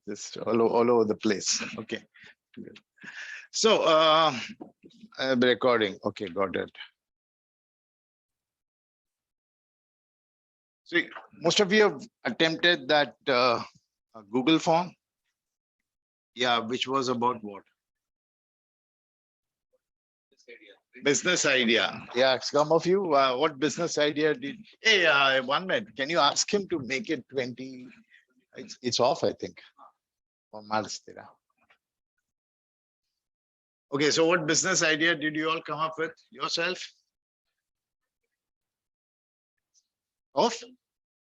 just all over the place. Okay. Good. So, recording. Okay, got it. So, most of you have attempted that Google form. Yeah, which was about what? Business idea. Yeah, some of you, what business idea did? Hey, 1 minute. Can you ask him to make it 20? It's off, I think. Okay, so what business idea did you all come up with yourself? Of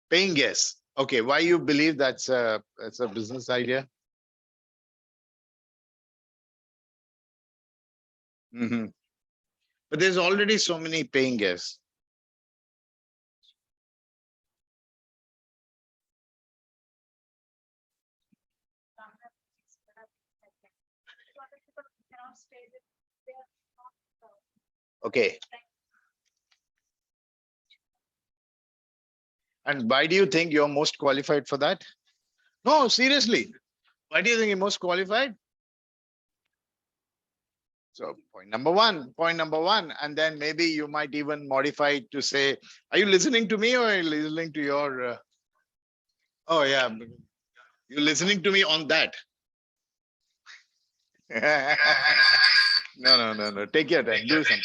paying guests. Okay, why you believe that's a business idea? Mm-hmm. But there's already so many paying guests. Okay. And why do you think you're most qualified for that? No, seriously. Why do you think you're most qualified? So point number one, and then maybe you might even modify it to say, are you listening to me or are you listening to your, oh yeah, you're listening to me on that. No. Take your time, do something.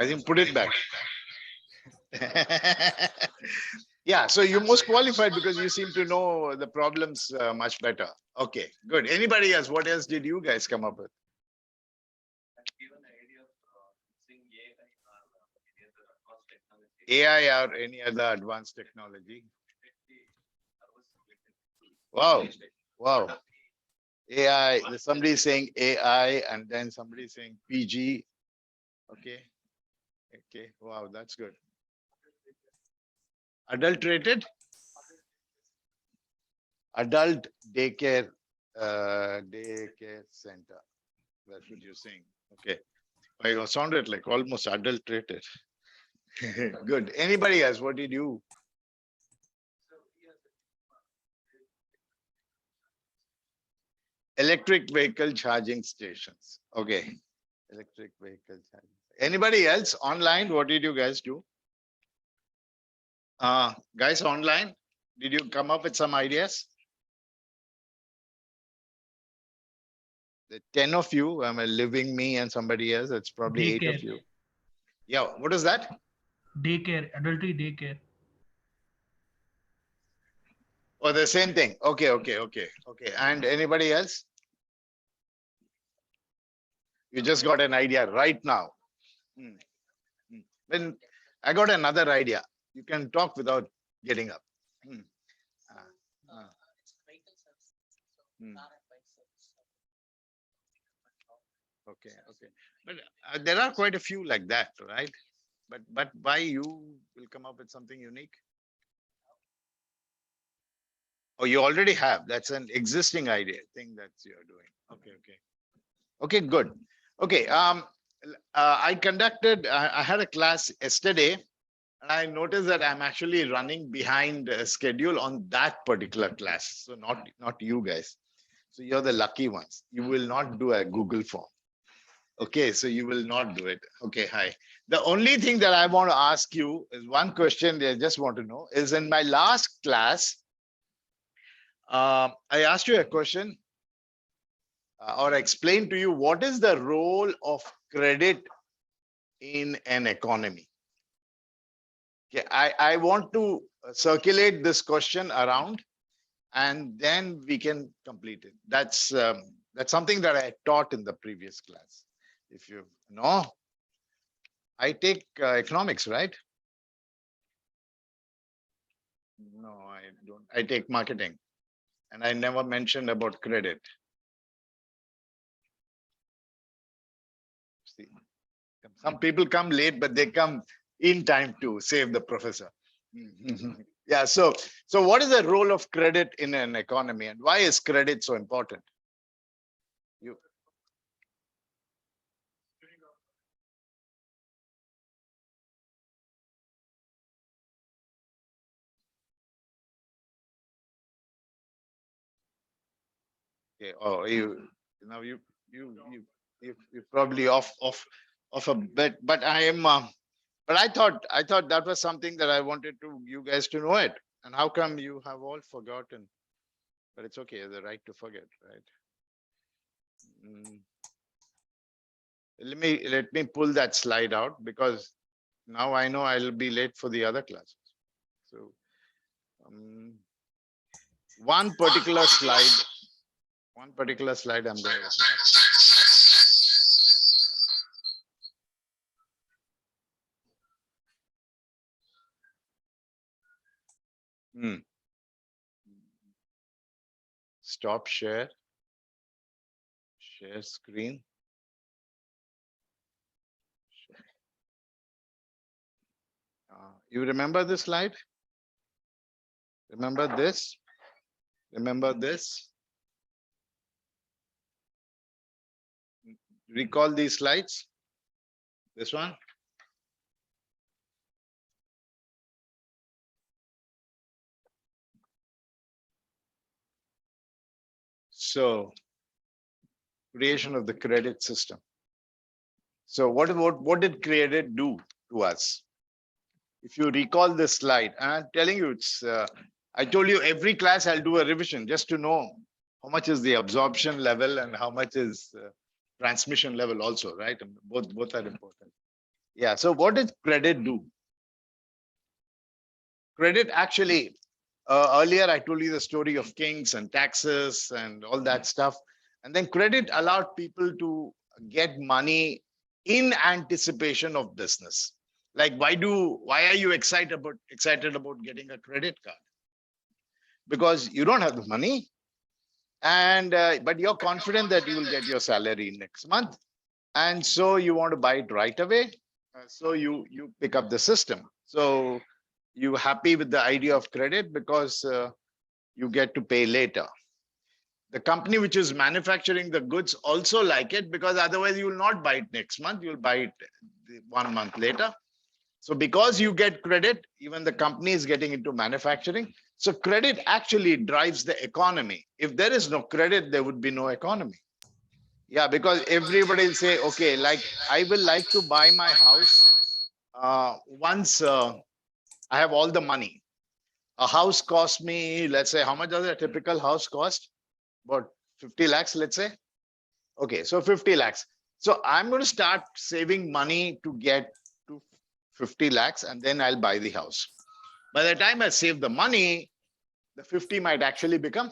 I think put it back. Yeah, so you're most qualified because you seem to know the problems much better. Okay, good. Anybody else? What else did you guys come up with? AI or any other advanced technology? Wow, wow. AI, somebody is saying AI and then somebody is saying PG. Okay, okay, wow, that's good. Adulterated? Adult daycare, daycare center. That's what you're saying. Okay. I sounded like almost adulterated. Good. Anybody else? What did you? Electric vehicle charging stations. Okay. Electric vehicle charging. Anybody else online? What did you guys do? Guys online, did you come up with some ideas? The 10 of you, I'm living me and somebody else. It's probably daycare. 8 of you. Yeah. What is that? Daycare, adultery daycare. Oh, the same thing. Okay. And anybody else? You just got an idea right now. Then I got another idea. You can talk without getting up. Okay. But there are quite a few like that, right? But why you will come up with something unique? Oh, you already have. That's an existing idea thing that you're doing. Okay, good. Okay. I had a class yesterday, and I noticed that I'm actually running behind schedule on that particular class. So not you guys. So you're the lucky ones. You will not do a Google form. Okay, so you will not do it. Okay, hi. The only thing that I want to ask you is one question that I just want to know is in my last class, I asked you a question or explained to you what is the role of credit in an economy. Okay, I want to circulate this question around and then we can complete it. That's something that I taught in the previous class. If you know, I take economics, right? No, I don't. I take marketing. And I never mentioned about credit. See, some people come late, but they come in time to save the professor. Yeah. So what is the role of credit in an economy, and why is credit so important? You. Okay. Oh, you probably off a bit, but I am. But I thought that was something that I wanted to you guys to know it. And how come you have all forgotten? But it's okay. The right to forget, right? Let me pull that slide out because now I know I'll be late for the other classes. So one particular slide I'm going to stop share screen. You remember this slide? Remember this? Remember this? Recall these slides? This one? So, creation of the credit system. So what did credit do to us? If you recall this slide, and I'm telling you, it's I told you every class I'll do a revision just to know how much is the absorption level and how much is transmission level also, right? Both are important. Yeah. So what did credit do? Credit actually, earlier I told you the story of kings and taxes and all that stuff. And then credit allowed people to get money in anticipation of business. Like why are you excited about getting a credit card? Because you don't have the money, and but you're confident that you will get your salary next month, and so you want to buy it right away. So you pick up the system. So you happy with the idea of credit because you get to pay later. The company which is manufacturing the goods also like it because otherwise you will not buy it next month. You'll buy it 1 month later. So because you get credit, even the company is getting into manufacturing. So credit actually drives the economy. If there is no credit, there would be no economy. Yeah, because everybody will say, okay, like I will like to buy my house once I have all the money. A house costs me, let's say, how much does a typical house cost? About 50 lakhs, let's say. Okay, so 50 lakhs. So I'm going to start saving money to get to 50 lakhs and then I'll buy the house. By the time I save the money, the 50 might actually become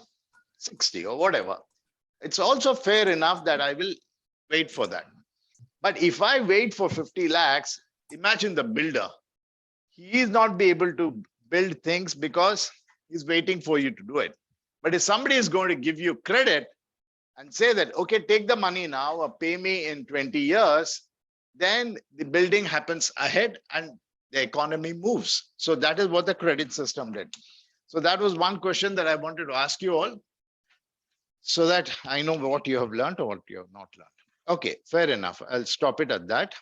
60 or whatever. It's also fair enough that I will wait for that. But if I wait for 50 lakhs, imagine the builder. He is not be able to build things because he's waiting for you to do it. But if somebody is going to give you credit and say that, okay, take the money now or pay me in 20 years, then the building happens ahead and the economy moves. So that is what the credit system did. So that was one question that I wanted to ask you all so that I know what you have learned or what you have not learned. Okay, fair enough. I'll stop it at that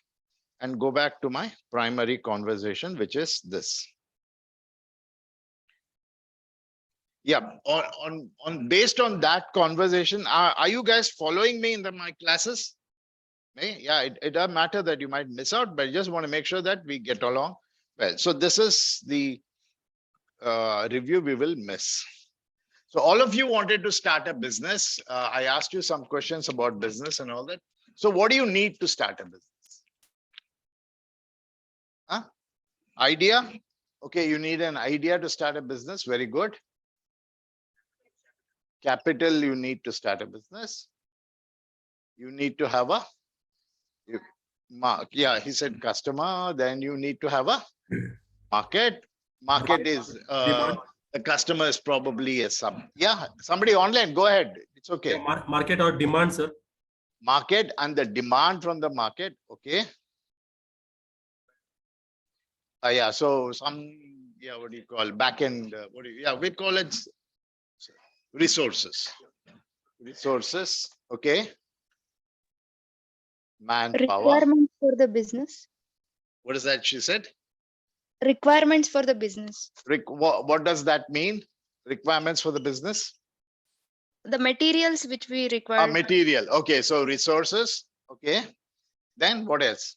and go back to my primary conversation, which is this. Yeah, on based on that conversation, are you guys following me in my classes? Yeah, it doesn't matter that you might miss out, but I just want to make sure that we get along well. So this is the review we will miss. So all of you wanted to start a business. I asked you some questions about business and all that. So what do you need to start a business? Huh? Idea? Okay, you need an idea to start a business. Very good. Capital, you need to start a business. You need to have a mark. Yeah, he said customer. Then you need to have a market. Market is the customer is probably a somebody online. Go ahead. It's okay. Yeah, market or demand, sir. Market and the demand from the market. Okay. Yeah. So what do you call back end? We call it resources. Resources. Okay. Manpower. Requirements for the business. What is that she said? Requirements for the business. What does that mean? Requirements for the business? the materials which we require. Material. Okay, so resources. Okay. Then what else?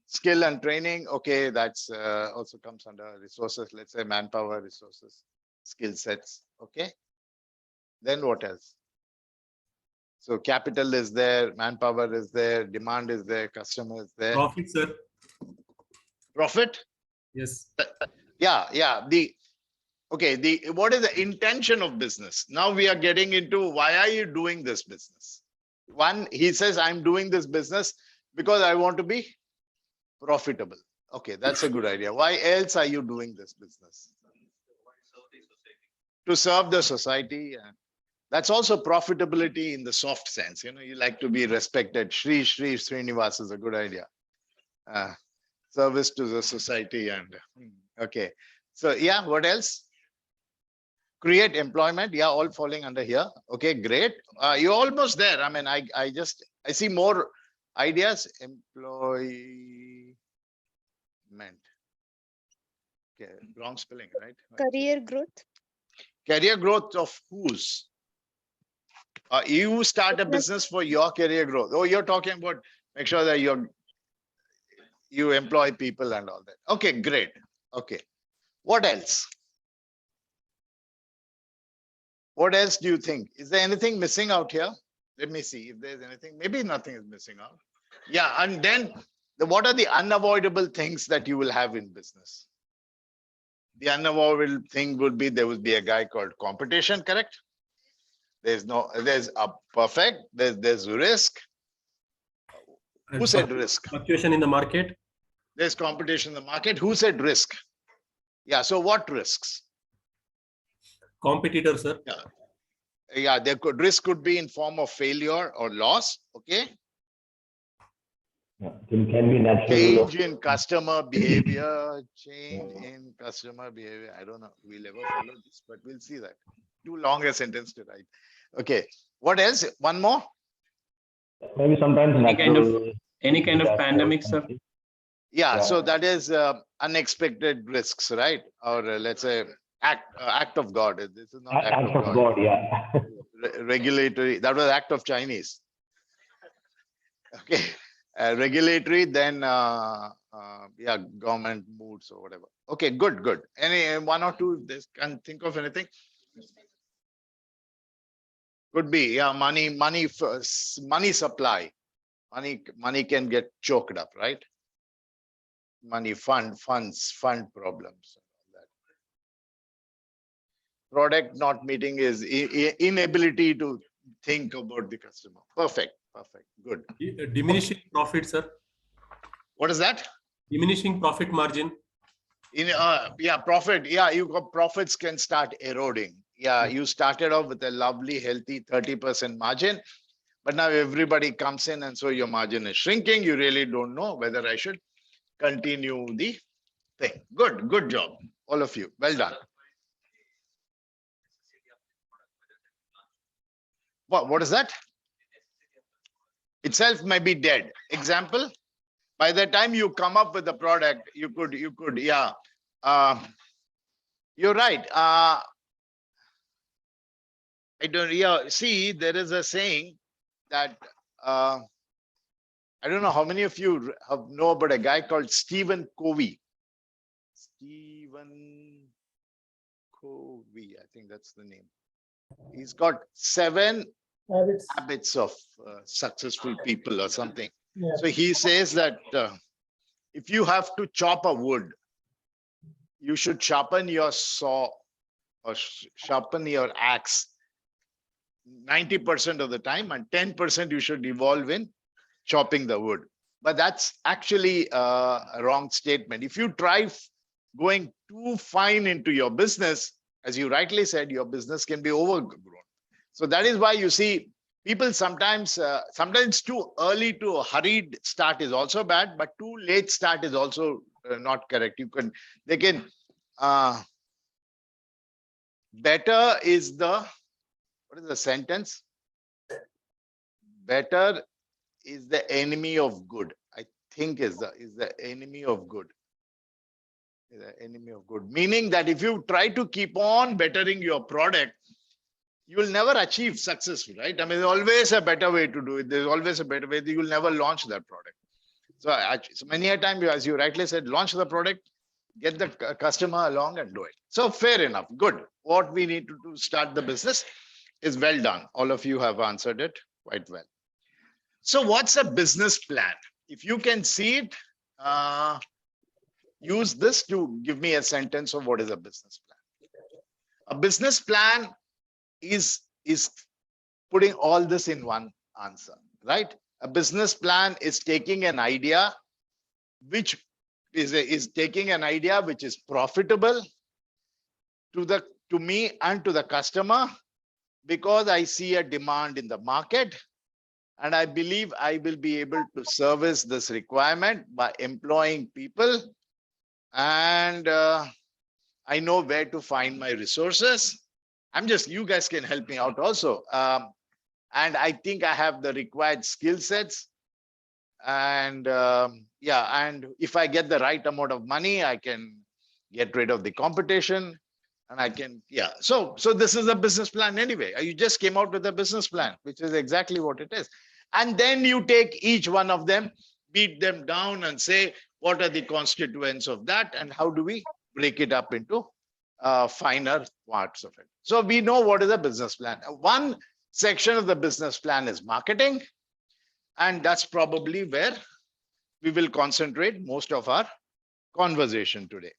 Skill and training. Okay, that's also comes under resources. Let's say manpower, resources, skill sets. Okay. Then what else? So capital is there, manpower is there, demand is there, customer is there. Profit, sir. Profit? Yes. Yeah. What is the intention of business? Now we are getting into why are you doing this business? One, he says, I'm doing this business because I want to be profitable. Okay, that's a good idea. Why else are you doing this business? To serve the society. That's also profitability in the soft sense. You know, you like to be respected. Shri Srinivas is a good idea. Service to the society and okay. So yeah, what else? Create employment. Yeah, all falling under here. Okay, great. You're almost there. I mean, I see more ideas. Employment. Okay, wrong spelling, right? Career growth. Career growth of whose? You start a business for your career growth. Oh, you're talking about make sure that you employ people and all that. Okay, great. Okay. What else? What else do you think? Is there anything missing out here? Let me see if there's anything. Maybe nothing is missing out. Yeah, and then what are the unavoidable things that you will have in business? The unavoidable thing would be there will be a guy called competition, correct? There's a perfect, there's risk. Who said risk? Fluctuation in the market. There's competition in the market. Who said risk? Yeah, so what risks? Competitor, sir. Yeah, risk could be in form of failure or loss. Okay. Yeah, it can be natural. Change in customer behavior. I don't know. We'll ever follow this, but we'll see that. Too long a sentence to write. Okay. What else? One more? Maybe sometimes Any kind of pandemic, sir. Yeah, so that is unexpected risks, right? Or let's say act of God. This is not act of God, yeah. Regulatory. That was act of Chinese. Okay. Regulatory, then government moods or whatever. Okay, good. Any one or two? This can think of anything. Could be, yeah, money supply. Money can get choked up, right? Money, fund problems. Product not meeting is inability to think about the customer. Perfect. Good. Diminishing profit, sir. What is that? Diminishing profit margin. Profit. Yeah, profits can start eroding. Yeah, you started off with a lovely, healthy 30% margin, but now everybody comes in and so your margin is shrinking. You really don't know whether I should continue the thing. Good job, all of you. Well done. What is that? Itself may be dead. Example, by the time you come up with the product, you could, yeah. You're right. See, there is a saying that I don't know how many of you know about a guy called Stephen Covey. Stephen Covey, I think that's the name. He's got 7 habits of successful people or something. Yeah. So he says that if you have to chop a wood, you should sharpen your saw or sharpen your axe 90% of the time, and 10% you should evolve in chopping the wood. But that's actually a wrong statement. If you try going too fine into your business, as you rightly said, your business can be overgrown. So that is why you see people sometimes too early to a hurried start is also bad, but too late start is also not correct. Better is what is the sentence? Better is the enemy of good. I think is the enemy of good. The enemy of good. Meaning that if you try to keep on bettering your product, you will never achieve success, right? I mean, there's always a better way to do it. There's always a better way. You will never launch that product. So many a time, as you rightly said, launch the product, get the customer along and do it. So fair enough. Good. What we need to do to start the business is well done. All of you have answered it quite well. So what's a business plan? If you can see it, use this to give me a sentence of what is a business plan. A business plan is putting all this in one answer, right? A business plan is taking an idea which is taking an idea which is profitable to me and to the customer, because I see a demand in the market and I believe I will be able to service this requirement by employing people, and I know where to find my resources. You guys can help me out also. And I think I have the required skill sets. And and if I get the right amount of money, I can get rid of the competition, and I can, So this is a business plan anyway. You just came out with a business plan, which is exactly what it is. And then you take each one of them, beat them down and say, what are the constituents of that? And how do we break it up into finer parts of it? So we know what is a business plan. One section of the business plan is marketing. And that's probably where we will concentrate most of our conversation today.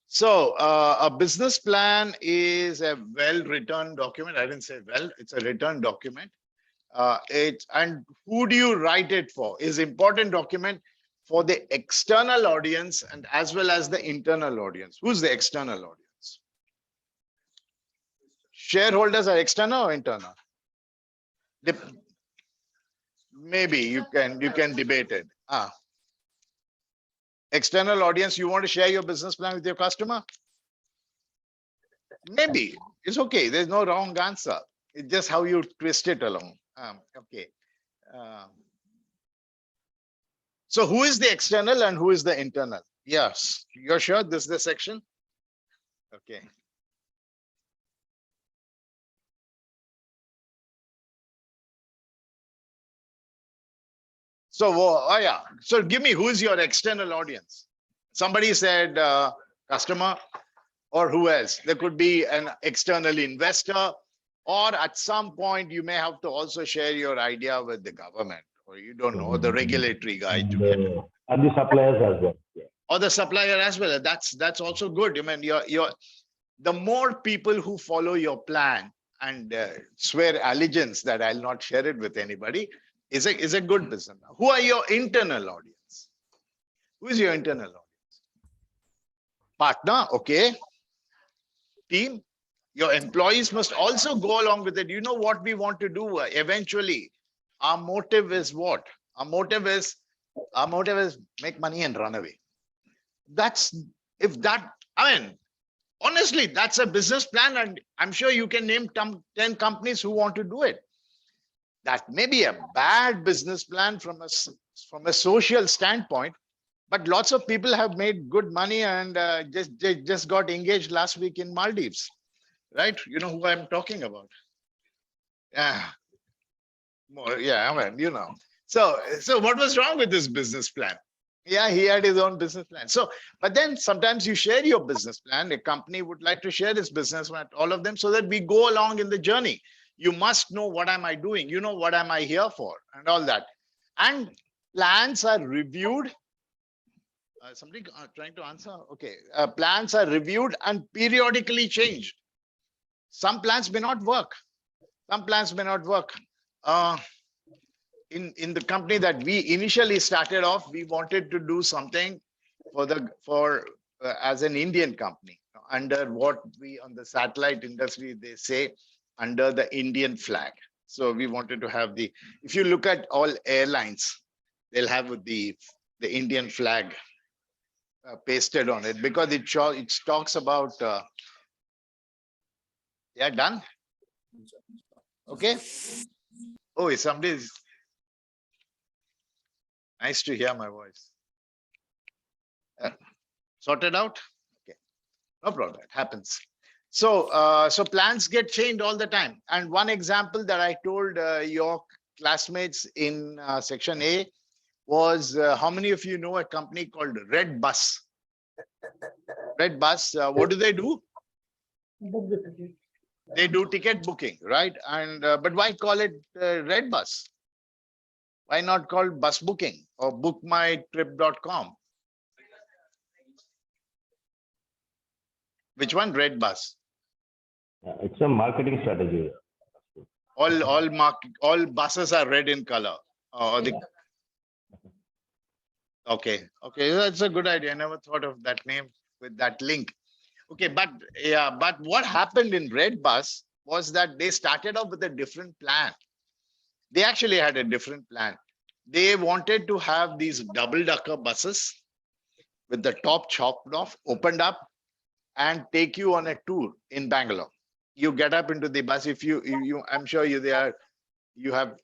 So a business plan is a well-written document. I didn't say well, it's a written document. And who do you write it for? Is important document for the external audience and as well as the internal audience. Who's the external audience? Shareholders are external or internal? Maybe you can debate it. External audience, you want to share your business plan with your customer? Maybe it's okay. There's no wrong answer. It's just how you twist it along. Okay. So who is the external and who is the internal? Yes, you're sure this is the section? Okay. So, So give me, who is your external audience? Somebody said customer, or who else? There could be an external investor, or at some point you may have to also share your idea with the government, or you don't know, the regulatory guy. And the suppliers as well. Yeah. Or the supplier as well. That's also good. I mean, the more people who follow your plan and swear allegiance that I'll not share it with anybody is a good business. Who are your internal audience? Who is your internal audience? Partner, okay. Team. Your employees must also go along with it. You know what we want to do eventually. Our motive is what? Our motive is make money and run away. Honestly, that's a business plan, and I'm sure you can name 10 companies who want to do it. That may be a bad business plan from a social standpoint, but lots of people have made good money and just got engaged last week in Maldives, right? You know who I'm talking about. So what was wrong with this business plan? Yeah, he had his own business plan. So, but then sometimes you share your business plan. A company would like to share its business plan, all of them, so that we go along in the journey. You must know, what am I doing? You know, what am I here for? And all that. And plans are reviewed. Somebody trying to answer? Okay. Plans are reviewed and periodically changed. Some plans may not work. Some plans may not work. In the company that we initially started off, we wanted to do something as an Indian company, under what we on the satellite industry, they say, under the Indian flag. So we wanted to have if you look at all airlines, they'll have the Indian flag pasted on it, because it talks about, yeah, done. Okay. Oh, somebody's nice to hear my voice. Sorted out? Okay. No problem. It happens. So plans get changed all the time. And one example that I told your classmates in section A was, how many of you know a company called Red Bus? Red Bus, what do? They do ticket booking, right? And but why call it Red Bus? Why not call bus booking or bookmytrip.com? Which one? Red Bus. It's a marketing strategy. All buses are red in color. Okay, that's a good idea. I never thought of that name with that link. Okay, but what happened in Red Bus was that they started off with a different plan. They actually had a different plan. They wanted to have these double-decker buses with the top chopped off, opened up, and take you on a tour in Bangalore. You get up into the bus. If you I'm sure you have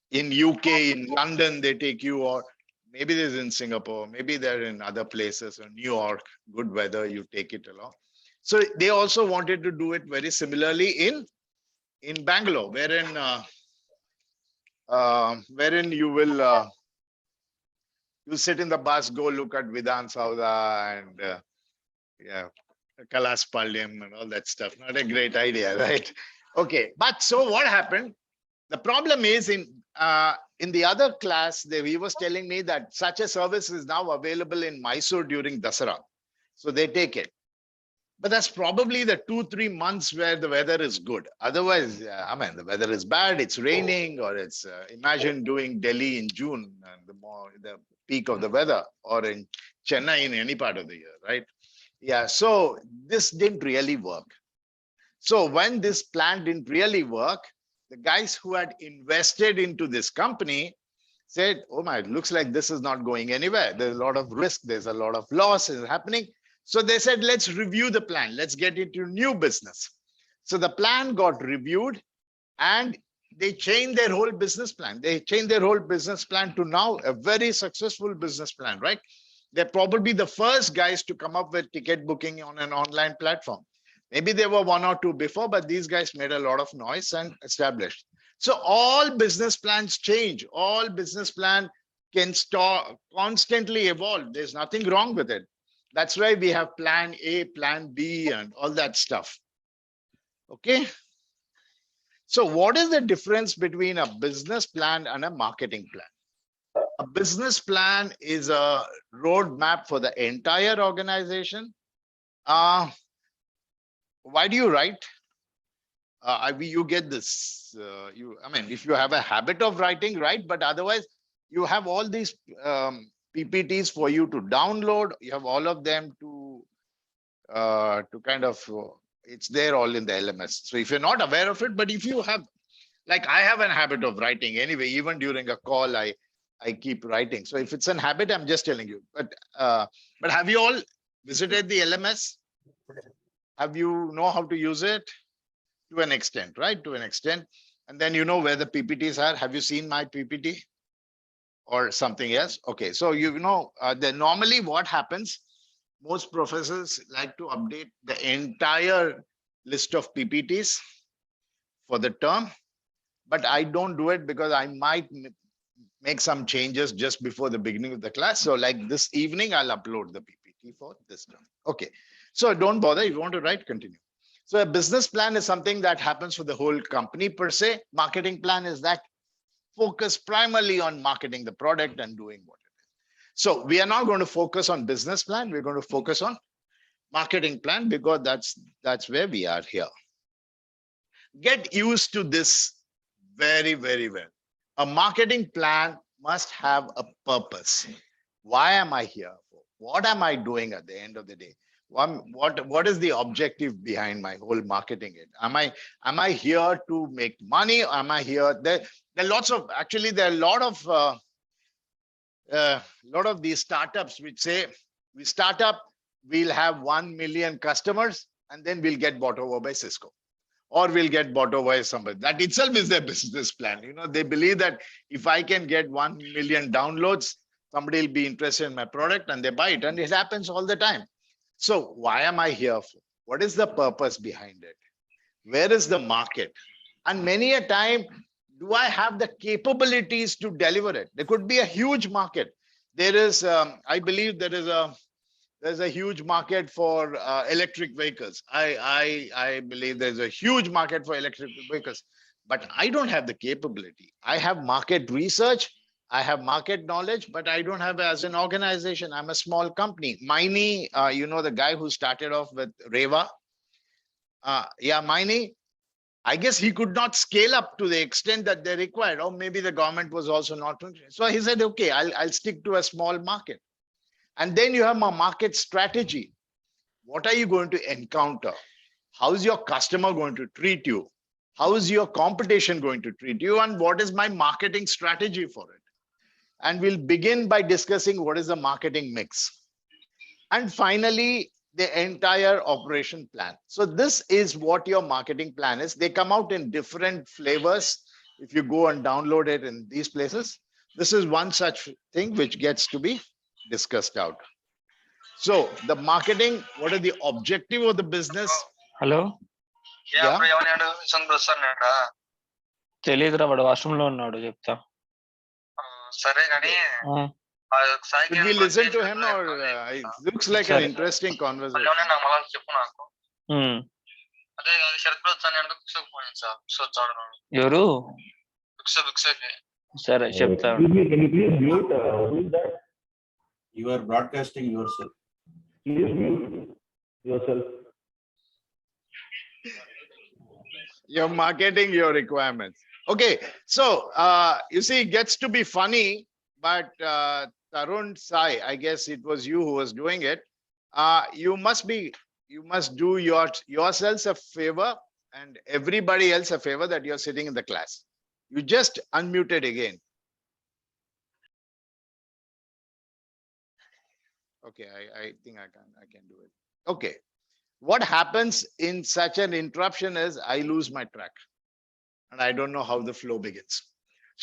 in UK, in London, they take you, or maybe there's in Singapore, maybe they're in other places, or New York, good weather, you take it along. So they also wanted to do it very similarly in Bangalore, wherein you will you sit in the bus, go look at Vidhan Sauda and Kalaspalyam and all that stuff. Not a great idea, right? Okay, but so what happened? The problem is in the other class, he was telling me that such a service is now available in Mysore during Dasara. So they take it. But that's probably the 2-3 months where the weather is good. Otherwise, I mean, the weather is bad, it's raining, or it's, imagine doing Delhi in June and the peak of the weather, or in Chennai in any part of the year, right? Yeah, so this didn't really work. So when this plan didn't really work, the guys who had invested into this company said, oh my, it looks like this is not going anywhere. There's a lot of risk, there's a lot of loss is happening. So they said, let's review the plan. Let's get into new business. So the plan got reviewed and they changed their whole business plan. They changed their whole business plan to now a very successful business plan, right? They're probably the first guys to come up with ticket booking on an online platform. Maybe there were 1 or 2 before, but these guys made a lot of noise and established. So all business plans change. All business plan can constantly evolve. There's nothing wrong with it. That's why we have plan A, plan B, and all that stuff. Okay. So what is the difference between a business plan and a marketing plan? A business plan is a roadmap for the entire organization. Why do you write? You get this. I mean, if you have a habit of writing, right? But otherwise, you have all these PPTs for you to download. You have all of them to kind of, it's there all in the LMS. So if you're not aware of it, but if you have, like I have a habit of writing anyway, even during a call, I keep writing. So if it's a habit, I'm just telling you. But have you all visited the LMS? Have you know how to use it? To an extent, right? To an extent. And then you know where the PPTs are. Have you seen my PPT? Or something else? Okay, so you know, then normally what happens, most professors like to update the entire list of PPTs for the term, but I don't do it because I might make some changes just before the beginning of the class. So like this evening, I'll upload the PPT for this term. Okay, so don't bother. If you want to write, continue. So a business plan is something that happens for the whole company per se. Marketing plan is that focus primarily on marketing the product and doing what it is. So we are not going to focus on business plan. We're going to focus on marketing plan because that's where we are here. Get used to this very, very well. A marketing plan must have a purpose. Why am I here for? What am I doing at the end of the day? What is the objective behind my whole marketing it? Am I here to make money? Am I here? There are lots of, actually, there are a lot of these startups which say we start up, we'll have 1 million customers and then we'll get bought over by Cisco or we'll get bought over by somebody. That itself is their business plan. You know, they believe that if I can get 1 million downloads, somebody will be interested in my product and they buy it. And it happens all the time. So why am I here for? What is the purpose behind it? Where is the market? And many a time, do I have the capabilities to deliver it? There could be a huge market. There is, I believe there's a huge market for electric vehicles. I believe there's a huge market for electric vehicles, but I don't have the capability. I have market research, I have market knowledge, but I don't have as an organization. I'm a small company. Miney, the guy who started off with Reva. Miney, I guess he could not scale up to the extent that they required, or maybe the government was also not. So he said, okay, I'll stick to a small market. And then you have a market strategy. What are you going to encounter? How is your customer going to treat you? How is your competition going to treat you? And what is my marketing strategy for it? And we'll begin by discussing what is the marketing mix. And finally, the entire operation plan. So this is what your marketing plan is. They come out in different flavors. If you go and download it in these places, this is one such thing which gets to be discussed out. So the marketing, what are the objective of the business? Hello Yeah. తెలియదురా వాడు washroom లో ఉన్నాడు చెప్తా సరే కానీ Should we listen to him or it looks like an interesting conversation? చెప్పు నాకు అదే శరత్ వచ్చాను అంటే బుక్స్ పోయింది సార్ బుక్స్ వచ్చాడు ఎవరు బుక్స్ సరే చెప్తా Excuse me, can you please mute? Who is that? You are broadcasting yourself. Please mute yourself. You're marketing your requirements. Okay, so you see, it gets to be funny, but Tarun Sai, I guess it was you who was doing it. You must do yourselves a favor and everybody else a favor that you're sitting in the class. You just unmuted again. Okay, I think I can do it. Okay. What happens in such an interruption is I lose my track and I don't know how the flow begins.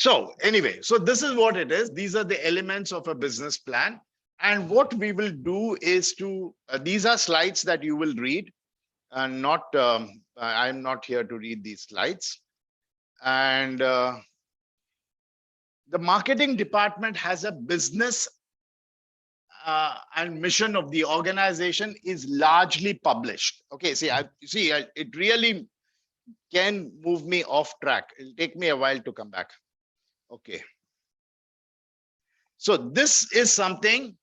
So anyway, so this is what it is. These are the elements of a business plan. And what we will do is to, these are slides that you will read and not, I'm not here to read these slides. And the marketing department has a business and mission of the organization is largely published. Okay, it really can move me off track. It'll take me a while to come back. Okay. So this is something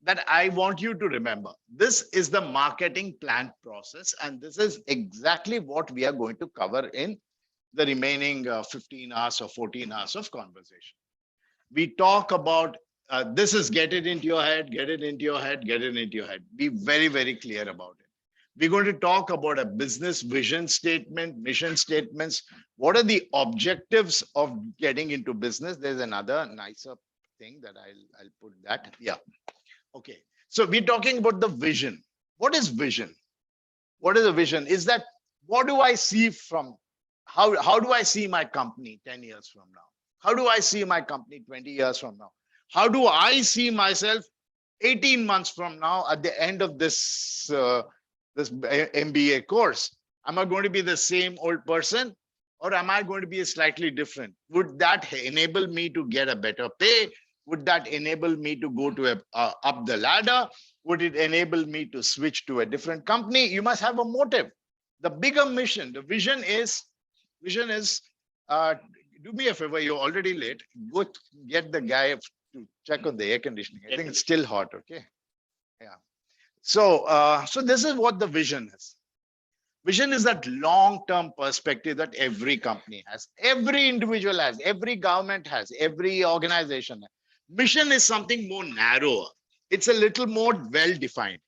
that I want you to remember. This is the marketing plan process, and this is exactly what we are going to cover in the remaining 15 hours or 14 hours of conversation. We talk about this is get it into your head, get it into your head, get it into your head. Be very, very clear about it. We're going to talk about a business vision statement, mission statements. What are the objectives of getting into business? There's another nicer thing that I'll put that. Yeah. Okay. So we're talking about the vision. What is vision? What is a vision? Is that what do I see from how do I see my company 10 years from now? How do I see my company 20 years from now? How do I see myself 18 months from now at the end of this this MBA course? Am I going to be the same old person or am I going to be slightly different? Would that enable me to get a better pay? Would that enable me to go to up the ladder? Would it enable me to switch to a different company? You must have a motive. The bigger mission, the vision is do me a favor, you're already late. Go get the guy to check on the air conditioning. I think it's still hot, okay? Yeah. So this is what the vision is. Vision is that long-term perspective that every company has, every individual has, every government has, every organization has. Mission is something more narrower. It's a little more well-defined.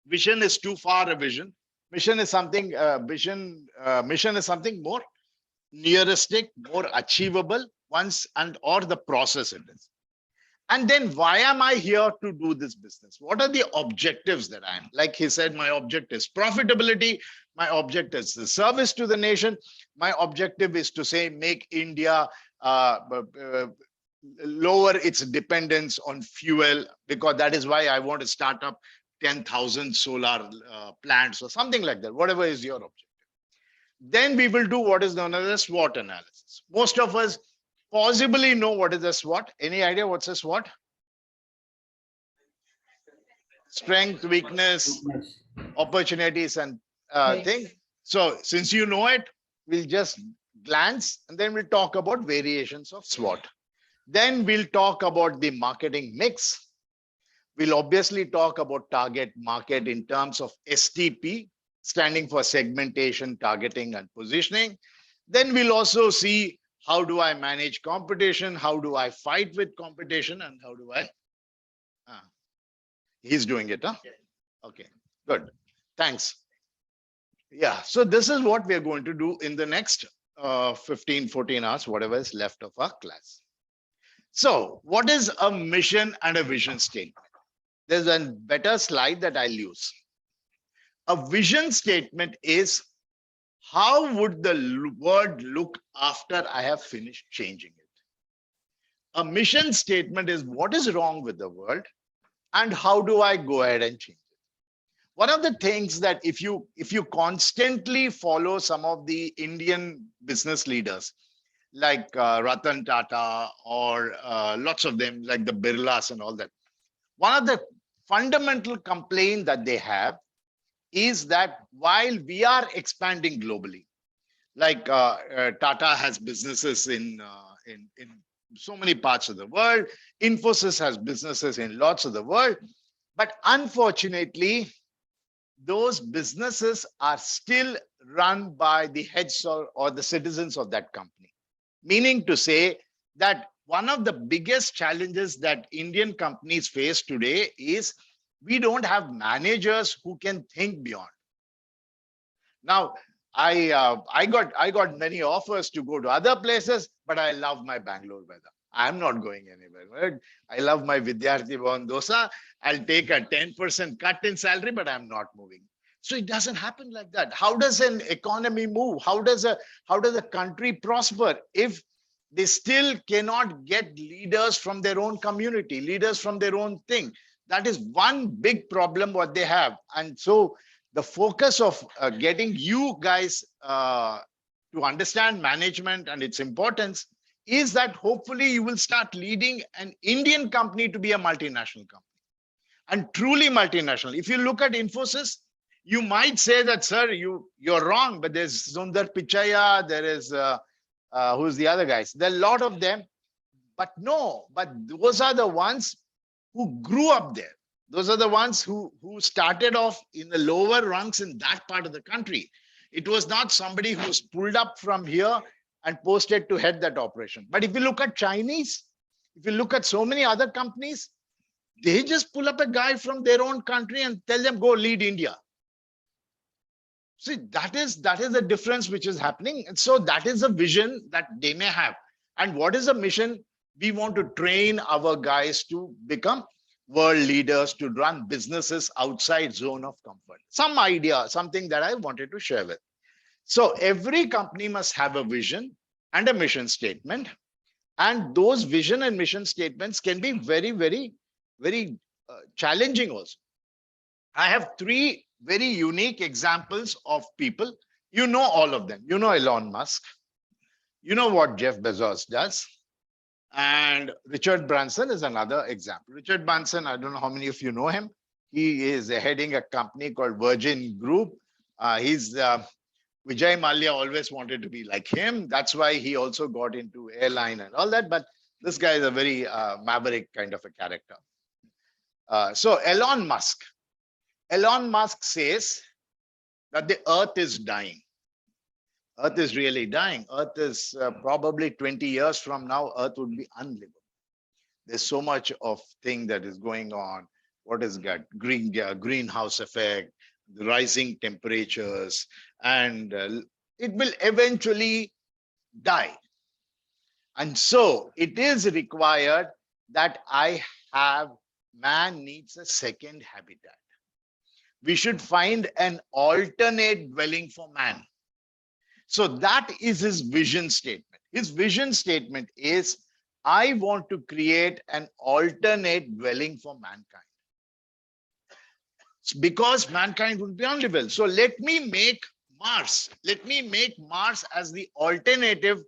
Vision is too far a vision. Mission is something, mission is something more nearistic, more achievable once and or the process it is. And then why am I here to do this business? What are the objectives that I am? Like he said, my objective is profitability. My objective is the service to the nation. My objective is to say, make India lower its dependence on fuel, because that is why I want to start up 10,000 solar plants or something like that, whatever is your objective. Then we will do what is known as a SWOT analysis. Most of us possibly know what is a SWOT. Any idea what's a SWOT? Strength, weakness, opportunities, and thing. So since you know it, we'll just glance and then we'll talk about variations of SWOT. Then we'll talk about the marketing mix. We'll obviously talk about target market in terms of STP, standing for segmentation, targeting, and positioning. Then we'll also see how do I manage competition, how do I fight with competition, and how do I... He's doing it, huh? Okay, good. Thanks. Yeah, so this is what we are going to do in the next 15, 14 hours, whatever is left of our class. So what is a mission and a vision statement? There's a better slide that I'll use. A vision statement is how would the world look after I have finished changing it? A mission statement is what is wrong with the world and how do I go ahead and change it? One of the things that if you constantly follow some of the Indian business leaders, like Ratan Tata or lots of them, like the Birlas and all that, one of the fundamental complaint that they have is that while we are expanding globally, like Tata has businesses in so many parts of the world, Infosys has businesses in lots of the world, but unfortunately, those businesses are still run by the heads or the citizens of that company. Meaning to say that one of the biggest challenges that Indian companies face today is we don't have managers who can think beyond. Now, I got many offers to go to other places, but I love my Bangalore weather. I'm not going anywhere. Right? I love my Vidyarthi Bhavan Dosa. I'll take a 10% cut in salary, but I'm not moving. So it doesn't happen like that. How does an economy move? How does a country prosper if they still cannot get leaders from their own community, leaders from their own thing? That is one big problem what they have. And so the focus of getting you guys to understand management and its importance is that hopefully you will start leading an Indian company to be a multinational company and truly multinational. If you look at Infosys, you might say that, sir, you're wrong, but there's Sundar Pichai, there is, who's the other guys? There are a lot of them, but no, but those are the ones who grew up there. Those are the ones who started off in the lower rungs in that part of the country. It was not somebody who's pulled up from here and posted to head that operation. But if you look at Chinese, if you look at so many other companies, they just pull up a guy from their own country and tell them, go lead India. See, that is the difference which is happening. And so that is a vision that they may have. And what is a mission? We want to train our guys to become world leaders, to run businesses outside zone of comfort. Some idea, something that I wanted to share with. So every company must have a vision and a mission statement. And those vision and mission statements can be very, very, very challenging also. I have three very unique examples of people. You know all of them. You know Elon Musk. You know what Jeff Bezos does. And Richard Branson is another example. Richard Branson, I don't know how many of you know him. He is heading a company called Virgin Group. Vijay Mallya always wanted to be like him. That's why he also got into airline and all that. But this guy is a very maverick kind of a character. So Elon Musk says that the earth is dying. Earth is really dying. Earth is probably 20 years from now, earth would be unlivable. There's so much of thing that is going on. What is that? Greenhouse effect, the rising temperatures, and it will eventually die. And so it is required that man needs a second habitat. We should find an alternate dwelling for man. So that is his vision statement. His vision statement is, I want to create an alternate dwelling for mankind. because mankind would be unlivable. So let me make Mars. Let me make Mars as the alternative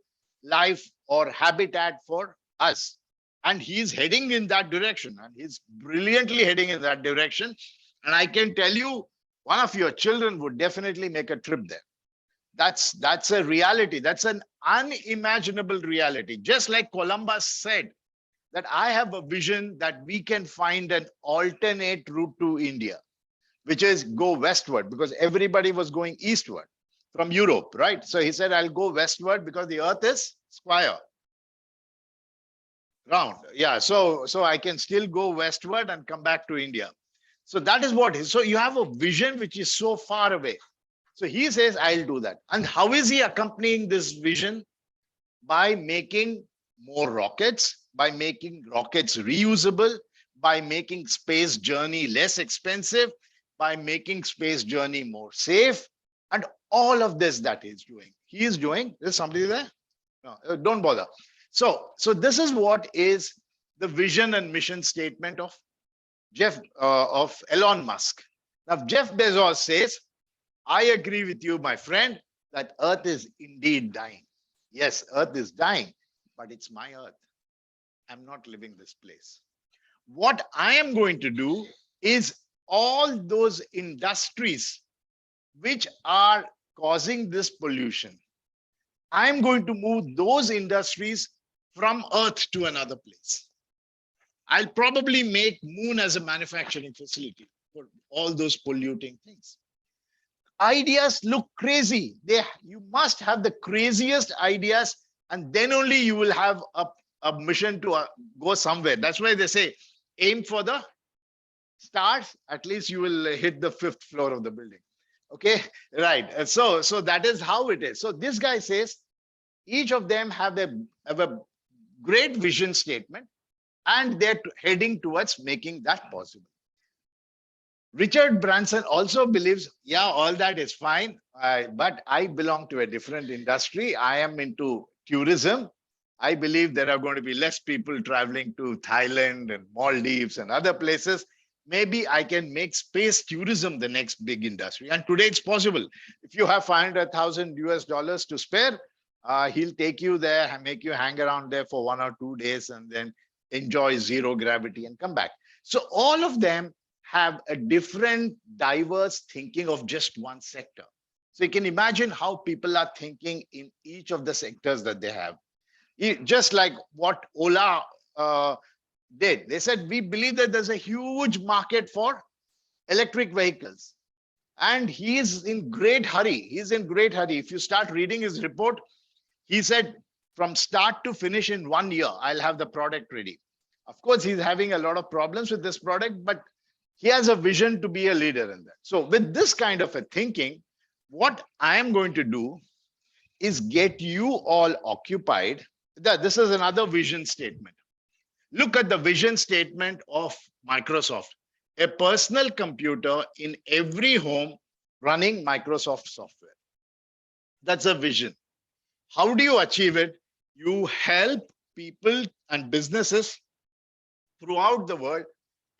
life or habitat for us. And he's heading in that direction, and he's brilliantly heading in that direction. And I can tell you, one of your children would definitely make a trip there. That's a reality. That's an unimaginable reality. Just like Columbus said, that I have a vision that we can find an alternate route to India, which is go westward, because everybody was going eastward from Europe, right? So he said, I'll go westward because the earth is square. Round. Yeah. So I can still go westward and come back to India. So that is what is. So you have a vision which is so far away. So he says, I'll do that. And how is he accompanying this vision? By making more rockets, by making rockets reusable, by making space journey less expensive, by making space journey more safe, and all of this that he's doing. He is doing. Is somebody there? No, don't bother. So this is what is the vision and mission statement of Elon Musk. Now, Jeff Bezos says, I agree with you, my friend, that Earth is indeed dying. Yes, Earth is dying, but it's my Earth. I'm not living this place. What I am going to do is all those industries which are causing this pollution, I'm going to move those industries from Earth to another place. I'll probably make Moon as a manufacturing facility for all those polluting things. Ideas look crazy. You must have the craziest ideas, and then only you will have a mission to go somewhere. That's why they say, aim for the stars, at least you will hit the 5th floor of the building. Okay, right. So that is how it is. So this guy says, each of them have a great vision statement, and they're heading towards making that possible. Richard Branson also believes, yeah, all that is fine, but I belong to a different industry. I am into tourism. I believe there are going to be less people traveling to Thailand and Maldives and other places. Maybe I can make space tourism the next big industry. And today it's possible. If you have $500,000 to spare, he'll take you there and make you hang around there for 1 or 2 days and then enjoy zero gravity and come back. So all of them have a different, diverse thinking of just one sector. So you can imagine how people are thinking in each of the sectors that they have. Just like what Ola did. They said, we believe that there's a huge market for electric vehicles. And he is in great hurry. He's in great hurry. If you start reading his report, he said, from start to finish in 1 year, I'll have the product ready. Of course, he's having a lot of problems with this product, but he has a vision to be a leader in that. So with this kind of a thinking, what I am going to do is get you all occupied. This is another vision statement. Look at the vision statement of Microsoft. A personal computer in every home running Microsoft software. That's a vision. How do you achieve it? You help people and businesses throughout the world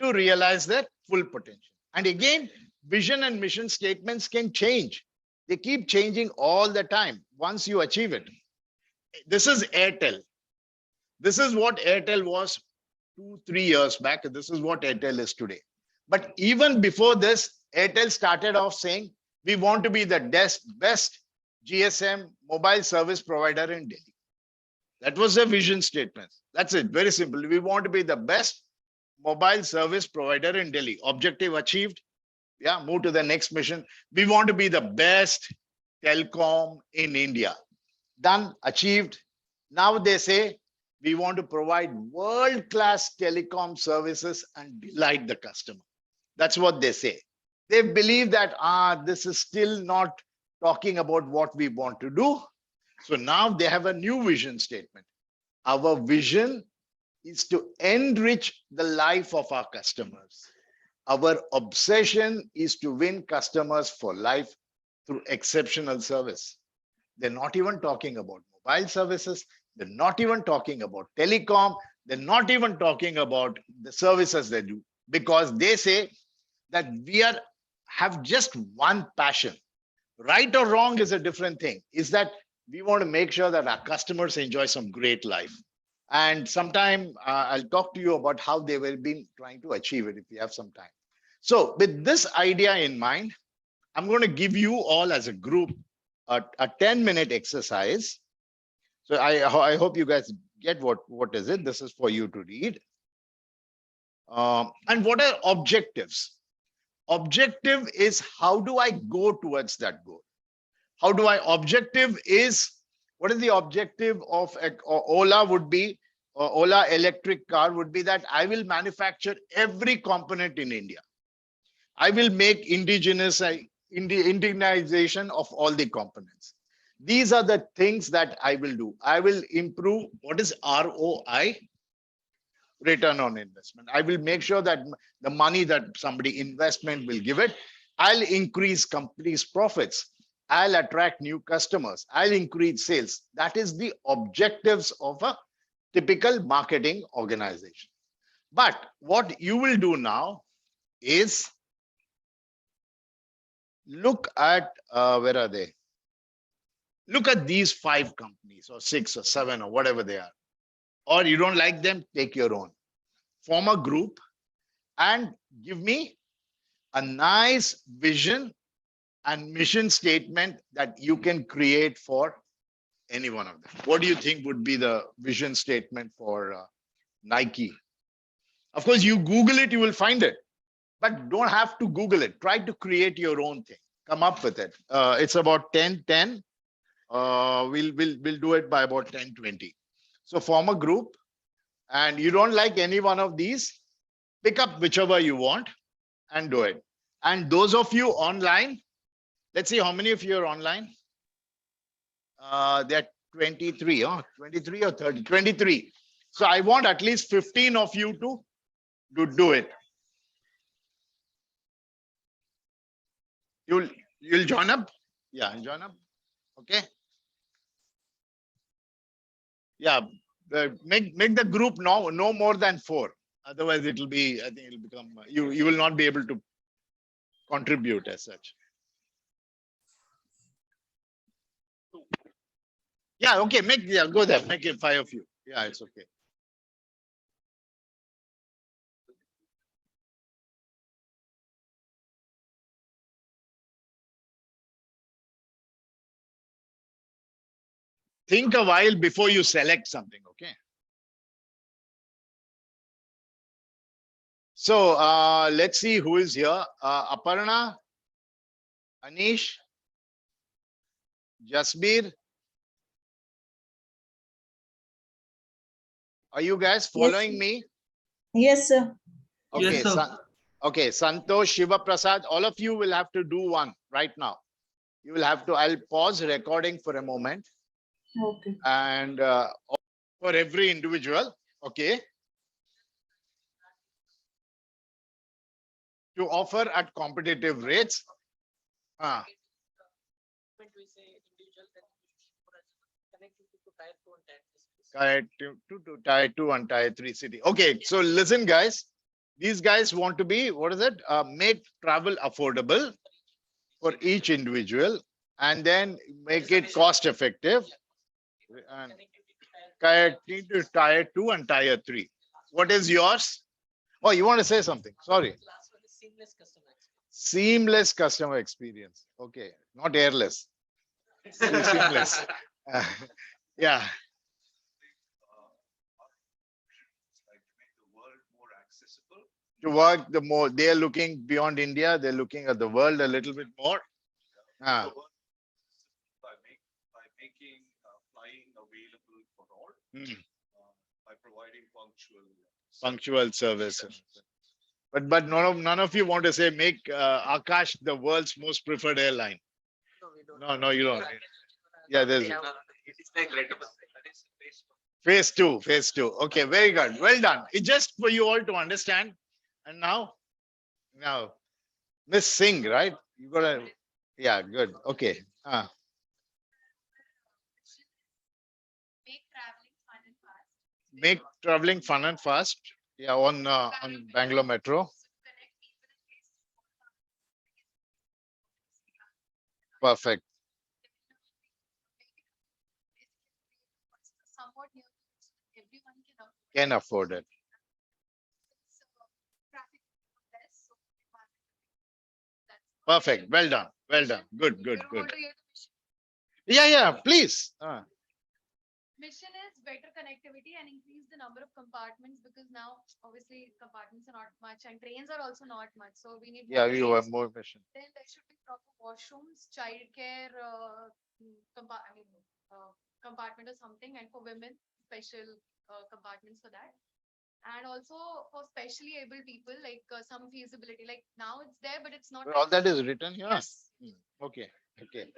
to realize their full potential. And again, vision and mission statements can change. They keep changing all the time once you achieve it. This is Airtel. This is what Airtel was 2-3 years back. This is what Airtel is today. But even before this, Airtel started off saying, we want to be the best GSM mobile service provider in Delhi. That was a vision statement. That's it. Very simple. We want to be the best mobile service provider in Delhi. Objective achieved. Yeah, move to the next mission. We want to be the best telecom in India. Done, achieved. Now they say, we want to provide world-class telecom services and delight the customer. That's what they say. They believe that, this is still not talking about what we want to do. So now they have a new vision statement. Our vision is to enrich the life of our customers. Our obsession is to win customers for life through exceptional service. They're not even talking about mobile services. They're not even talking about telecom. They're not even talking about the services they do, because they say that have just one passion. Right or wrong is a different thing. Is that we want to make sure that our customers enjoy some great life. And sometime I'll talk to you about how they will be trying to achieve it if we have some time. So with this idea in mind, I'm going to give you all as a group a 10-minute exercise. So I hope you guys get what is it. This is for you to read. And what are objectives? Objective is how do I go towards that goal? How do I objective is what is the objective of Ola would be, Ola electric car would be that I will manufacture every component in India. I will make indigenization of all the components. These are the things that I will do. I will improve what is ROI, return on investment. I will make sure that the money that somebody investment will give it, I'll increase companies' profits. I'll attract new customers. I'll increase sales. That is the objectives of a typical marketing organization. But what you will do now is look at, where are they? Look at these 5 companies or 6 or 7 or whatever they are. Or you don't like them, take your own. Form a group and give me a nice vision and mission statement that you can create for any one of them. What do you think would be the vision statement for Nike? Of course, you Google it, you will find it, but don't have to Google it. Try to create your own thing. Come up with it. It's about 10:10. We'll do it by about 10:20. So form a group, and you don't like any one of these, pick up whichever you want and do it. And those of you online, let's see how many of you are online. There are 23, 23 or 30, 23. So I want at least 15 of you to do it. You'll join up? Yeah, join up. Okay. Yeah, make the group no more than 4. Otherwise, it'll be, I think it'll become, you will not be able to contribute as such. Yeah, okay, go there, make it 5 of you. Yeah, it's okay. Think a while before you select something, okay? So let's see who is here. Aparna, Anish, Jasbir. Are you guys following me? Yes, sir. Okay, Yes, sir. okay, Santosh, Shiva Prasad, all of you will have to do one right now. You will have to, I'll pause recording for a moment. Okay. And for every individual, okay, to offer at competitive rates. Tier 2 and tier 3 city. Okay, so listen, guys. These guys want to be, what is it? Make travel affordable for each individual and then make it cost effective. And tier 2 and tier 3. What is yours? Oh, you want to say something? Sorry. Seamless customer experience. Okay, not airless. Seamless. Yeah. To work the more, they are looking beyond India. They're looking at the world a little bit more. By making flying available for all, by providing punctual service. But none of you want to say make Akash the world's most preferred airline. No, you don't. Yeah, there's phase two. Okay, very good. Well done. It's just for you all to understand. And now, Miss Singh, right? You gotta, yeah, good. Okay. Make traveling fun and fast. Yeah, on Bangalore Metro. perfect. Somewhat near everyone can afford. Can afford it. Traffic less, so that's Perfect. Well done. Well done. Good, good, you good. want to hear the mission. Yeah, yeah, please. Mission is better connectivity and increase the number of compartments, because now obviously compartments are not much and trains are also not much. So we need Yeah, more you trains. have more mission. Then there should be proper washrooms, childcare, compartment or something, and for women, special compartments for that. And also for specially able people, like some feasibility, like now it's there, but it's not. All that is written here. Yes. Okay. Okay.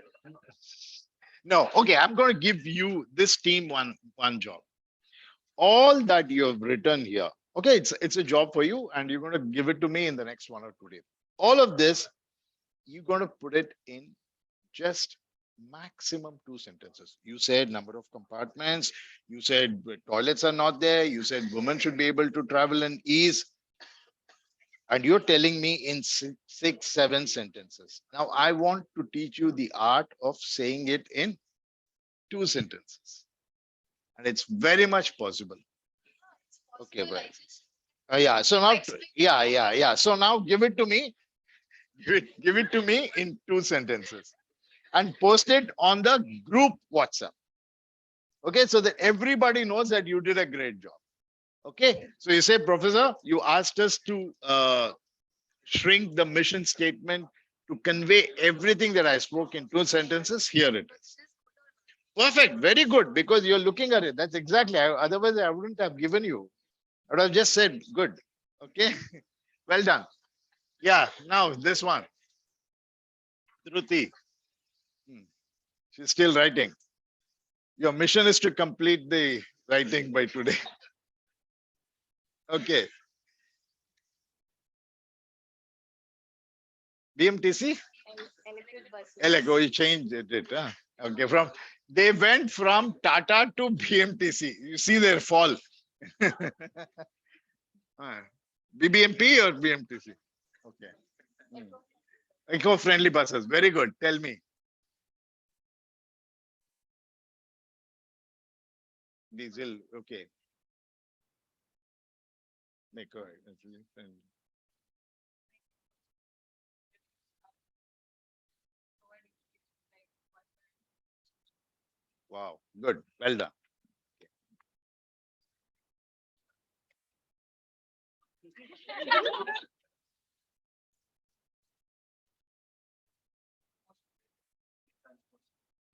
No, okay. I'm going to give you this team one job. All that you have written here. Okay, it's a job for you, and you're going to give it to me in the next 1 or 2 days. All of this, you're going to put it in just maximum 2 sentences. You said number of compartments. You said toilets are not there. You said women should be able to travel in ease. And you're telling me in 6, 7 sentences. Now I want to teach you the art of saying it in 2 sentences. And it's very much possible. Okay, right. Yeah. So now, yeah. So now give it to me. Give it to me in 2 sentences and post it on the group WhatsApp. Okay, so that everybody knows that you did a great job. Okay, so you say, Professor, you asked us to shrink the mission statement to convey everything that I spoke in 2 sentences. Here it is. Perfect. Very good. Because you're looking at it. That's exactly. Otherwise, I wouldn't have given you. I would have just said, good. Okay. Well done. Yeah. Now this one. Dhruti. She's still writing. Your mission is to complete the writing by today. Okay. BMTC? Electric. You changed it. Huh? Okay. They went from Tata to BMTC. You see their fall. BBMP or BMTC? Okay. Eco-friendly buses. Very good. Tell me. Diesel. Okay. Wow. Good. Well done.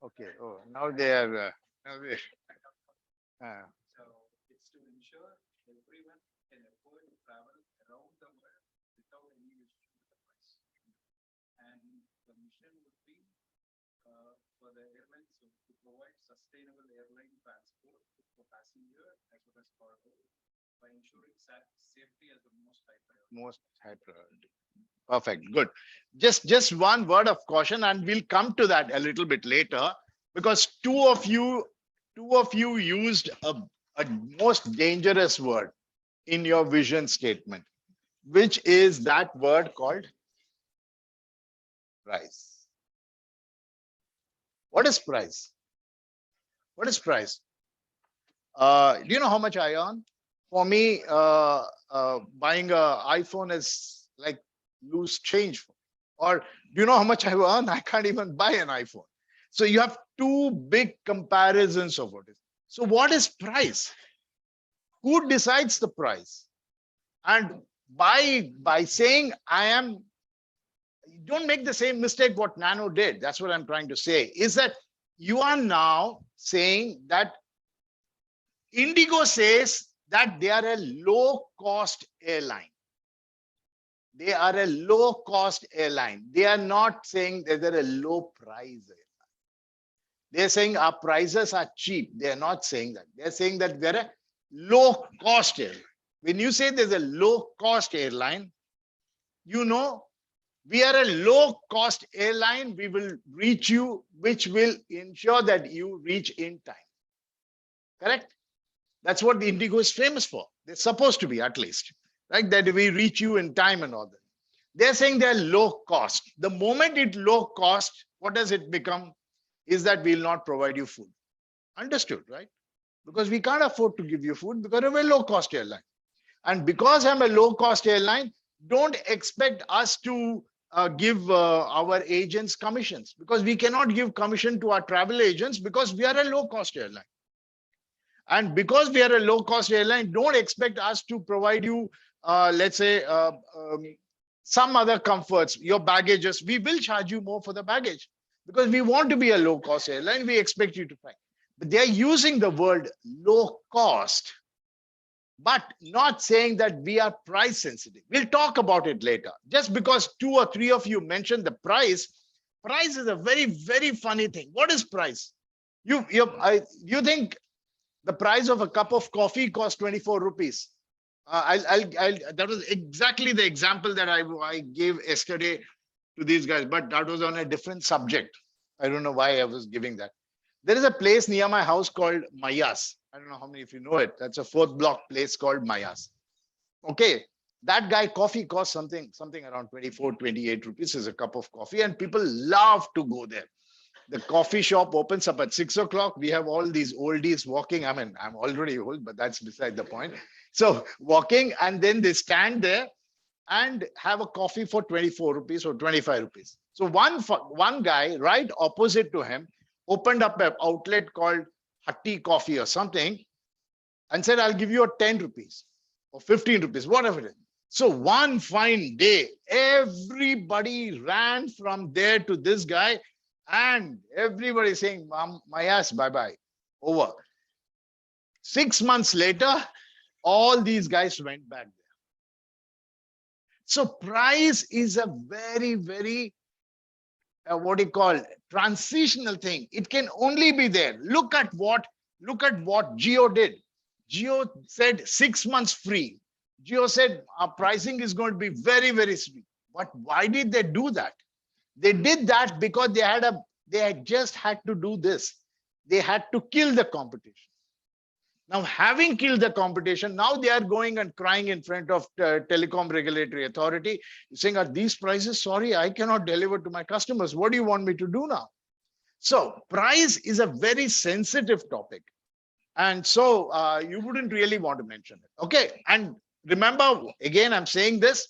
Okay. Oh, now they are. Now they, So it's to ensure everyone can afford to travel around the world without any issue with the price. And the mission would be for the airlines to provide sustainable airline transport for passenger as well as cargo by ensuring safety as the most high priority. most high priority. Perfect. Good. Just one word of caution, and we'll come to that a little bit later, because two of you used a most dangerous word in your vision statement, which is that word called price. What is price? What is price? Do you know how much I earn? For me, buying an iPhone is like loose change. Or do you know how much I earn? I can't even buy an iPhone. So you have two big comparisons of what is. So what is price? Who decides the price? And by saying don't make the same mistake what Nano did. That's what I'm trying to say, is that you are now saying that Indigo says that they are a low-cost airline. They are a low-cost airline. They are not saying that they're a low-price airline. They're saying our prices are cheap. They're not saying that. They're saying that we're a low-cost airline. When you say there's a low-cost airline, you know, we are a low-cost airline. We will reach you, which will ensure that you reach in time. Correct? That's what the Indigo is famous for. They're supposed to be, at least, right? That we reach you in time and all that. They're saying they're low cost. The moment it's low cost, what does it become? Is that we'll not provide you food. Understood, right? Because we can't afford to give you food because we're a low cost airline. And because I'm a low cost airline, don't expect us to give our agents commissions, because we cannot give commission to our travel agents because we are a low cost airline. And because we are a low cost airline, don't expect us to provide you, let's say, some other comforts, your baggages. We will charge you more for the baggage because we want to be a low cost airline. We expect you to pay. But they're using the word low cost, but not saying that we are price sensitive. We'll talk about it later. Just because 2 or 3 of you mentioned the price is a very, very funny thing. What is price? You think the price of a cup of coffee costs 24 rupees? That was exactly the example that I gave yesterday to these guys, but that was on a different subject. I don't know why I was giving that. There is a place near my house called Mayas. I don't know how many of you know it. That's a 4th block place called Mayas. Okay. That guy coffee costs something around 24, 28 rupees is a cup of coffee, and people love to go there. The coffee shop opens up at 6 o'clock. We have all these oldies walking. I mean, I'm already old, but that's beside the point. So walking, and then they stand there and have a coffee for 24 rupees or 25 rupees. So one guy right opposite to him opened up an outlet called Hatti Coffee or something and said, I'll give you a 10 rupees or 15 rupees, whatever it is. So one fine day, everybody ran from there to this guy, and everybody saying, my ass, bye-bye, over. 6 months later, all these guys went back there. So price is a very, very, what do you call, transitional thing. It can only be there. Look at what Jio did. Jio said 6 months free. Jio said our pricing is going to be very, very sweet. But why did they do that? They did that because they had just had to do this. They had to kill the competition. Now, having killed the competition, now they are going and crying in front of Telecom Regulatory Authority, saying, are these prices? Sorry, I cannot deliver to my customers. What do you want me to do now? So price is a very sensitive topic. And so you wouldn't really want to mention it. Okay. And remember, again, I'm saying this.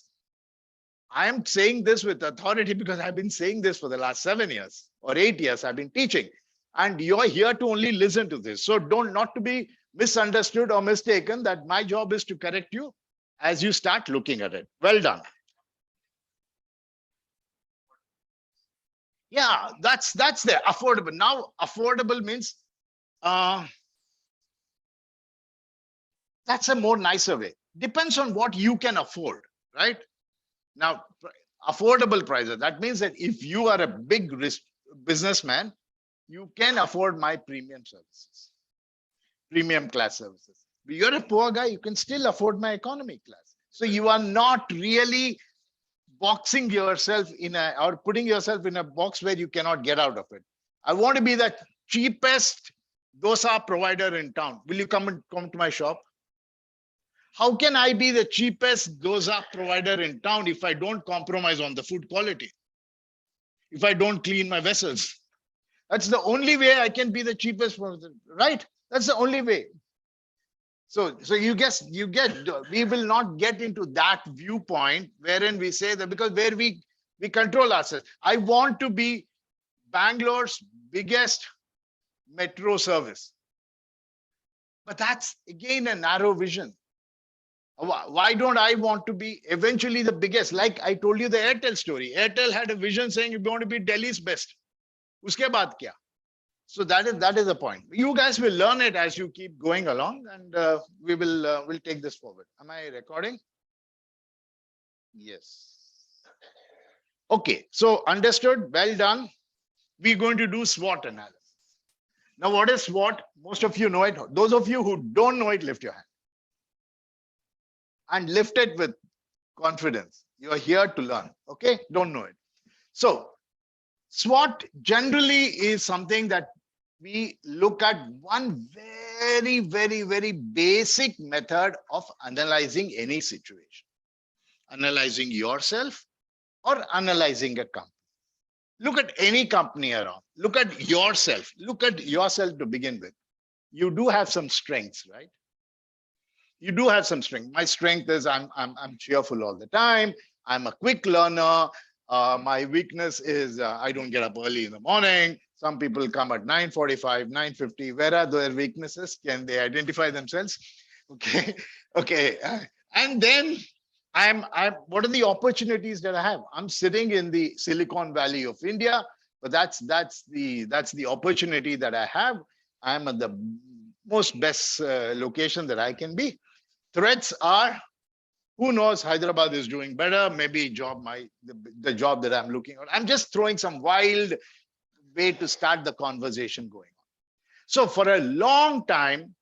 I am saying this with authority because I've been saying this for the last 7 years or 8 years. I've been teaching, and you're here to only listen to this. So not to be misunderstood or mistaken that my job is to correct you as you start looking at it. Well done. Yeah, that's there. Affordable. Now, affordable means that's a more nicer way. Depends on what you can afford, right? Now, affordable prices. That means that if you are a big businessman, you can afford my premium services, premium class services. If you're a poor guy, you can still afford my economy class. So you are not really boxing yourself or putting yourself in a box where you cannot get out of it. I want to be the cheapest dosa provider in town. Will you come to my shop? How can I be the cheapest dosa provider in town if I don't compromise on the food quality? If I don't clean my vessels? That's the only way I can be the cheapest, right? That's the only way. So you get, we will not get into that viewpoint wherein we say that because where we control ourselves. I want to be Bangalore's biggest metro service. But that's again a narrow vision. Why don't I want to be eventually the biggest? Like I told you the Airtel story. Airtel had a vision saying you're going to be Delhi's best. Uske baad kya? So that is the point. You guys will learn it as you keep going along, and we'll take this forward. Am I recording? Yes. Okay. So understood. Well done. We're going to do SWOT analysis. Now, what is SWOT? Most of you know it. Those of you who don't know it, lift your hand. And lift it with confidence. You are here to learn. Okay. Don't know it. So SWOT generally is something that we look at one very, very, very basic method of analyzing any situation. Analyzing yourself, or analyzing a company. Look at any company around. Look at yourself. Look at yourself to begin with. You do have some strengths, right? You do have some strength. My strength is I'm cheerful all the time. I'm a quick learner. My weakness is I don't get up early in the morning. Some people come at 9:45, 9:50. Where are their weaknesses? Can they identify themselves? Okay, okay. And then what are the opportunities that I have? I'm sitting in the Silicon Valley of India, but that's the opportunity that I have. I'm at the most best location that I can be. Threats are, who knows, Hyderabad is doing better. Maybe the job that I'm looking at. I'm just throwing some wild way to start the conversation going on. So for a long time,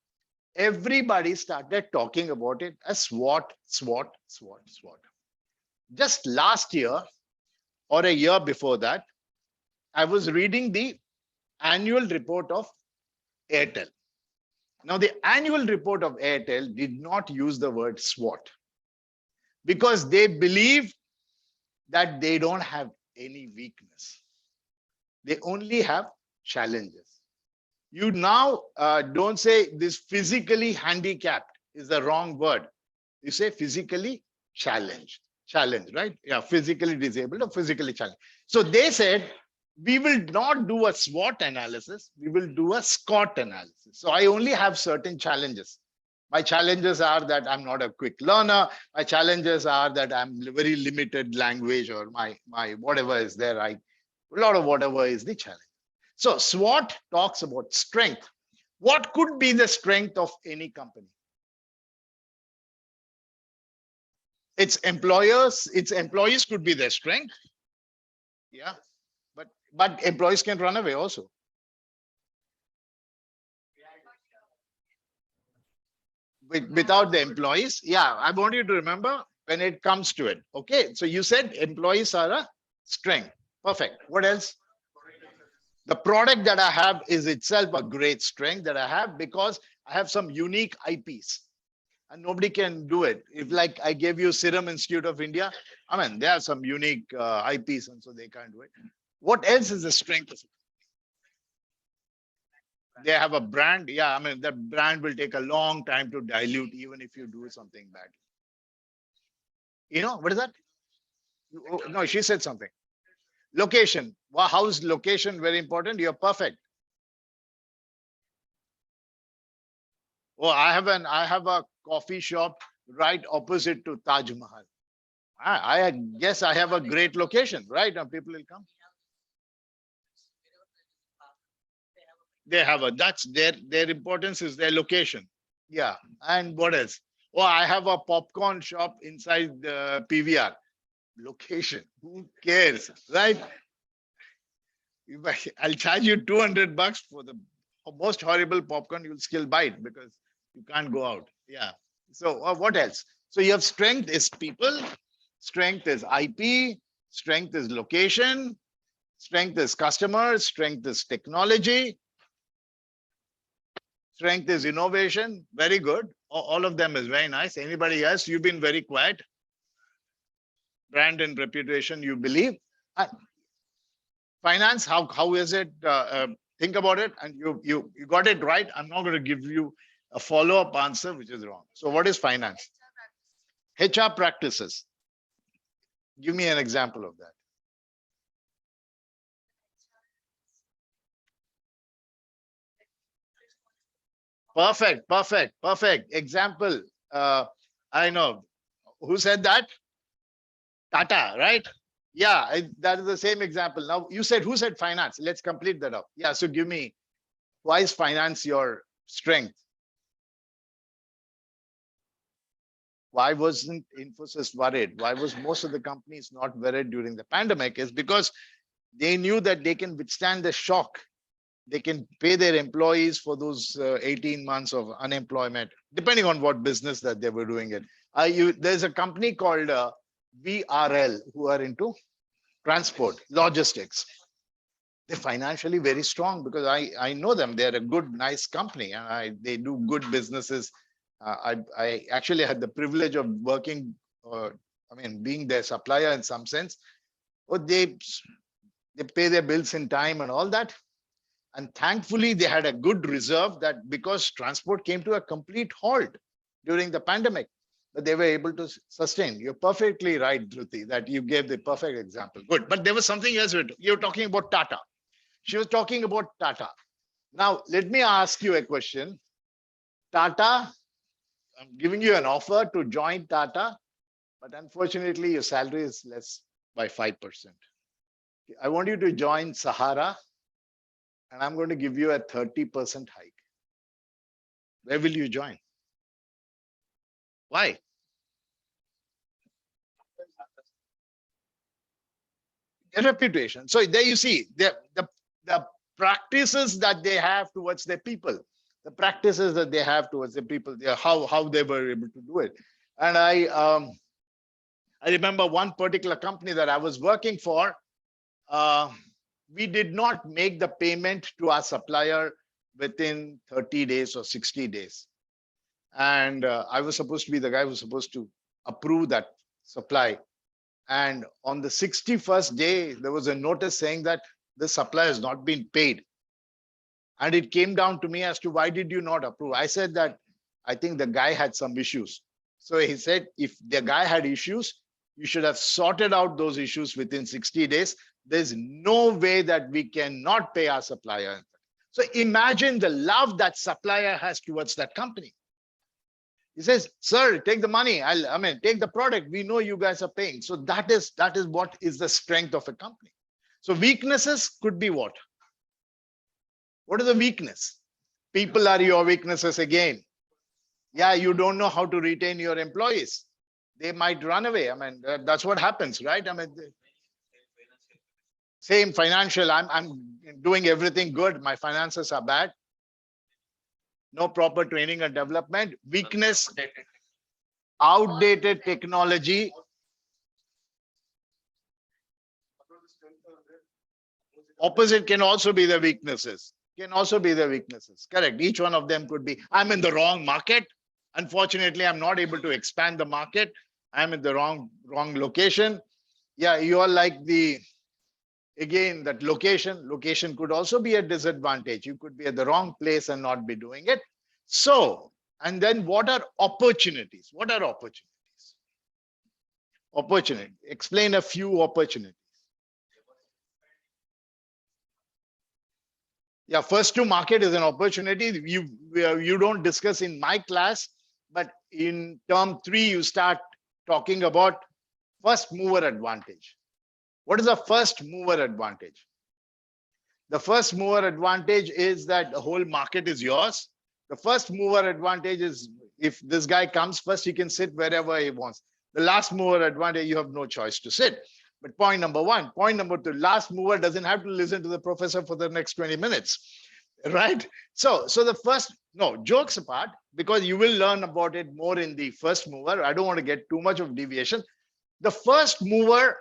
everybody started talking about it as SWOT. Just last year or a year before that, I was reading the annual report of Airtel. Now, the annual report of Airtel did not use the word SWOT because they believe that they don't have any weakness. They only have challenges. You now don't say this physically handicapped is the wrong word. You say physically challenged, right? Yeah, physically disabled or physically challenged. So they said, we will not do a SWOT analysis. We will do a SCOT analysis. So I only have certain challenges. My challenges are that I'm not a quick learner. My challenges are that I'm very limited language, or my whatever is there. A lot of whatever is the challenge. So SWOT talks about strength. What could be the strength of any company? Its employees could be their strength. Yeah. But employees can run away also. Without the employees, yeah, I want you to remember when it comes to it. Okay, so you said employees are a strength. Perfect. What else? The product that I have is itself a great strength that I have because I have some unique IPs. And nobody can do it. If like I gave you Serum Institute of India, I mean, there are some unique IPs and so they can't do it. What else is the strength of it? They have a brand. Yeah, I mean, that brand will take a long time to dilute even if you do something bad. You know, what is that? Oh, no, she said something. Location. Well, how's location very important? You're perfect. Oh, I have a coffee shop right opposite to Taj Mahal. I guess I have a great location, right? And people will come. They have that's their importance is their location. Yeah. And what else? Oh, I have a popcorn shop inside the PVR. Location. Who cares, right? I'll charge you $200 for the most horrible popcorn. You'll still buy it because you can't go out. Yeah. So what else? So you have strength is people, strength is IP, strength is location, strength is customers, strength is technology, strength is innovation. Very good. All of them is very nice. Anybody else? You've been very quiet. Brand and reputation, you believe. Finance, how is it? Think about it, and you got it right. I'm not going to give you a follow-up answer, which is wrong. So what is finance? HR practices. Give me an example of that. Perfect. Example. I know. Who said that? Tata, right? Yeah, that is the same example. Now you said, who said finance? Let's complete that up. Yeah, so give me, why is finance your strength? Why wasn't Infosys worried? Why was most of the companies not worried during the pandemic? Is because they knew that they can withstand the shock. They can pay their employees for those 18 months of unemployment, depending on what business that they were doing it. There's a company called VRL who are into transport, logistics. They're financially very strong because I know them. They're a good, nice company and they do good businesses. I actually had the privilege of working, being their supplier in some sense. Oh, they pay their bills in time and all that. And thankfully, they had a good reserve that because transport came to a complete halt during the pandemic, but they were able to sustain. You're perfectly right, Dhruti, that you gave the perfect example. Good. But there was something else. You're talking about Tata. She was talking about Tata. Now, let me ask you a question. Tata, I'm giving you an offer to join Tata, but unfortunately, your salary is less by 5%. I want you to join Sahara, and I'm going to give you a 30% hike. Where will you join? Why? A reputation. So there you see the practices that they have towards their people, the practices that they have towards their people, how they were able to do it. And I remember one particular company that I was working for. We did not make the payment to our supplier within 30 days or 60 days. And I was supposed to be the guy who was supposed to approve that supply. And on the 61st day, there was a notice saying that the supply has not been paid. And it came down to me as to why did you not approve? I said that I think the guy had some issues. So he said, if the guy had issues, you should have sorted out those issues within 60 days. There's no way that we cannot pay our supplier. So imagine the love that supplier has towards that company. He says, sir, take the money. I mean, take the product. We know you guys are paying. So that is what is the strength of a company. So weaknesses could be what? What is the weakness? People are your weaknesses again. Yeah, you don't know how to retain your employees. They might run away. I mean, that's what happens, right? I mean, same financial. I'm doing everything good. My finances are bad. No proper training and development. Weakness, outdated technology. Opposite can also be the weaknesses. Correct. Each one of them could be, I'm in the wrong market. Unfortunately, I'm not able to expand the market. I'm in the wrong location. Yeah, you are like again, that location could also be a disadvantage. You could be at the wrong place and not be doing it. So, and then what are opportunities? What are opportunities? Opportunity. Explain a few opportunities. Yeah, first to market is an opportunity. You don't discuss in my class, but in term 3, you start talking about first mover advantage. What is the first mover advantage? The first mover advantage is that the whole market is yours. The first mover advantage is if this guy comes first, he can sit wherever he wants. The last mover advantage, you have no choice to sit. But point number 1. Point number 2, last mover doesn't have to listen to the professor for the next 20 minutes, right? So the first, no, jokes apart, because you will learn about it more in the first mover. I don't want to get too much of deviation. The first mover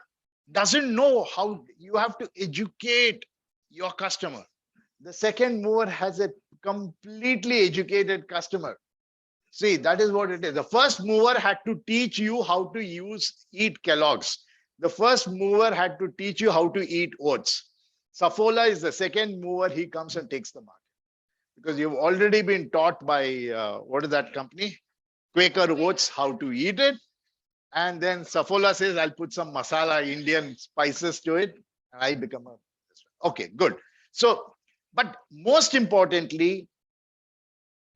doesn't know how you have to educate your customer. The second mover has a completely educated customer. See, that is what it is. The first mover had to teach you how to eat Kellogg's. The first mover had to teach you how to eat oats. Saffola is the second mover. He comes and takes the market because you've already been taught by, what is that company? Quaker Oats, how to eat it. And then Saffola says, I'll put some masala, Indian spices to it. And I become a, okay, good. So, but most importantly,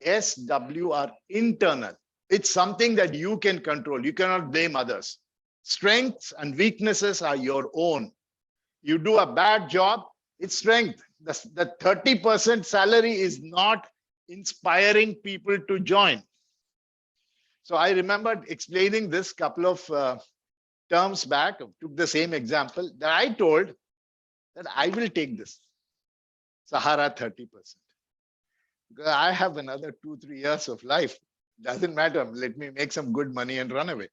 SW are internal. It's something that you can control. You cannot blame others. Strengths and weaknesses are your own. You do a bad job, it's strength. The 30% salary is not inspiring people to join. So I remember explaining this couple of terms back, took the same example that I told that I will take this Sahara 30%. Because I have another 2-3 years of life. Doesn't matter. Let me make some good money and run away.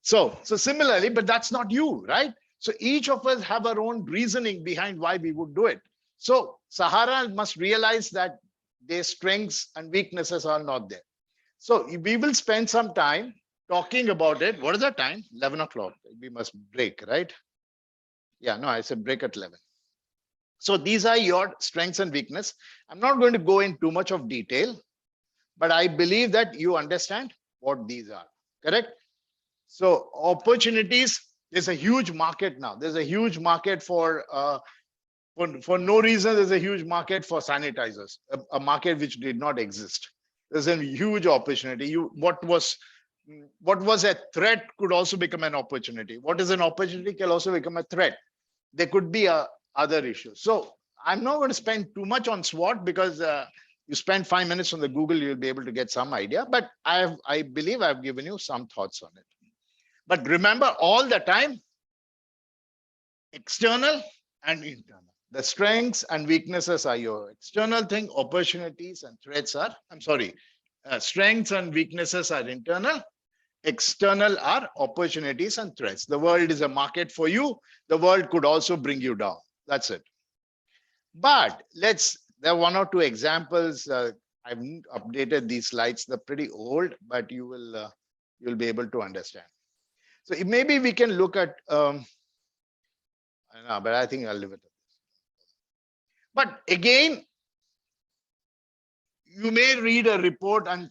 So similarly, but that's not you, right? So each of us have our own reasoning behind why we would do it. So Sahara must realize that their strengths and weaknesses are not there. So we will spend some time talking about it. What is the time? 11 o'clock. We must break, right? Yeah, no, I said break at 11. So these are your strengths and weakness. I'm not going to go in too much of detail, but I believe that you understand what these are, correct? So opportunities, there's a huge market now. There's a huge market for no reason, there's a huge market for sanitizers, a market which did not exist. There's a huge opportunity. What was a threat could also become an opportunity. What is an opportunity can also become a threat. There could be other issues. So I'm not going to spend too much on SWOT because you spend 5 minutes on the Google, you'll be able to get some idea. But I believe I've given you some thoughts on it. But remember all the time, external and internal. The strengths and weaknesses are your external thing. Opportunities and threats are, strengths and weaknesses are internal. External are opportunities and threats. The world is a market for you. The world could also bring you down. That's it. But there are 1 or 2 examples. I've updated these slides. They're pretty old, but you'll be able to understand. So maybe we can look at, but I think I'll leave it. But again, you may read a report and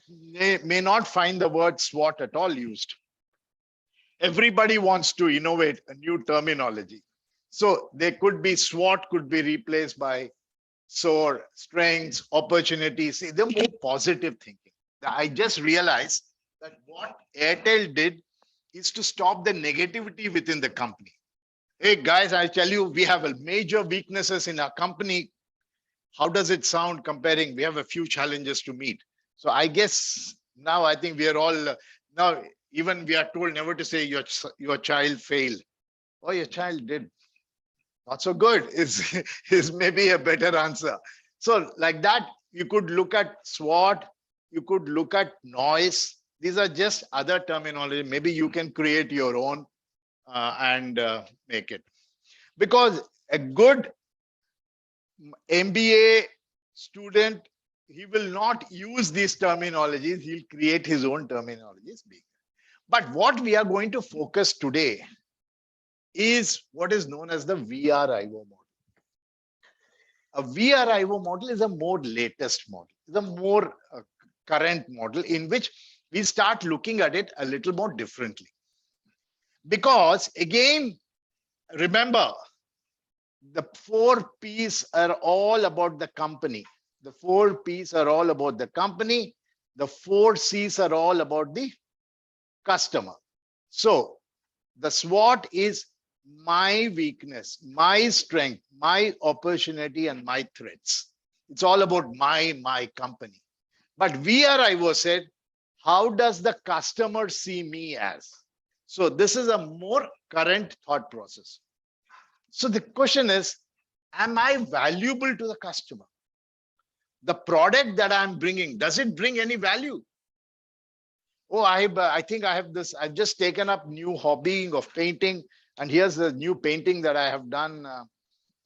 may not find the word SWOT at all used. Everybody wants to innovate a new terminology. So there could be SWOT could be replaced by SOAR, strengths, opportunities. See, they're more positive thinking. I just realized that what Airtel did is to stop the negativity within the company. Hey guys, I tell you, we have a major weaknesses in our company. How does it sound comparing? We have a few challenges to meet. So I guess now I think we are all, now even we are told never to say your child failed. Oh, your child did. Not so good is maybe a better answer. So like that, you could look at SWOT, you could look at noise. These are just other terminology. Maybe you can create your own and make it. Because a good MBA student, he will not use these terminologies. He'll create his own terminologies. But what we are going to focus today is what is known as the VRIO model. A VRIO model is a more latest model, the more current model in which we start looking at it a little more differently. Because again, remember, the 4 P's are all about the company. The 4 P's are all about the company. The 4 C's are all about the customer. So the SWOT is my weakness, my strength, my opportunity, and my threats. It's all about my company. But VRIO said, how does the customer see me as? So this is a more current thought process. So the question is, am I valuable to the customer? The product that I'm bringing, does it bring any value? Oh, I think I have this, I've just taken up new hobbying of painting. And here's the new painting that I have done.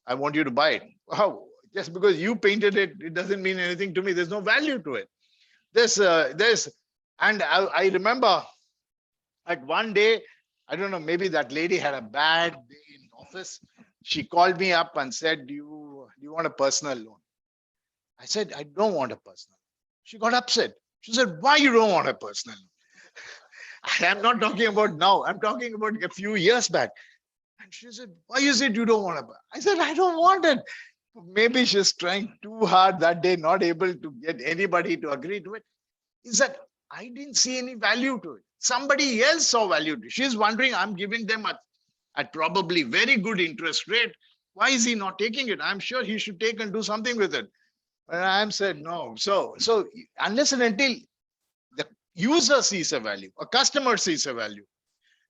I want you to buy it. Wow, just because you painted it, it doesn't mean anything to me. There's no value to it. And I remember at one day, I don't know, maybe that lady had a bad day in office. She called me up and said, do you want a personal loan? I said, I don't want a personal loan. She got upset. She said, why you don't want a personal loan? I'm not talking about now. I'm talking about a few years back. And she said, why is it you don't want to buy? I said, I don't want it. Maybe she's trying too hard that day, not able to get anybody to agree to it. Is that I didn't see any value to it. Somebody else saw value to it. She's wondering, I'm giving them at probably very good interest rate. Why is he not taking it? I'm sure he should take and do something with it. But I said, no. So unless and until the user sees a value, a customer sees a value.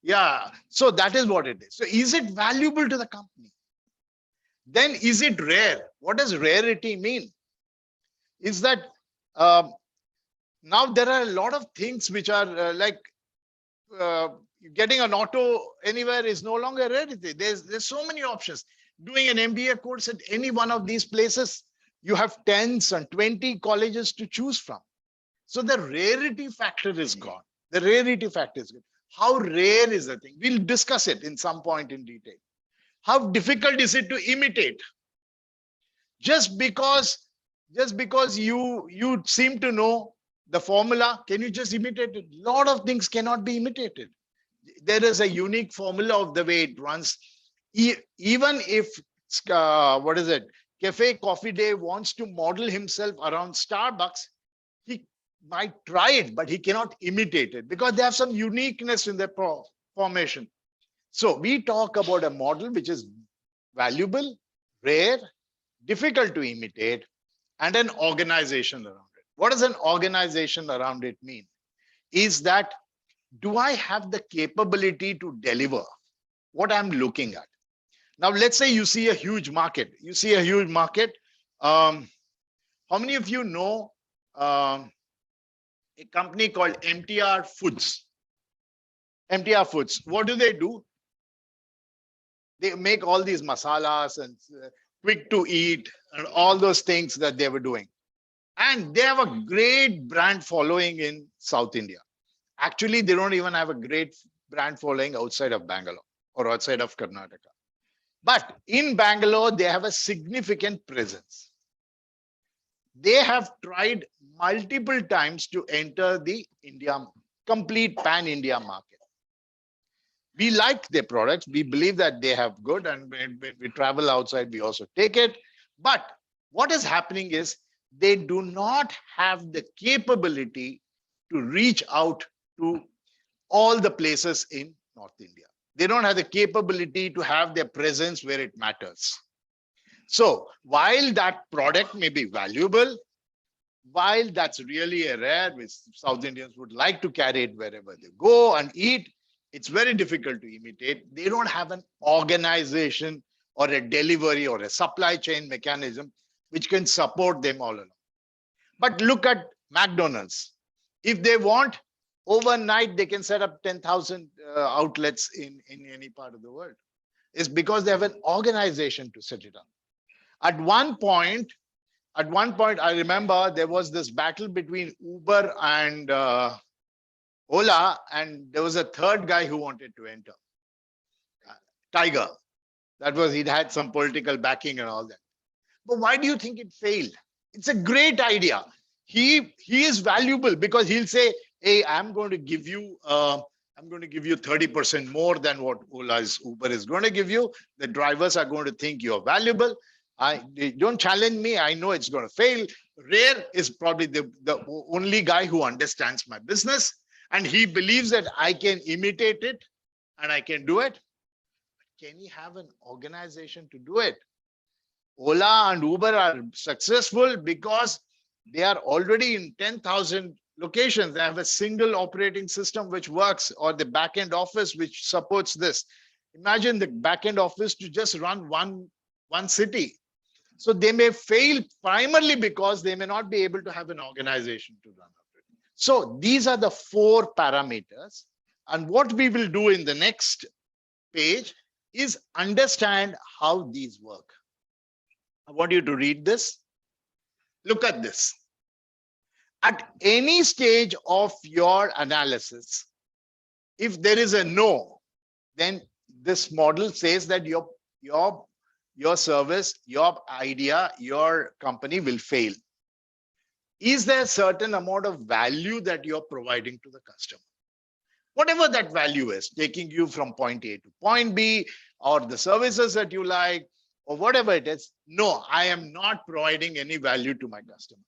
Yeah, so that is what it is. So is it valuable to the company? Then is it rare? What does rarity mean? Is that now there are a lot of things which are getting an auto anywhere is no longer a rarity. There's so many options. Doing an MBA course at any one of these places, you have 10s and 20 colleges to choose from. So the rarity factor is gone. The rarity factor is good. How rare is the thing? We'll discuss it in some point in detail. How difficult is it to imitate? Just because you seem to know the formula, can you just imitate it? A lot of things cannot be imitated. There is a unique formula of the way it runs. Even if what is it? Cafe Coffee Day wants to model himself around Starbucks, he might try it, but he cannot imitate it because they have some uniqueness in their formation. So we talk about a model which is valuable, rare, difficult to imitate, and an organization around it. What does an organization around it mean? Is that, do I have the capability to deliver what I'm looking at? Now, let's say you see a huge market. You see a huge market. How many of you know a company called MTR Foods? MTR Foods. What do? They make all these masalas and quick to eat and all those things that they were doing. And they have a great brand following in South India. Actually, they don't even have a great brand following outside of Bangalore or outside of Karnataka. But in Bangalore, they have a significant presence. They have tried multiple times to enter the complete pan-India market. We like their products. We believe that they have good, and when we travel outside, we also take it. But what is happening is they do not have the capability to reach out to all the places in North India. They don't have the capability to have their presence where it matters. So while that product may be valuable, while that's really a rare, which South Indians would like to carry it wherever they go and eat, it's very difficult to imitate. They don't have an organization or a delivery or a supply chain mechanism which can support them all along. But look at McDonald's. If they want, overnight, they can set up 10,000 outlets in any part of the world. It's because they have an organization to set it up. At one point, I remember there was this battle between Uber and Ola, and there was a third guy who wanted to enter. Tiger. That was, he'd had some political backing and all that. But why do you think it failed? It's a great idea. He is valuable because he'll say, hey, I'm going to give you 30% more than what Uber is going to give you. The drivers are going to think you're valuable. Don't challenge me. I know it's going to fail. Rare is probably the only guy who understands my business, and he believes that I can imitate it and I can do it. Can he have an organization to do it? Ola and Uber are successful because they are already in 10,000 locations. They have a single operating system which works, or the backend office which supports this. Imagine the backend office to just run one city. So they may fail primarily because they may not be able to have an organization to run it. So these are the 4 parameters. And what we will do in the next page is understand how these work. I want you to read this. Look at this. At any stage of your analysis, if there is a no, then this model says that your service, your idea, your company will fail. Is there a certain amount of value that you're providing to the customer? Whatever that value is, taking you from point A to point B, or the services that you like, or whatever it is. No, I am not providing any value to my customer.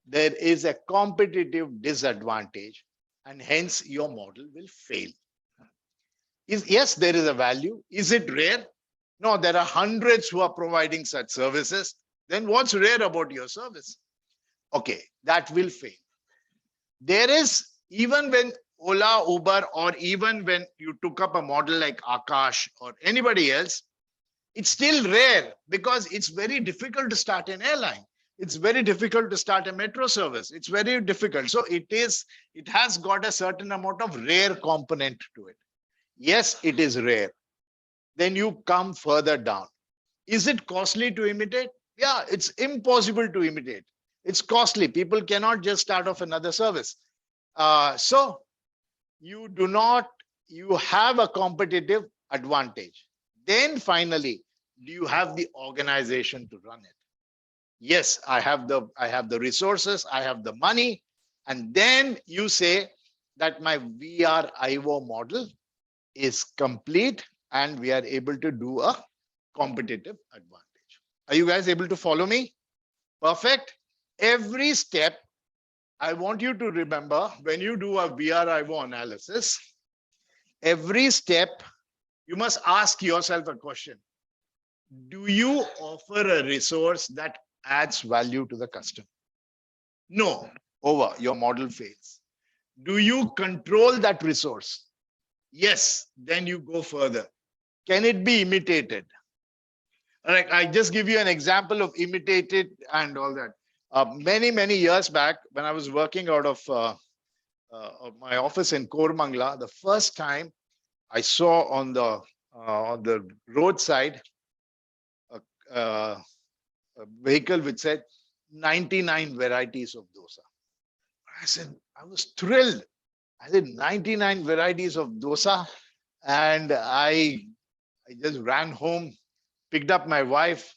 There is a competitive disadvantage, and hence your model will fail. Yes, there is a value. Is it rare? No, there are hundreds who are providing such services. Then what's rare about your service? Okay, that will fail. There is, even when Ola, Uber, or even when you took up a model like Akash or anybody else, it's still rare because it's very difficult to start an airline. It's very difficult to start a metro service. It's very difficult. So it has got a certain amount of rare component to it. Yes, it is rare. Then you come further down. Is it costly to imitate? Yeah, it's impossible to imitate. It's costly. People cannot just start off another service. So you have a competitive advantage. Then finally, do you have the organization to run it? Yes, I have the resources, I have the money. And then you say that my VRIO model is complete and we are able to do a competitive advantage. Are you guys able to follow me? Perfect. Every step, I want you to remember when you do a VRIO analysis, every step, you must ask yourself a question. Do you offer a resource that adds value to the customer? No, over, your model fails. Do you control that resource? Yes, then you go further. Can it be imitated? All right, I just give you an example of imitated and all that. Many years back, when I was working out of my office in Kormangla, the first time I saw on the roadside a vehicle which said 99 varieties of dosa. I said, I was thrilled. I said 99 varieties of dosa, and I just ran home, picked up my wife,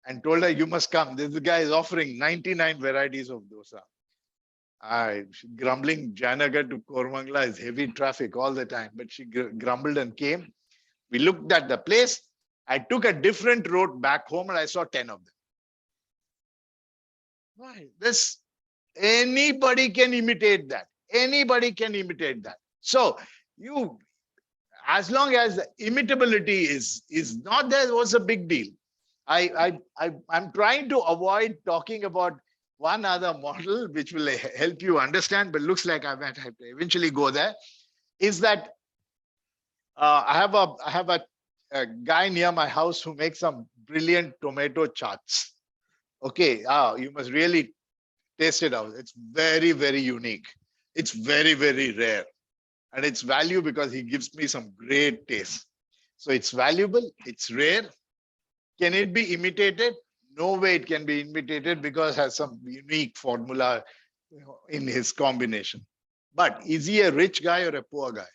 and told her, you must come. This guy is offering 99 varieties of dosa. Grumbling Janagar to Kormangla is heavy traffic all the time, but she grumbled and came. We looked at the place. I took a different road back home and I saw 10 of them. Why? Anybody can imitate that. Anybody can imitate that. So as long as the imitability is not there, what's a big deal? I'm trying to avoid talking about one other model which will help you understand, but looks like I might have to eventually go there. Is that I have a guy near my house who makes some brilliant tomato charts. Okay, you must really taste it out. It's very unique. It's very rare, and it's value because he gives me some great taste. So it's valuable. It's rare. Can it be imitated? No way it can be imitated because it has some unique formula in his combination. But is he a rich guy or a poor guy?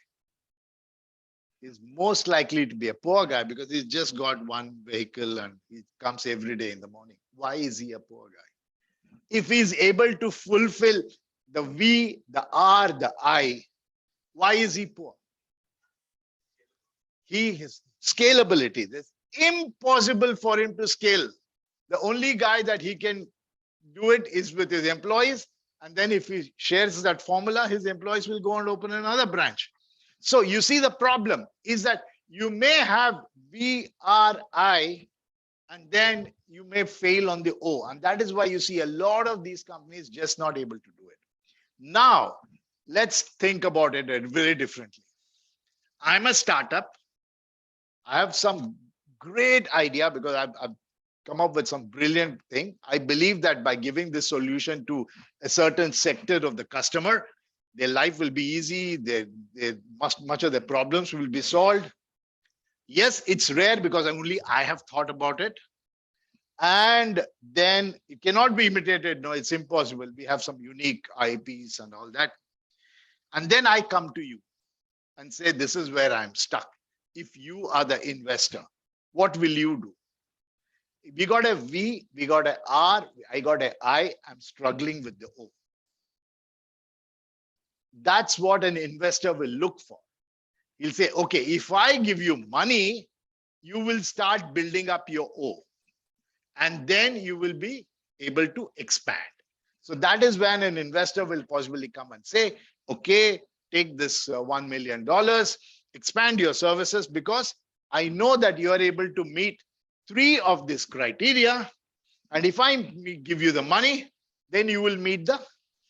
He's most likely to be a poor guy because he's just got one vehicle and he comes every day in the morning. Why is he a poor guy? If he's able to fulfill the V, the R, the I, why is he poor? He has scalability. It's impossible for him to scale. The only guy that he can do it is with his employees. And then if he shares that formula, his employees will go and open another branch. So you see, the problem is that you may have VRI and then you may fail on the O. And that is why you see a lot of these companies just not able to do it. Now, let's think about it very differently. I'm a startup. I have some great idea because I've come up with some brilliant thing. I believe that by giving this solution to a certain sector of the customer, their life will be easy. Much of their problems will be solved. Yes, it's rare because only I have thought about it. And then it cannot be imitated. No, it's impossible. We have some unique IPs and all that. And then I come to you and say, this is where I'm stuck. If you are the investor, what will you do? We got a V, we got a R, I got a I, I'm struggling with the O. That's what an investor will look for. He'll say, okay, if I give you money, you will start building up your O. And then you will be able to expand. So that is when an investor will possibly come and say, okay, take this $1 million, expand your services because I know that you are able to meet 3 of this criteria. And if I give you the money, then you will meet the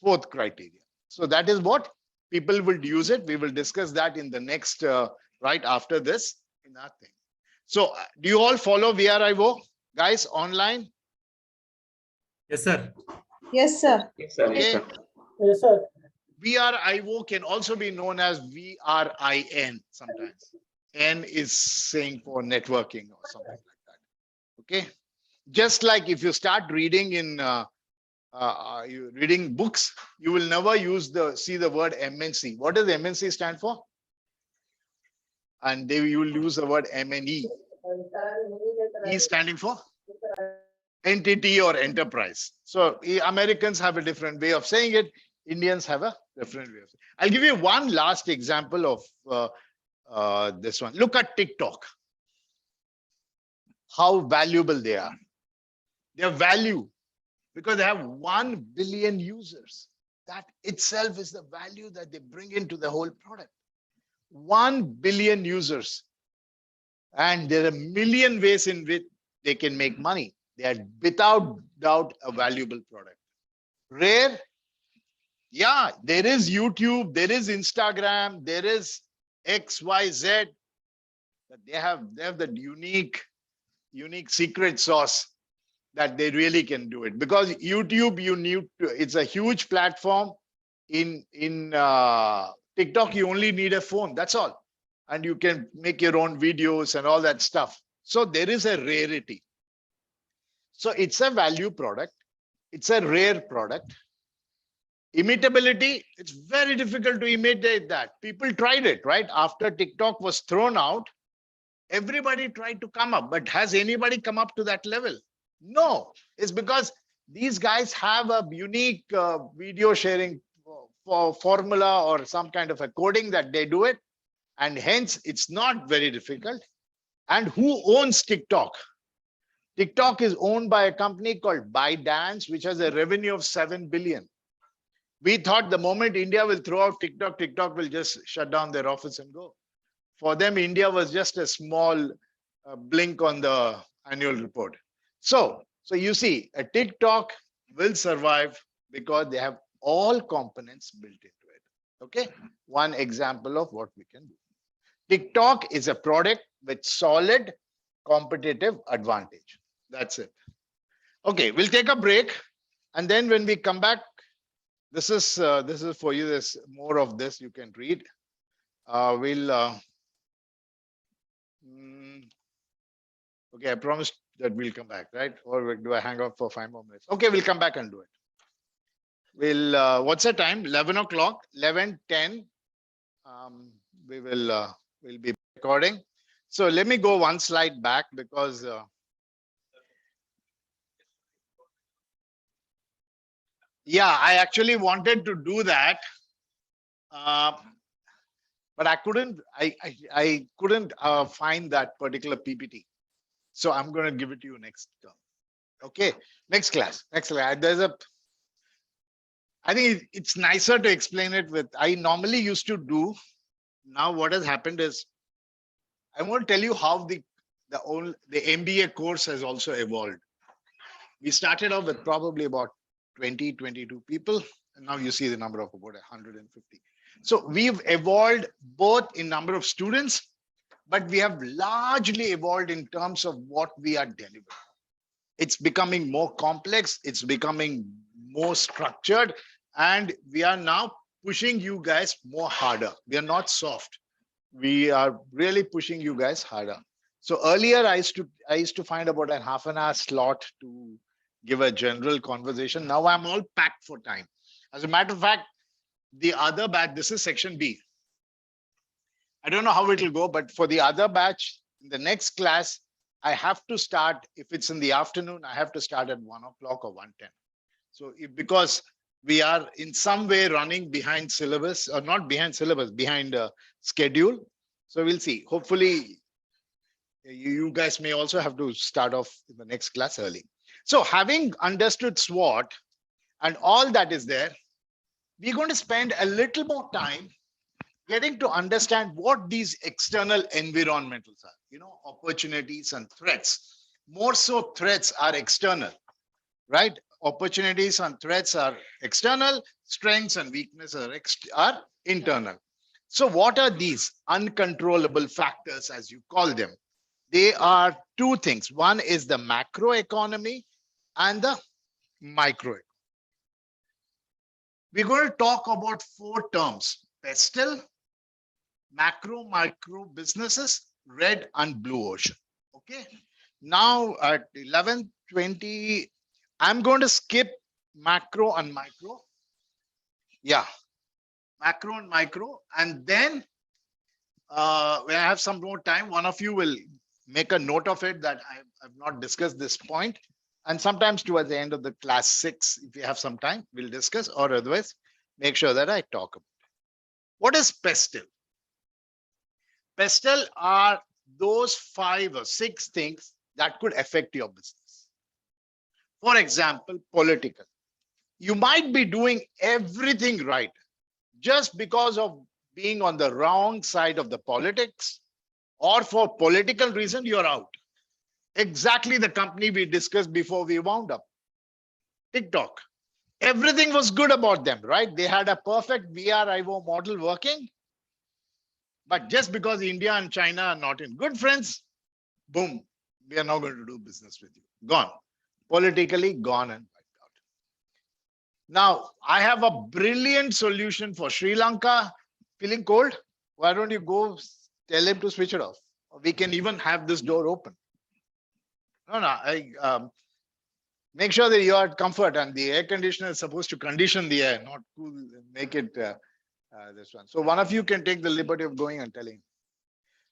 4th criteria. So that is what people will use it. We will discuss that in the next, right after this in our thing. So do you all follow VRIO, guys, online? Yes, sir. Yes, sir. Yes, sir. Yes, Okay. sir. Yes, sir. VRIO can also be known as VRIN sometimes. N is saying for networking or something like that. Okay. Just like if you start reading in you reading books, you will never see the word MNC. What does MNC stand for? And you will use the word MNE. E standing for entity or enterprise. So Americans have a different way of saying it. Indians have a different way of saying it. I'll give you one last example of this one. Look at TikTok. How valuable they are. Their value, because they have 1 billion users. That itself is the value that they bring into the whole product. 1 billion users. And there are a million ways in which they can make money. They are without doubt a valuable product. Rare? Yeah, there is YouTube, there is Instagram, there is XYZ. But they have that unique secret sauce that they really can do it. Because YouTube, you need to, it's a huge platform. In TikTok, you only need a phone. That's all. And you can make your own videos and all that stuff. So there is a rarity. So it's a value product. It's a rare product. Imitability, it's very difficult to imitate that. People tried it, right? After TikTok was thrown out, everybody tried to come up. But has anybody come up to that level? No. It's because these guys have a unique video sharing formula or some kind of a coding that they do it. And hence, it's not very difficult. And who owns TikTok? TikTok is owned by a company called ByteDance, which has a revenue of 7 billion. We thought the moment India will throw out TikTok, TikTok will just shut down their office and go. For them, India was just a small blink on the annual report. So you see, a TikTok will survive because they have all components built into it. Okay, one example of what we can do. TikTok is a product with solid competitive advantage. That's it. Okay, we'll take a break. And then when we come back, this is for you. There's more of this you can read. Okay, I promised that we'll come back, right? Or do I hang up for 5 more minutes? Okay, we'll come back and do it. We'll, what's the time? 11 o'clock, 11:10. We'll be recording. So let me go one slide back because yeah, I actually wanted to do that. But I couldn't, I couldn't find that particular PPT. So I'm going to give it to you next term. Okay, next class. There's a, I think it's nicer to explain it with, I normally used to do. Now what has happened is, I want to tell you how the MBA course has also evolved. We started off with probably about 20, 22 people. And now you see the number of about 150. So we've evolved both in number of students, but we have largely evolved in terms of what we are delivering. It's becoming more complex. It's becoming more structured. And we are now pushing you guys more harder. We are not soft. We are really pushing you guys harder. So earlier I used to find about a half an hour slot to give a general conversation. Now I'm all packed for time. As a matter of fact, the other batch, this is section B. I don't know how it will go, but for the other batch, in the next class, I have to start, if it's in the afternoon, I have to start at 1 o'clock or 1:10. So because we are in some way running behind syllabus, or not behind syllabus, behind schedule. So we'll see. Hopefully, you guys may also have to start off in the next class early. So having understood SWOT and all that is there, we're going to spend a little more time getting to understand what these external environmentals are, you know, opportunities and threats. More so threats are external, right? Opportunities and threats are external, strengths and weaknesses are internal. So what are these uncontrollable factors, as you call them? They are two things. One is the macroeconomy and the microeconomy. We're going to talk about 4 terms: pestle, macro, micro businesses, red and blue ocean. Okay. Now at 11:20, I'm going to skip macro and micro. Yeah. Macro and micro. And then when I have some more time, one of you will make a note of it that I've not discussed this point. And sometimes towards the end of the class 6, if you have some time, we'll discuss, or otherwise make sure that I talk about it. What is pestle? Pestle are those 5 or 6 things that could affect your business. For example, political. You might be doing everything right just because of being on the wrong side of the politics, or for political reason, you're out. Exactly the company we discussed before we wound up. TikTok. Everything was good about them, right? They had a perfect VRIO model working. But just because India and China are not in good friends, boom, we are not going to do business with you. Gone. Politically gone and wiped out. Now, I have a brilliant solution for Sri Lanka. Feeling cold? Why don't you go tell him to switch it off? We can even have this door open. No, make sure that you are at comfort, and the air conditioner is supposed to condition the air, not cool, make it this one. So one of you can take the liberty of going and telling.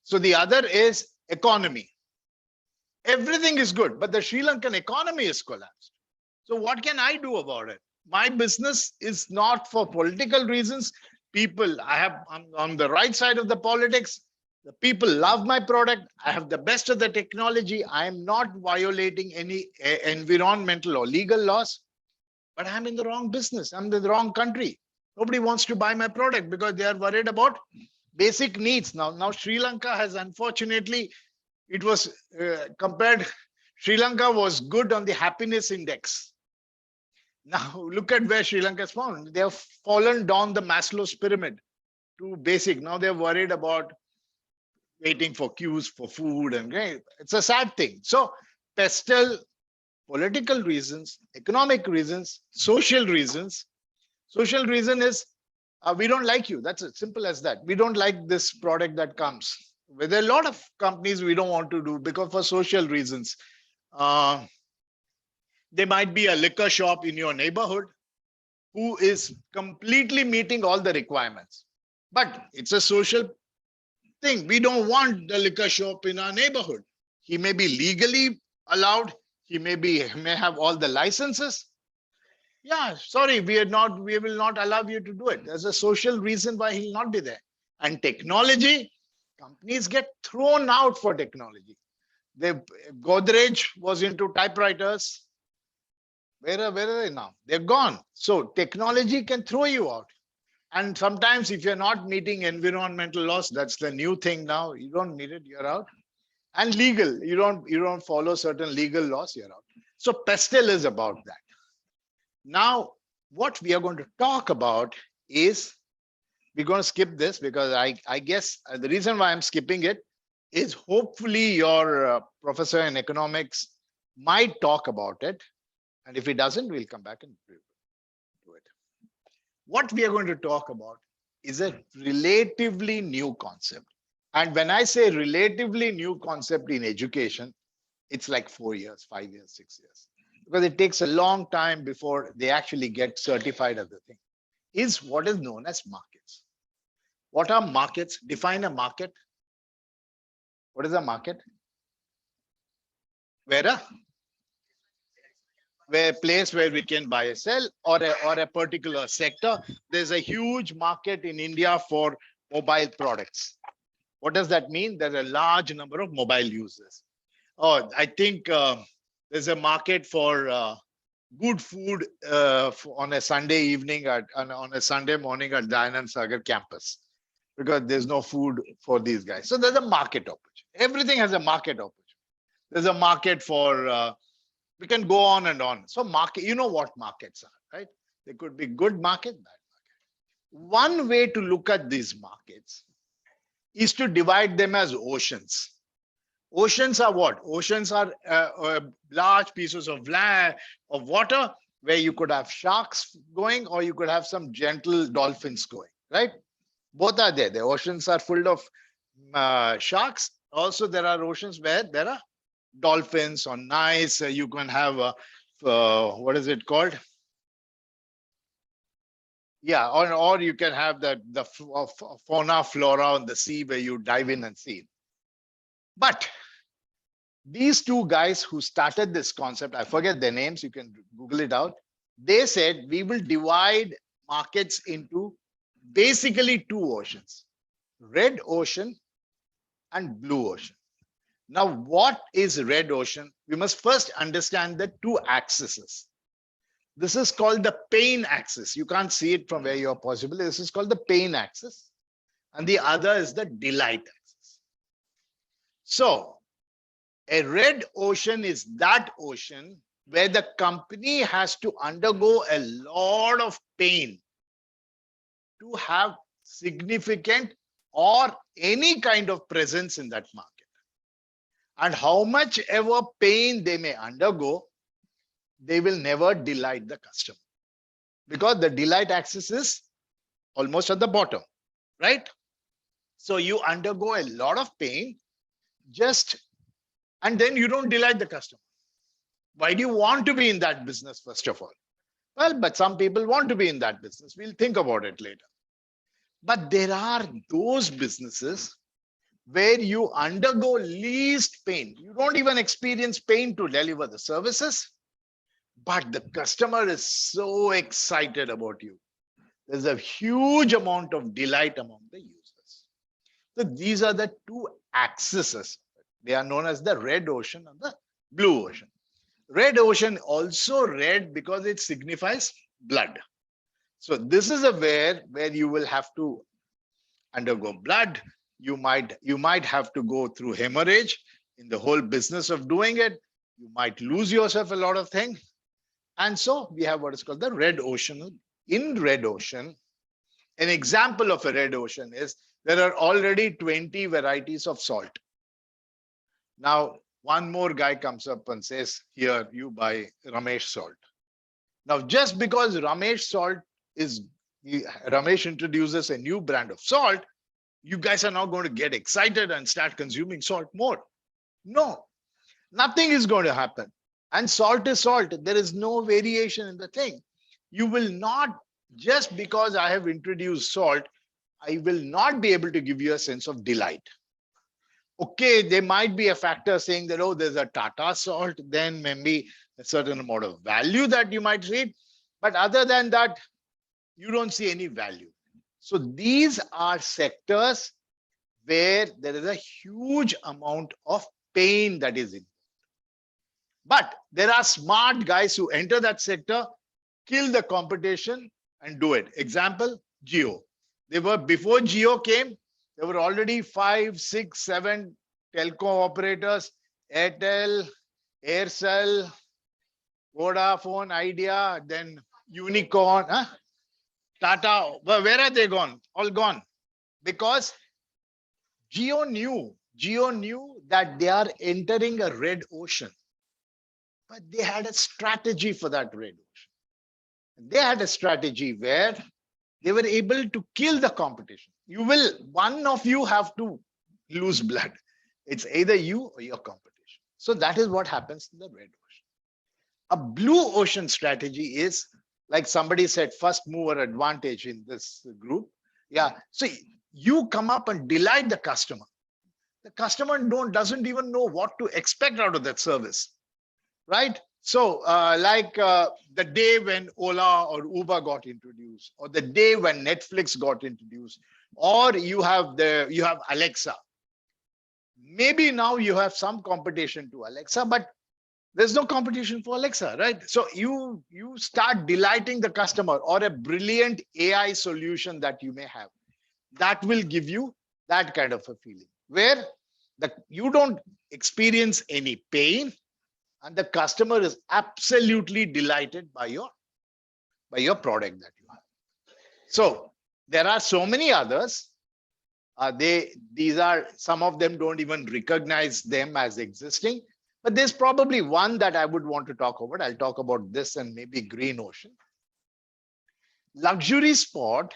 So the other is economy. Everything is good, but the Sri Lankan economy is collapsed. So what can I do about it? My business is not for political reasons. People, I'm on the right side of the politics. The people love my product. I have the best of the technology. I am not violating any environmental or legal laws, but I'm in the wrong business. I'm in the wrong country. Nobody wants to buy my product because they are worried about basic needs. Now Sri Lanka has, unfortunately, it was compared, Sri Lanka was good on the happiness index. Now look at where Sri Lanka is found. They have fallen down the Maslow's pyramid to basic. Now they're worried about waiting for queues for food, and it's a sad thing. So pestle, political reasons, economic reasons, social reasons. Social reason is we don't like you. That's as simple as that. We don't like this product that comes. With a lot of companies we don't want to do because for social reasons. There might be a liquor shop in your neighborhood who is completely meeting all the requirements, but it's a social thing. We don't want the liquor shop in our neighborhood. He may be legally allowed. He may have all the licenses. Yeah, sorry, we will not allow you to do it. There's a social reason why he'll not be there. And technology, companies get thrown out for technology. Godrej was into typewriters. Where are they now? They're gone. So technology can throw you out. And sometimes if you're not meeting environmental laws, that's the new thing now. You don't need it, you're out. And legal, you don't follow certain legal laws, you're out. So pestle is about that. Now, what we are going to talk about is, we're going to skip this because I guess the reason why I'm skipping it is hopefully your professor in economics might talk about it. And if he doesn't, we'll come back and do it. What we are going to talk about is a relatively new concept. And when I say relatively new concept in education, it's like 4 years, 5 years, 6 years. Because it takes a long time before they actually get certified as the thing, is what is known as markets. What are markets? Define a market. What is a market? Where a place where we can buy and sell, or a particular sector. There's a huge market in India for mobile products. What does that mean? There's a large number of mobile users. Oh, I think there's a market for good food on a Sunday evening on a Sunday morning at Dayanand Sagar campus, because there's no food for these guys. So there's a market opportunity. Everything has a market opportunity. There's a market for, we can go on and on. So market, you know what markets are, right? They could be good market, bad market. One way to look at these markets is to divide them as oceans. Oceans are what? Oceans are large pieces of land, of water, where you could have sharks going, or you could have some gentle dolphins going, right? Both are there. The oceans are full of sharks. Also, there are oceans where there are dolphins or nice. You can have what is it called? Yeah, or you can have the fauna, flora on the sea where you dive in and see. But These two guys who started this concept, I forget their names, you can Google it out. They said we will divide markets into basically two oceans, red ocean and blue ocean. Now, what is red ocean? We must first understand the two axes. This is called the pain axis. You can't see it from where you're possible. This is called the pain axis. And the other is the delight axis. So a red ocean is that ocean where the company has to undergo a lot of pain to have significant or any kind of presence in that market. And how much ever pain they may undergo, they will never delight the customer, because the delight axis is almost at the bottom, right? So you undergo a lot of pain and then you don't delight the customer. Why do you want to be in that business, first of all? Well, but some people want to be in that business. We'll think about it later. But there are those businesses where you undergo least pain. You don't even experience pain to deliver the services, but the customer is so excited about you. There's a huge amount of delight among the users. So these are the two axes. They are known as the red ocean and the blue ocean. Red ocean also red because it signifies blood. So this is where you will have to undergo blood. You might have to go through hemorrhage in the whole business of doing it. You might lose yourself a lot of things. And so we have what is called the red ocean. In red ocean, an example of a red ocean is there are already 20 varieties of salt. Now, one more guy comes up and says, here, you buy Ramesh salt. Now, just because Ramesh introduces a new brand of salt, you guys are now going to get excited and start consuming salt more. No, nothing is going to happen. And salt is salt. There is no variation in the thing. You will not, just because I have introduced salt, I will not be able to give you a sense of delight. Okay, there might be a factor saying that, oh, there's a Tata salt, then maybe a certain amount of value that you might read. But other than that, you don't see any value. So these are sectors where there is a huge amount of pain that is in. But there are smart guys who enter that sector, kill the competition and do it. Example, Jio. Before Jio came, there were already 5, 6, 7 telco operators, Airtel, Aircel, Vodafone, Idea, then Unicorn, Tata. Well, where are they gone? All gone. Because Jio knew that they are entering a red ocean. But they had a strategy for that red ocean. They had a strategy where they were able to kill the competition. One of you have to lose blood. It's either you or your competition. So that is what happens in the red ocean. A blue ocean strategy is, like somebody said, first mover advantage in this group. Yeah. So you come up and delight the customer. The customer doesn't even know what to expect out of that service. Right? So the day when Ola or Uber got introduced, or the day when Netflix got introduced, or you have Alexa. Maybe now you have some competition to Alexa, but there's no competition for Alexa, right? So you start delighting the customer, or a brilliant AI solution that you may have. That will give you that kind of a feeling where you don't experience any pain, and the customer is absolutely delighted by your product that you have. So there are so many others. Some of them don't even recognize them as existing, but there's probably one that I would want to talk about. I'll talk about this and maybe green ocean. Luxury sport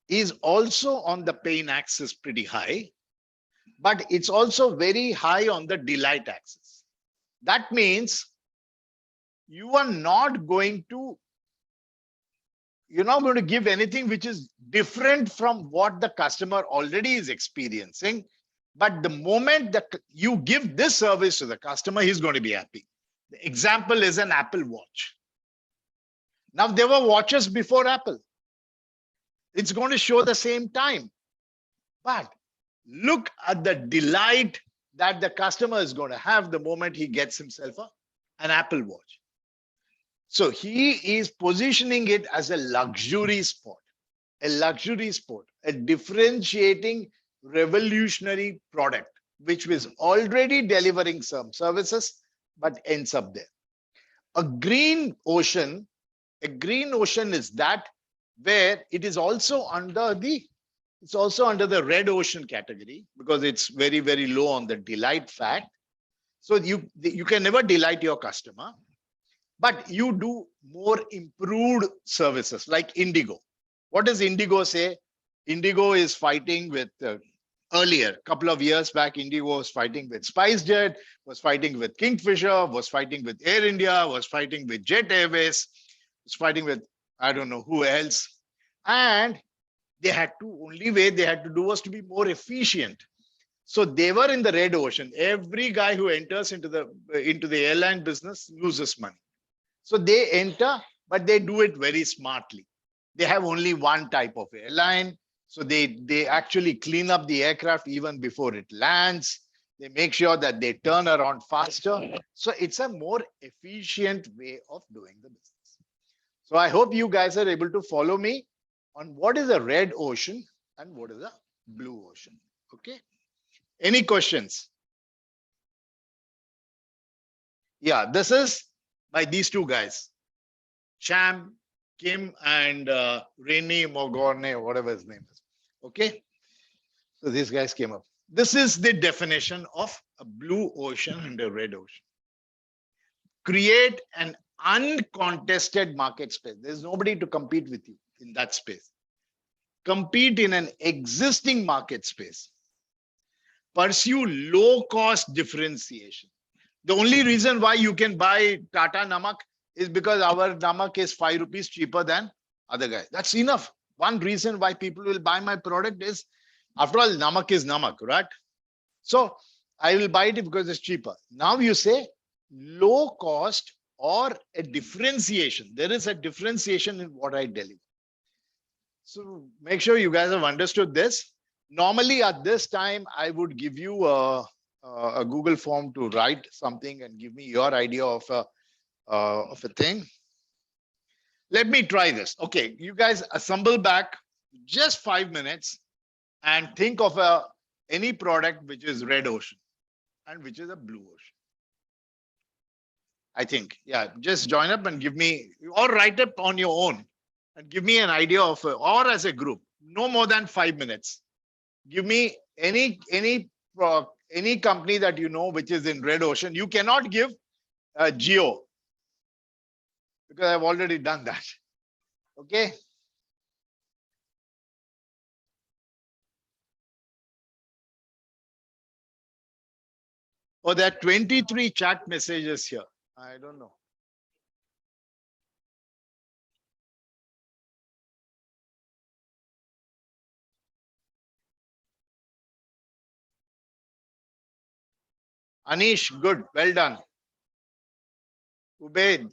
is also on the pain axis pretty high, but it's also very high on the delight axis. That means you're not going to give anything which is different from what the customer already is experiencing. But the moment that you give this service to the customer, he's going to be happy. The example is an Apple Watch. Now, there were watches before Apple. It's going to show the same time. But look at the delight that the customer is going to have the moment he gets himself an Apple Watch. So he is positioning it as a luxury sport, a differentiating revolutionary product, which was already delivering some services, but ends up there. A green ocean is that where it is also under the red ocean category, because it's very, very low on the delight fact. So you can never delight your customer, but you do more improved services like Indigo. What does Indigo say? Indigo is fighting with earlier, couple of years back, Indigo was fighting with SpiceJet, was fighting with Kingfisher, was fighting with Air India, was fighting with Jet Airways, was fighting with I don't know who else. And only way they had to do was to be more efficient. So they were in the red ocean. Every guy who enters into the airline business loses money. So they enter, but they do it very smartly. They have only one type of airline. So they actually clean up the aircraft even before it lands. They make sure that they turn around faster. So it's a more efficient way of doing the business. So I hope you guys are able to follow me on what is a red ocean and what is a blue ocean. Okay. Any questions? Yeah, this is by these two guys, Sham, Kim, and Rainy Mogorne, whatever his name is. Okay. So these guys came up. This is the definition of a blue ocean and a red ocean. Create an uncontested market space. There's nobody to compete with you in that space. Compete in an existing market space. Pursue low-cost differentiation. The only reason why you can buy Tata Namak is because our Namak is 5 rupees cheaper than other guy. That's enough. One reason why people will buy my product is, after all, Namak is Namak, right? So I will buy it because it's cheaper. Now you say low cost or a differentiation. There is a differentiation in what I deliver. So make sure you guys have understood this. Normally at this time, I would give you a Google form to write something and give me your idea of a thing. Let me try this. Okay, you guys assemble back just 5 minutes and think of any product which is red ocean and which is a blue ocean. I think, yeah, just join up and give me, or write up on your own and give me an idea of, or as a group, no more than 5 minutes. Give me any company that you know which is in red ocean. You cannot give Geo because I've already done that. Okay. Oh, there are 23 chat messages here. I don't know. Anish, good, well done. Ubaid,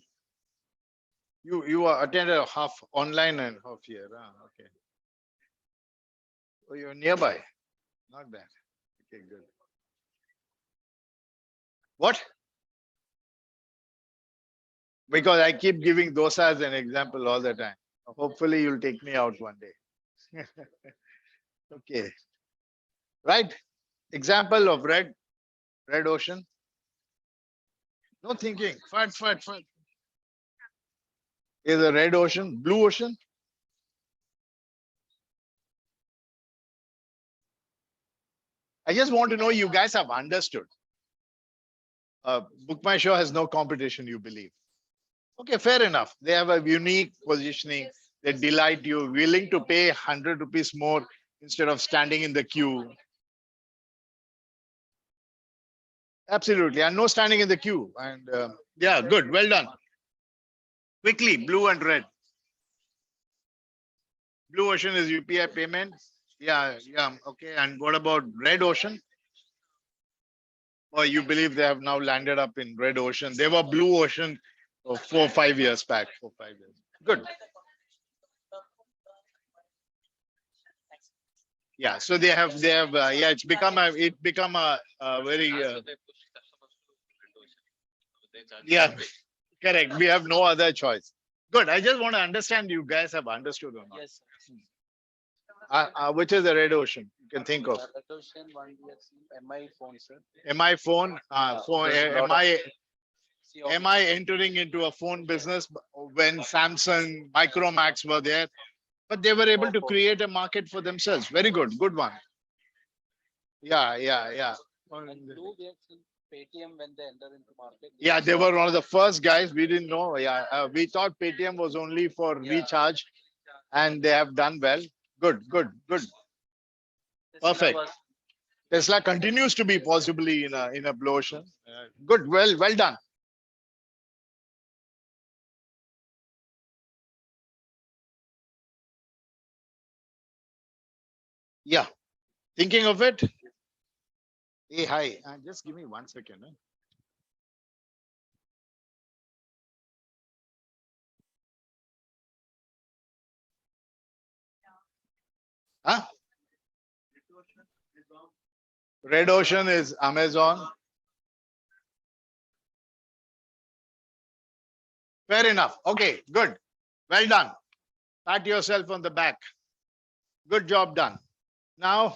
you attended half online and half here. Okay. Oh, you're nearby. Not bad. Okay, good. What? Because I keep giving dosa as an example all the time. Hopefully you'll take me out one day. Okay. Right? Example of red ocean. No thinking. Fat. Is a red ocean, blue ocean? I just want to know you guys have understood. Book My Show has no competition, you believe. Okay, fair enough. They have a unique positioning. They delight you, willing to pay 100 rupees more instead of standing in the queue. Absolutely. And no standing in the queue. And yeah, good. Well done. Quickly, blue and red. Blue ocean is UPI payment. Yeah. Okay. And what about red ocean? Or you believe they have now landed up in red ocean? They were blue ocean 4 or 5 years back. 4 or 5 years. Good. Yeah. So they have. Yeah. It's become a very. Yeah. Correct. We have no other choice. Good. I just want to understand you guys have understood or not. Yes. Which is the red ocean you can think of? Red ocean one we have seen MI phone, sir. MI phone. there's a lot Am I entering into a phone business when Samsung, Micromax were there? But they were able to create a market for themselves. Very good. Good one. Yeah. We have seen Paytm when they enter into market. Yeah, they were one of the first guys. We didn't know. Yeah, we thought Paytm was only for recharge, and they have done well. Good. Perfect. Tesla continues to be possibly in a blue ocean. Good. Well done. Yeah. Thinking of it? Hey, hi. Just give me 1 second. Huh? Red ocean is Amazon. Fair enough. Okay, good. Well done. Pat yourself on the back. Good job done. Now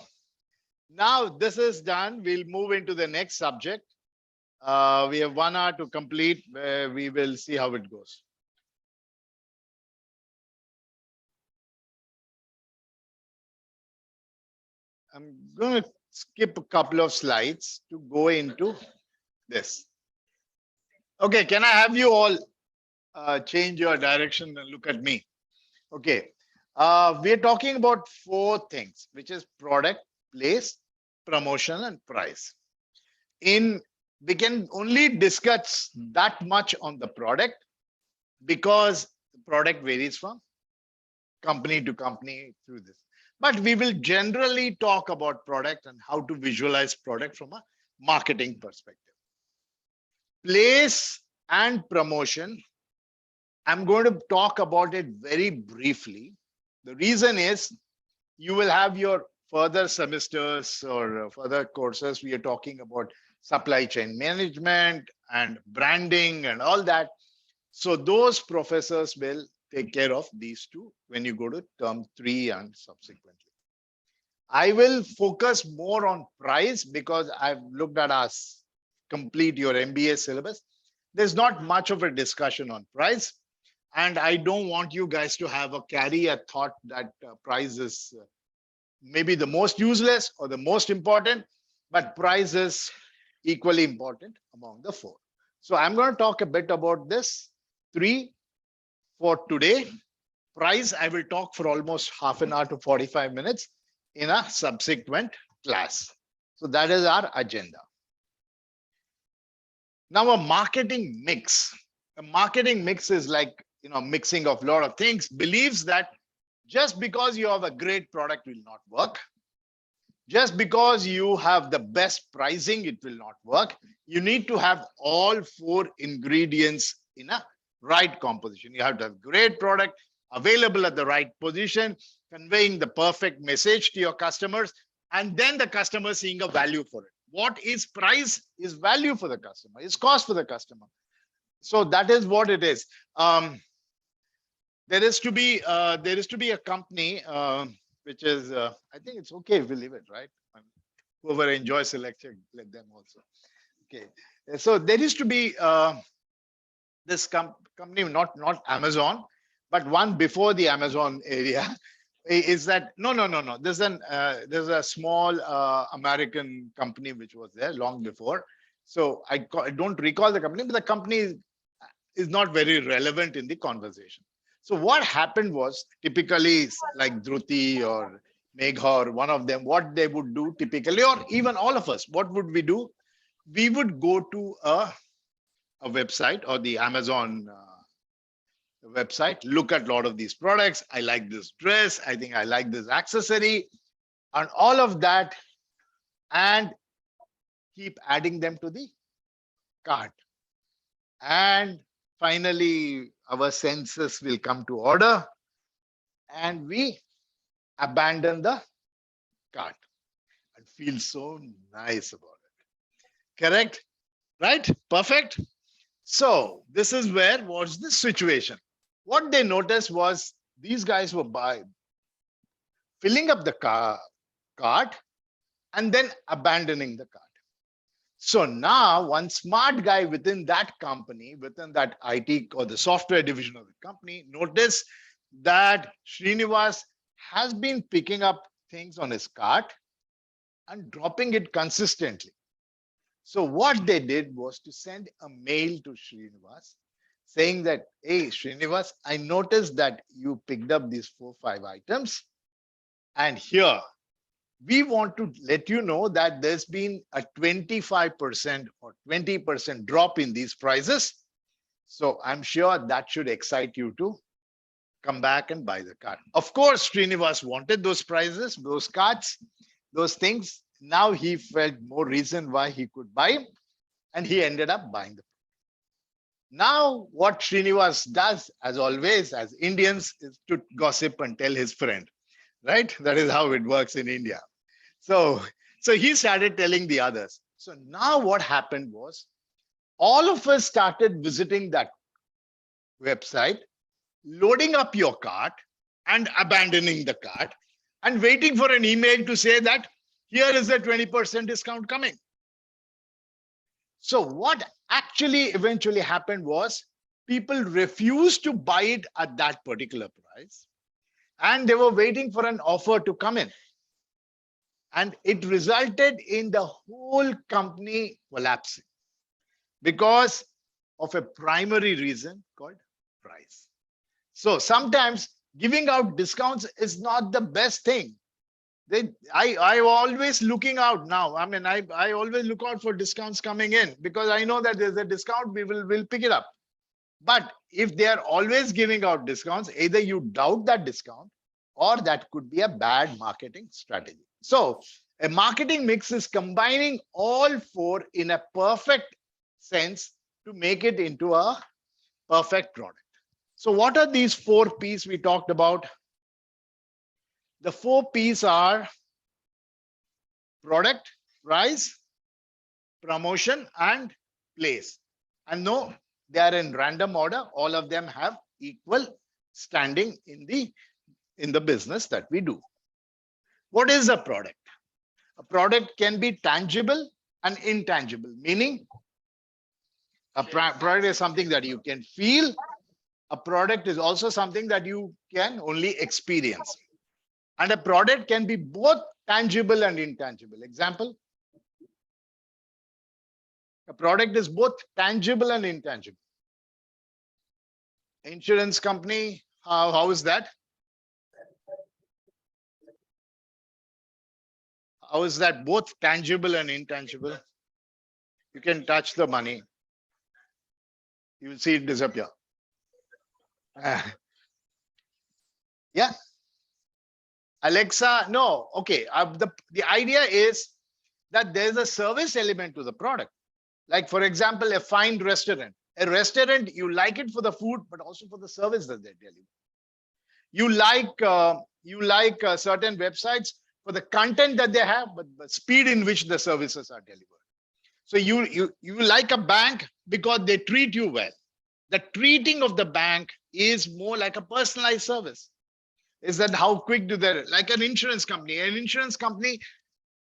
this is done. We'll move into the next subject. We have 1 hour to complete. We will see how it goes. I'm going to skip a couple of slides to go into this. Okay, can I have you all change your direction and look at me? Okay, we're talking about 4 things, which is product, place, promotion, and price. We can only discuss that much on the product because the product varies from company to company through this. But we will generally talk about product and how to visualize product from a marketing perspective. Place and promotion, I'm going to talk about it very briefly. The reason is you will have your further semesters or further courses. We are talking about supply chain management and branding and all that. So those professors will take care of these 2 when you go to term 3 and subsequently. I will focus more on price because I've looked at us complete your MBA syllabus. There's not much of a discussion on price. And I don't want you guys to carry a thought that price is maybe the most useless or the most important, but price is equally important among the 4. So I'm going to talk a bit about this 3 for today. Price, I will talk for almost half an hour to 45 minutes in a subsequent class. So that is our agenda. Now a marketing mix. A marketing mix is like, mixing of a lot of things, believes that just because you have a great product will not work. Just because you have the best pricing, it will not work. You need to have all 4 ingredients in a right composition. You have to have great product available at the right position, conveying the perfect message to your customers, and then the customer seeing a value for it. What is price is value for the customer, is cost for the customer. So that is what it is. There is to be a company which is I think it's okay if we leave it, right? Whoever enjoys the lecture, let them also. Okay, so there is to be this company, not Amazon, but one before the Amazon area. Is that no? There's a small American company which was there long before. So I don't recall the company, but the company is not very relevant in the conversation. So what happened was typically like Dhruti or Megha or one of them, what they would do typically, or even all of us, what would we do? We would go to a website or the Amazon website, look at a lot of these products. I like this dress. I think I like this accessory and all of that. And keep adding them to the cart. And finally, our senses will come to order and we abandon the cart and feel so nice about it. Correct? Right? Perfect. So this is where was the situation. What they noticed was these guys were filling up the cart and then abandoning the cart. So now one smart guy within that company, within that IT or the software division of the company, noticed that Srinivas has been picking up things on his cart and dropping it consistently. So what they did was to send a mail to Srinivas saying that, hey, Srinivas, I noticed that you picked up these 4-5 items. And here, we want to let you know that there's been a 25% or 20% drop in these prices. So I'm sure that should excite you to come back and buy the cart. Of course, Srinivas wanted those prices, those carts, those things. Now he felt more reason why he could buy, and he ended up buying the. Now, what Srinivas does, as always, as Indians, is to gossip and tell his friend, right? That is how it works in India. So he started telling the others. So now what happened was, all of us started visiting that website, loading up your cart and abandoning the cart and waiting for an email to say that here is a 20% discount coming. So what actually eventually happened was people refused to buy it at that particular price and they were waiting for an offer to come in. And it resulted in the whole company collapsing because of a primary reason called price. So sometimes giving out discounts is not the best thing. I always looking out now. I mean, I always look out for discounts coming in because I know that there's a discount, we'll pick it up. But if they are always giving out discounts, either you doubt that discount or that could be a bad marketing strategy. So a marketing mix is combining all four in a perfect sense to make it into a perfect product. So what are these 4 P's we talked about? The 4 P's are product, price, promotion, and place. And no, they are in random order. All of them have equal standing in the business that we do. What is a product? A product can be tangible and intangible, meaning a product is something that you can feel. A product is also something that you can only experience. And a product can be both tangible and intangible. Example, a product is both tangible and intangible. Insurance company, how is that? How is that both tangible and intangible? You can touch the money. You will see it disappear. Yeah. Alexa, no. Okay. The idea is that there's a service element to the product. Like, for example, a fine restaurant. A restaurant, you like it for the food, but also for the service that they deliver. You like certain websites for the content that they have, but the speed in which the services are delivered. So you like a bank because they treat you well. The treating of the bank is more like a personalized service. Is that how quick do they, like an insurance company? An insurance company,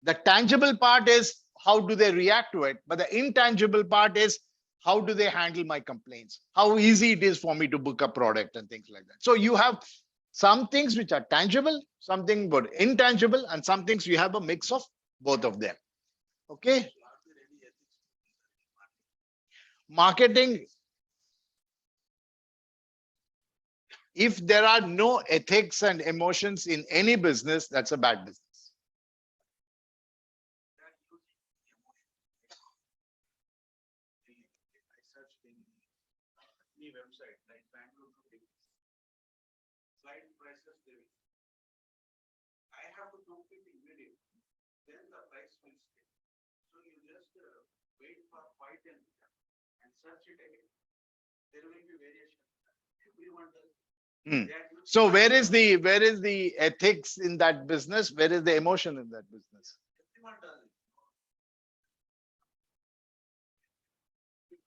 the tangible part is how do they react to it? But the intangible part is how do they handle my complaints? How easy it is for me to book a product and things like that. So you have some things which are tangible, something but intangible, and some things you have a mix of both of them. Okay. Marketing. If there are no ethics and emotions in any business, that's a bad business. Website like Bangalore to Delhi. Slide prices there. I have to complete immediately. Then the price will stay. So you just wait for 5-10 and search it again. There will be variation. Everyone does. Hmm. They are using So where is the ethics in that business? Where is the emotion in that business? everyone does it. You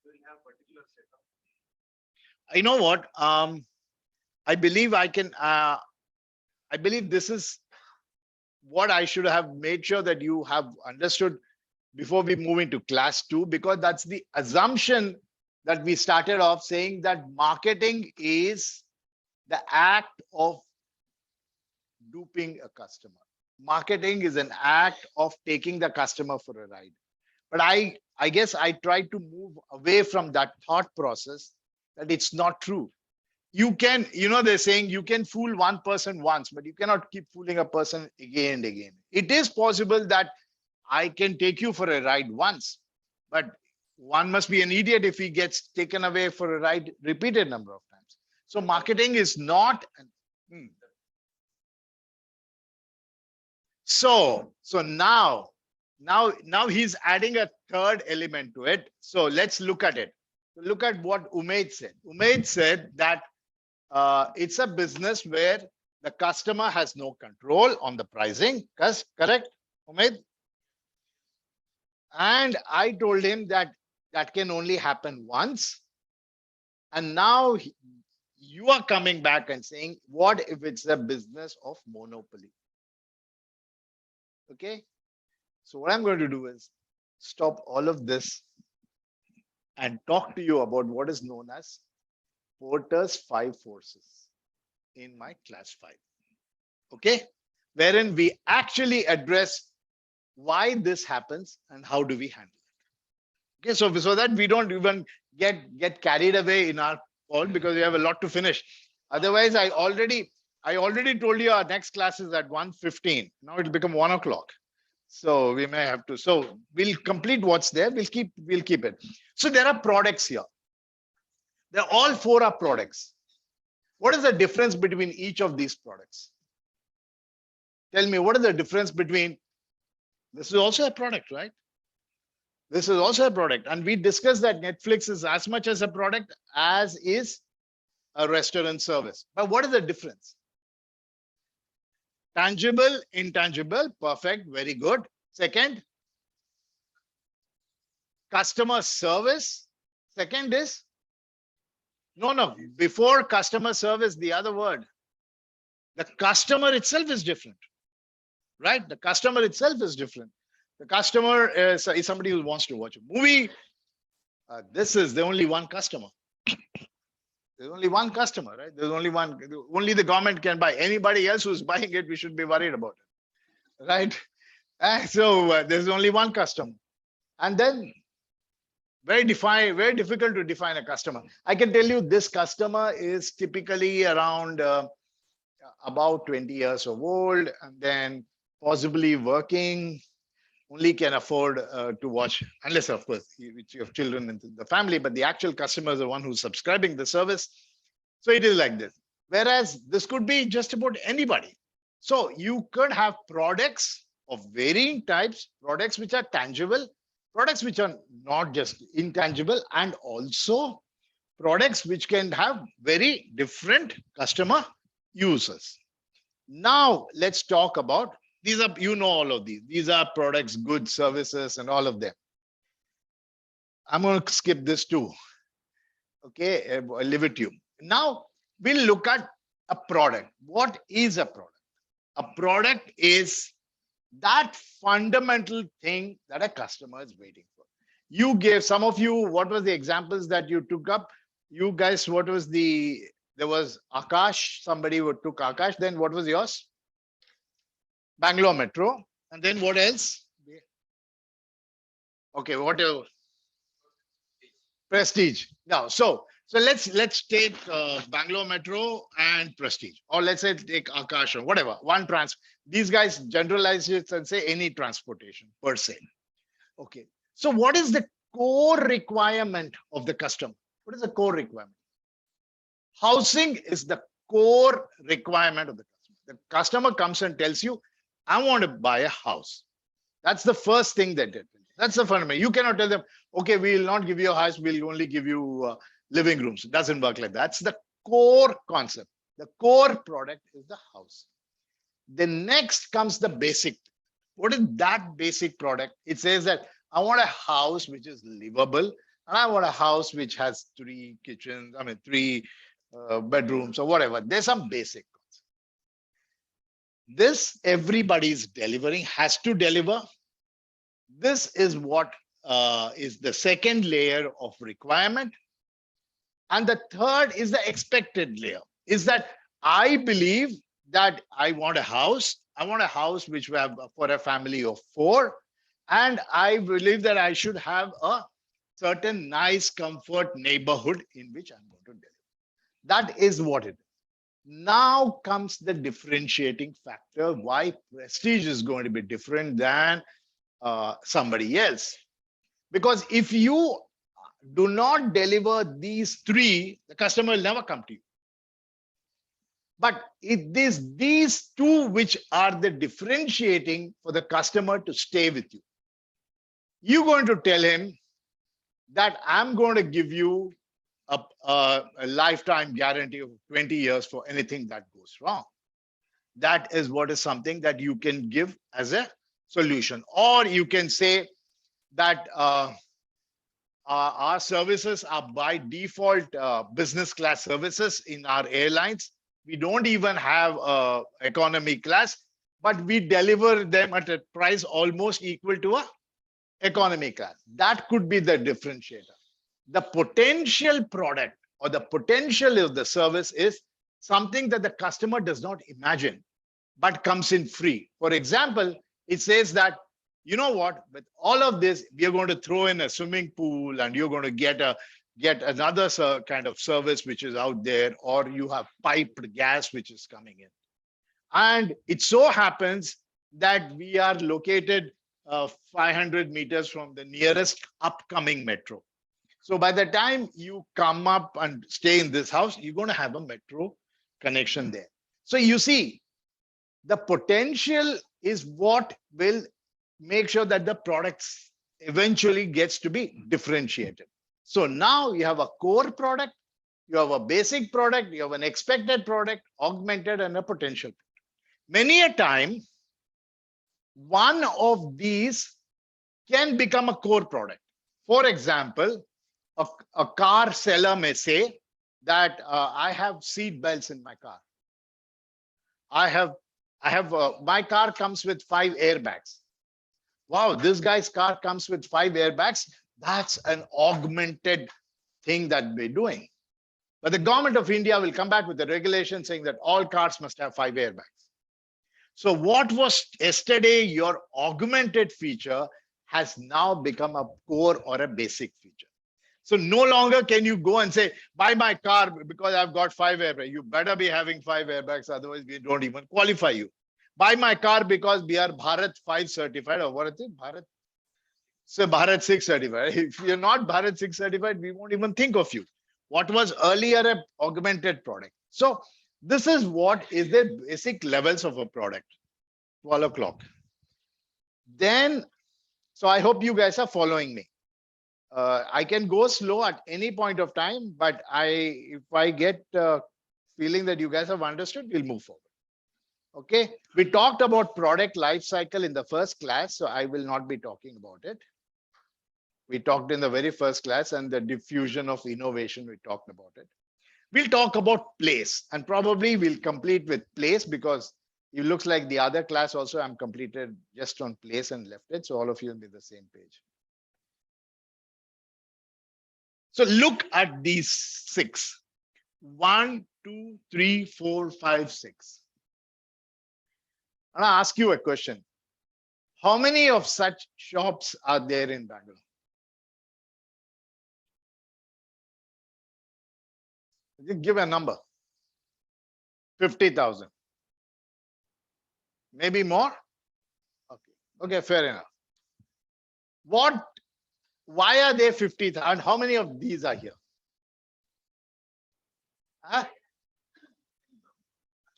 will have particular setup. You know what? I believe I can. I believe this is what I should have made sure that you have understood before we move into class 2, because that's the assumption that we started off saying, that marketing is the act of duping a customer. Marketing is an act of taking the customer for a ride. But I guess I tried to move away from that thought process, that it's not true. You can, they're saying you can fool one person once, but you cannot keep fooling a person again and again. It is possible that I can take you for a ride once, but one must be an idiot if he gets taken away for a ride repeated number of times. So marketing is not. So now he's adding a third element to it. So let's look at it. Look at what Umaid said. Umaid said that it's a business where the customer has no control on the pricing. Correct, Umaid? And I told him that can only happen once. And now you are coming back and saying, what if it's a business of monopoly? Okay. So what I'm going to do is stop all of this and talk to you about what is known as Porter's 5 forces in my class 5. Okay. Wherein we actually address why this happens and how do we handle it. Okay. So that we don't even get carried away in our call, because we have a lot to finish. Otherwise, I already told you our next class is at 1:15. Now it'll become 1 o'clock. So we may have to. So we'll complete what's there. We'll keep it. So there are products here. They're all 4 are products. What is the difference between each of these products? Tell me, what is the difference between, this is also a product, right? This is also a product. And we discussed that Netflix is as much as a product as is a restaurant service. But what is the difference? Tangible, intangible, perfect, very good. Second, customer service. Second is, no, before customer service, the other word, the customer itself is different, right? The customer itself is different. The customer is somebody who wants to watch a movie. This is the only one customer. There's only one customer, right? There's only one. Only the government can buy. Anybody else who's buying it, we should be worried about it, right? So there's only one customer, and then very difficult to define a customer. I can tell you this customer is typically around about 20 years of old, and then possibly working. Only can afford to watch, unless of course you have children in the family, but the actual customer is the one who's subscribing the service. So it is like this. Whereas this could be just about anybody. So you could have products of varying types, products which are tangible, products which are not just intangible, and also products which can have very different customer users. Now let's talk about these. Are, all of these. These are products, goods, services, and all of them. I'm going to skip this too. Okay, I'll leave it to you. Now we'll look at a product. What is a product? A product is that fundamental thing that a customer is waiting for. You gave, some of you, what was the examples that you took up? You guys, what was there was Akash, somebody who took Akash. Then what was yours? Bangalore Metro. And then what else? Okay, what else? Prestige. Now, so let's take Bangalore Metro and Prestige, or let's say take Akash or whatever. One these guys generalize it and say any transportation per se. Okay. So what is the core requirement of the customer? What is the core requirement? Housing is the core requirement of the customer. The customer comes and tells you, I want to buy a house. That's the first thing that it. That's the fundamental. You cannot tell them, okay, we will not give you a house, we'll only give you living rooms. It doesn't work like that. That's the core concept. The core product is the house. Then next comes the basic. What is that basic product? It says that I want a house which is livable, and I want a house which has 3 kitchens, I mean, 3 bedrooms or whatever. There's some basic. This everybody is delivering, has to deliver. This is what is the second layer of requirement. And the third is the expected layer, is that I believe that I want a house. I want a house which we have for a family of 4. And I believe that I should have a certain nice comfort neighborhood in which I'm going to deliver. That is what it is. Now comes the differentiating factor, why Prestige is going to be different than somebody else. Because if you do not deliver these 3, the customer will never come to you. But it is these 2 which are the differentiating for the customer to stay with you. You're going to tell him that I'm going to give you a lifetime guarantee of 20 years for anything that goes wrong. That is what is something that you can give as a solution. Or you can say that our services are by default business class services in our airlines. We don't even have economy class, but we deliver them at a price almost equal to a economy class. That could be the differentiator. The potential product or the potential of the service is something that the customer does not imagine, but comes in free. For example, it says that, you know what, with all of this, we are going to throw in a swimming pool and you're going to get another kind of service which is out there, or you have piped gas which is coming in. And it so happens that we are located 500 meters from the nearest upcoming metro. So by the time you come up and stay in this house, you're going to have a metro connection there. So you see, the potential is what will make sure that the products eventually gets to be differentiated. So now you have a core product, you have a basic product, you have an expected product, augmented, and a potential. Many a time, one of these can become a core product. For example, a car seller may say that I have seat belts in my car. My car comes with 5 airbags. Wow, this guy's car comes with 5 airbags. That's an augmented thing that we're doing. But the government of India will come back with a regulation saying that all cars must have 5 airbags. So what was yesterday your augmented feature has now become a core or a basic feature. So no longer can you go and say, buy my car because I've got 5 airbags. You better be having 5 airbags, otherwise we don't even qualify you. Buy my car because we are Bharat 5 certified, or what is it? Bharat 6 certified. If you're not Bharat 6 certified, we won't even think of you. What was earlier an augmented product. So this is what is the basic levels of a product. 12 o'clock. Then, so I hope you guys are following me. I can go slow at any point of time, but if I get feeling that you guys have understood, we'll move forward. Okay, we talked about product life cycle in the first class, so I will not be talking about it. We talked in the very first class, and the diffusion of innovation, we talked about it. We'll talk about place, and probably we'll complete with place because it looks like the other class also I'm completed just on place and left it. So all of you will be the same page. So look at these 6. 1, 2, 3, 4, 5, 6. And I'll ask you a question. How many of such shops are there in Bangalore? Just give a number. 50,000. Maybe more? Okay. Okay, fair enough. Why are there 50,000? And how many of these are here?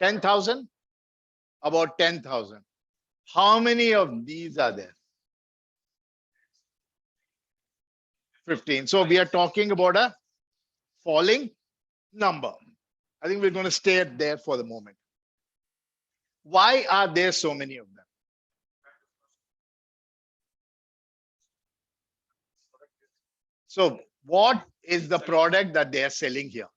10,000? About 10,000. How many of these are there? 15. So we are talking about a falling number. I think we're going to stay at there for the moment. Why are there so many of them? So what is the product that they are selling here?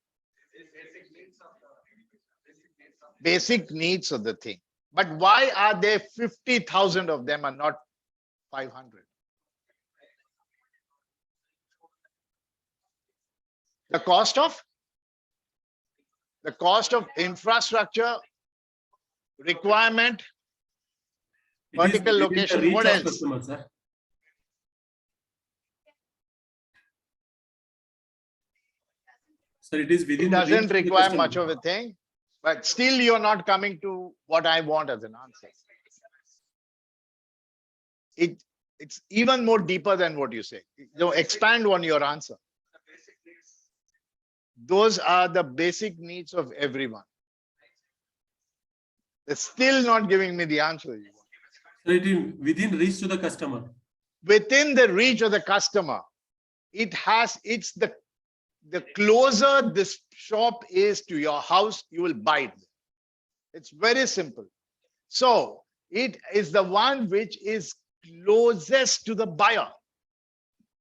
Basic needs of the thing. But why are there 50,000 of them and not 500? The cost of infrastructure, requirement, It is vertical within the location. reach What of else? customer, sir. Sir, it is It within the reach doesn't of the require customer. much of a thing, but still you're not coming to what I want as an answer. It's even more deeper than what you say. Expand on your answer. Those are the basic needs of everyone. They're still not giving me the answer you want. So it is within reach to the customer. Within the reach of the customer, it's the closer this shop is to your house, you will buy it. It's very simple. So it is the one which is closest to the buyer.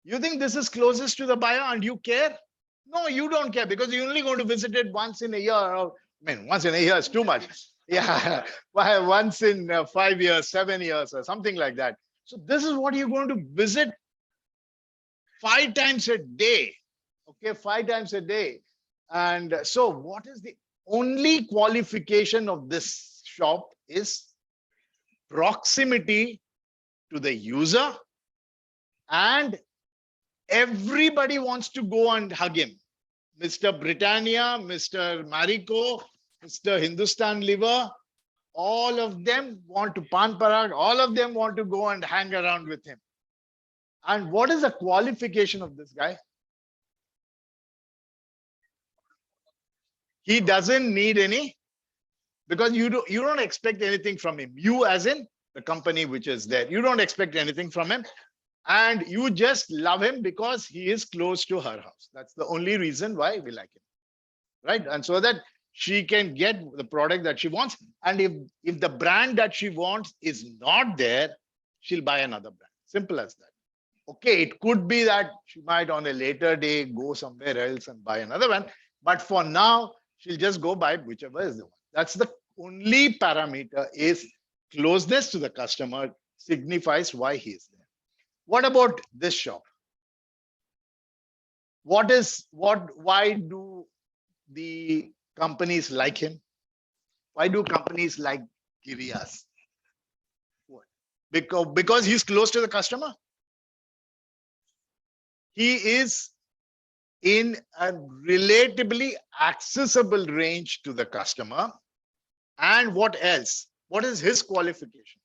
You think this is closest to the buyer and you care? No, you don't care because you're only going to visit it once in a year. Or, I mean, once in a year is too much. Yeah, once in 5 years, 7 years, or something like that. So this is what you're going to visit 5 times a day. Okay, 5 times a day. And so what is the only qualification of this shop is proximity to the user, and everybody wants to go and hug him. Mr. Britannia, Mr. Marico, Mr. Hindustan Liver, all of them want to Pan Parag, all of them want to go and hang around with him. And what is the qualification of this guy? He doesn't need any, because you don't expect anything from him. You as in the company which is there, you don't expect anything from him. And you just love him because he is close to her house. That's the only reason why we like him. Right? And so that she can get the product that she wants. And if the brand that she wants is not there, she'll buy another brand. Simple as that. Okay, it could be that she might on a later day go somewhere else and buy another one. But for now, she'll just go buy whichever is the one. That's the only parameter, is closeness to the customer signifies why he is there. What about this shop? Why do the companies like him? Why do companies like Girias? Because he's close to the customer. He is in a relatively accessible range to the customer. And what else? What is his qualification?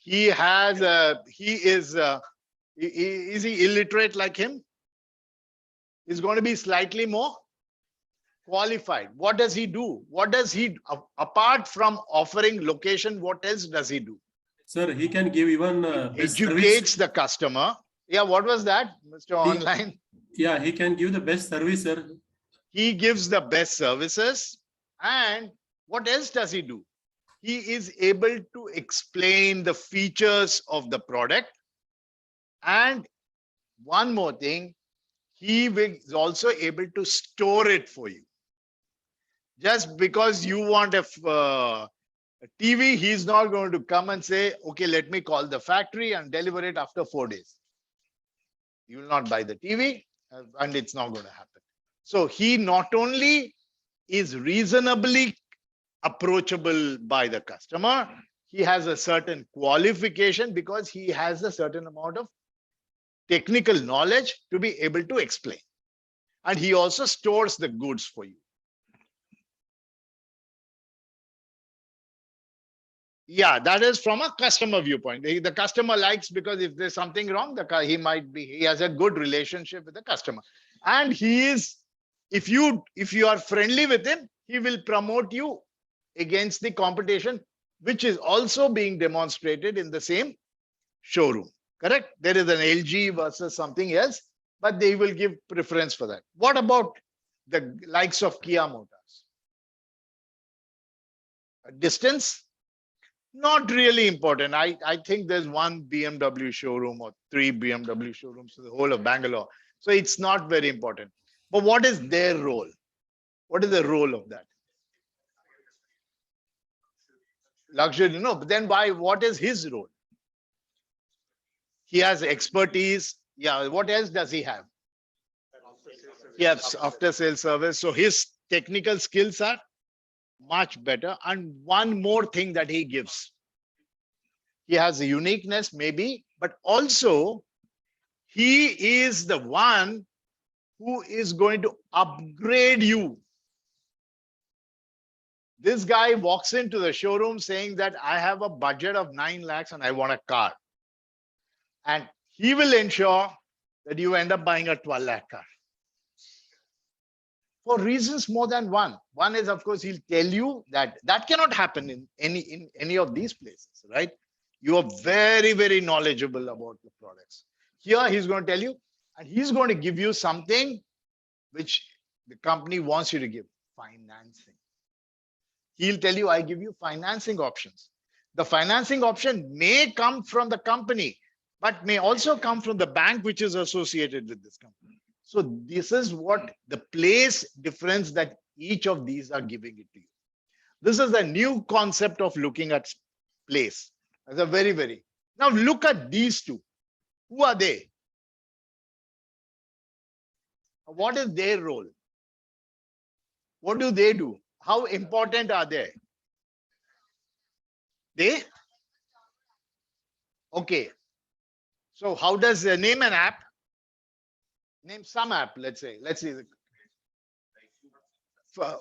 Is he illiterate like him? He's going to be slightly more qualified. What does he do? What does he, apart from offering location, what else does he do? Sir, he can give even best Educates service. the customer. Yeah, what was that, Mr. Online? Yeah, he can give the best service, sir. He gives the best services. And what else does he do? He is able to explain the features of the product. And one more thing, he is also able to store it for you. Just because you want a TV, he's not going to come and say, okay, let me call the factory and deliver it after 4 days. You will not buy the TV and it's not going to happen. So he not only is reasonably approachable by the customer, he has a certain qualification because he has a certain amount of technical knowledge to be able to explain. And he also stores the goods for you. Yeah, that is from a customer viewpoint. The customer likes, because if there's something wrong, he has a good relationship with the customer. And he is, if you are friendly with him, he will promote you against the competition, which is also being demonstrated in the same showroom. Correct? There is an LG versus something else, but they will give preference for that. What about the likes of Kia Motors? Distance? Not really important. I think there's one BMW showroom or 3 BMW showrooms in the whole of Bangalore. So it's not very important. But what is their role? What is the role of that? Luxury, no, but then why? What is his role? He has expertise. Yeah, what else does he have? He has after sales service. So his technical skills are much better. And one more thing that he gives. He has a uniqueness, maybe, but also he is the one who is going to upgrade you. This guy walks into the showroom saying that I have a budget of 9 lakhs and I want a car. And he will ensure that you end up buying a 12 lakh car. For reasons more than one. One is, of course, he'll tell you that that cannot happen in any of these places, right? You are very, very knowledgeable about the products. Here, he's going to tell you, and he's going to give you something which the company wants you to give, financing. He'll tell you, I give you financing options. The financing option may come from the company, but may also come from the bank which is associated with this company. So this is what the place difference that each of these are giving it to you. This is a new concept of looking at place. That's a very, very. Now look at these two. Who are they? What is their role? What do they do? How important are they? They? Okay. So how does they name an app? Name some app, let's say. Let's see.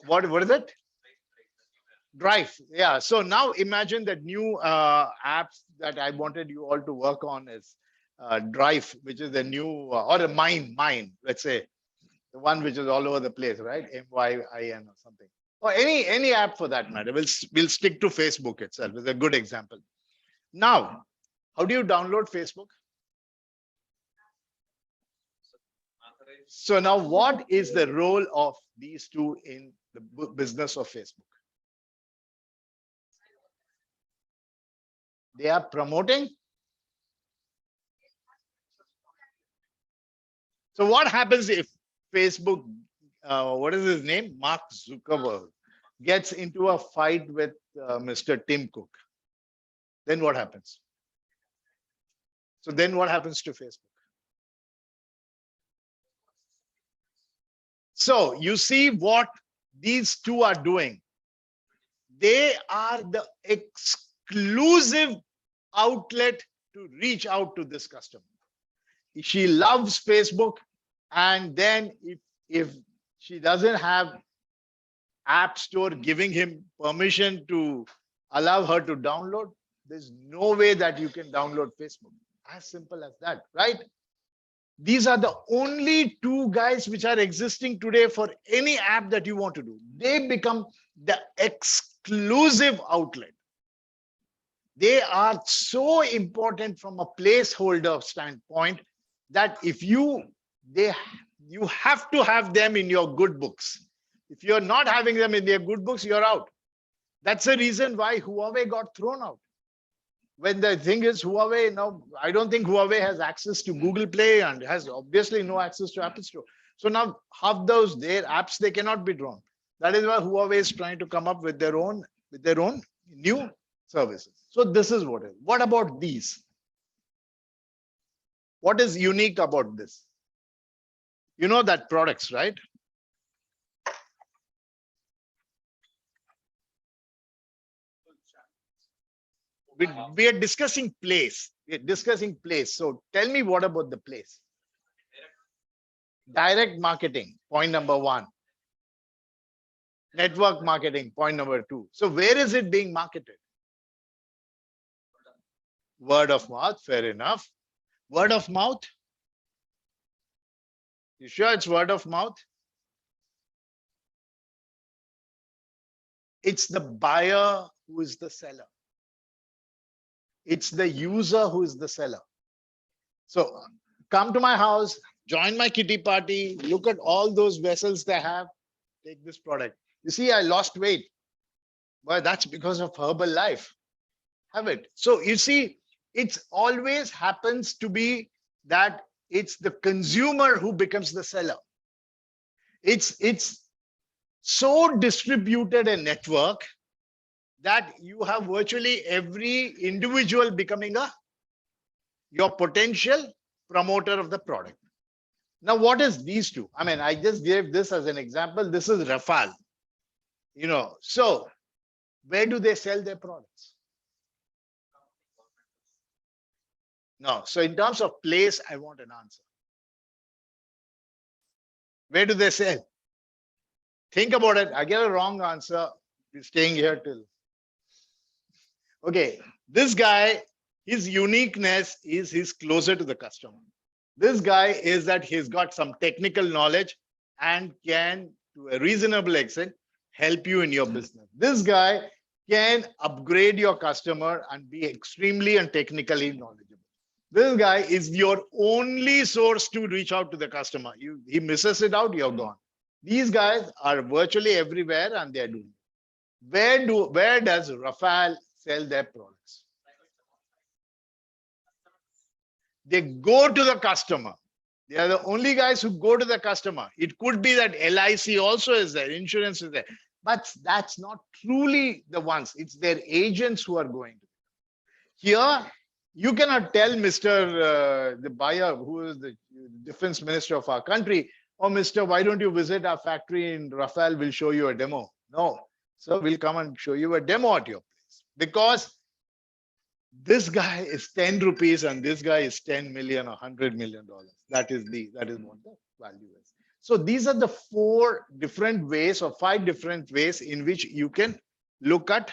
What is it? Drive. Yeah. So now imagine that new apps that I wanted you all to work on is Drive, which is the new, or a Mine, let's say. The one which is all over the place, right? MYIN or something. Or any app for that matter. We'll stick to Facebook itself. It's a good example. Now, how do you download Facebook? So now what is the role of these two in the business of Facebook? They are promoting. So what happens if Facebook, what is his name? Mark Zuckerberg gets into a fight with Mr. Tim Cook? Then what happens? So then what happens to Facebook? So you see what these two are doing. They are the exclusive outlet to reach out to this customer. She loves Facebook, and then if she doesn't have App Store giving him permission to allow her to download, there's no way that you can download Facebook. As simple as that, right? These are the only two guys which are existing today for any app that you want to do. They become the exclusive outlet. They are so important from a placeholder standpoint that if you have to have them in your good books. If you're not having them in their good books, you're out. That's the reason why Huawei got thrown out. When the thing is Huawei now, I don't think Huawei has access to Google Play and has obviously no access to Apple Store. So now half those their apps, they cannot be drawn. That is why Huawei is trying to come up with their own new services. So this is what it is. What about these? What is unique about this? You know that products, right? We are discussing place. We are discussing place. So tell me what about the place? Direct marketing, point number 1. Network marketing, point number 2. So where is it being marketed? Word of mouth, fair enough. Word of mouth? You sure it's word of mouth? It's the buyer who is the seller. It's the user who is the seller. So come to my house, join my kitty party, look at all those vessels they have, take this product. You see, I lost weight. Well, that's because of Herbalife. Have it. So you see, it's always happens to be that it's the consumer who becomes the seller. It's so distributed a network that you have virtually every individual becoming your potential promoter of the product. Now, what is these two? I mean, I just gave this as an example. This is Rafale. So where do they sell their products? No. So in terms of place, I want an answer. Where do they sell? Think about it. I get a wrong answer. We're staying here till. Okay. This guy, his uniqueness is he's closer to the customer. This guy is that he's got some technical knowledge and can, to a reasonable extent, help you in your business. This guy can upgrade your customer and be extremely and technically knowledgeable. This guy is your only source to reach out to the customer. He misses it out, you're gone. These guys are virtually everywhere and they're doing it. Where does Rafale sell their products? They go to the customer. They are the only guys who go to the customer. It could be that LIC also is there, insurance is there, but that's not truly the ones. It's their agents who are going to. Here, you cannot tell Mr. The buyer, who is the defense minister of our country, oh, Mr. Why don't you visit our factory in Rafale? We'll show you a demo. No, so we'll come and show you a demo at your place, because this guy is 10 rupees and this guy is 10 million or $100 million. That is what the value is. So these are the 4 different ways or 5 different ways in which you can look at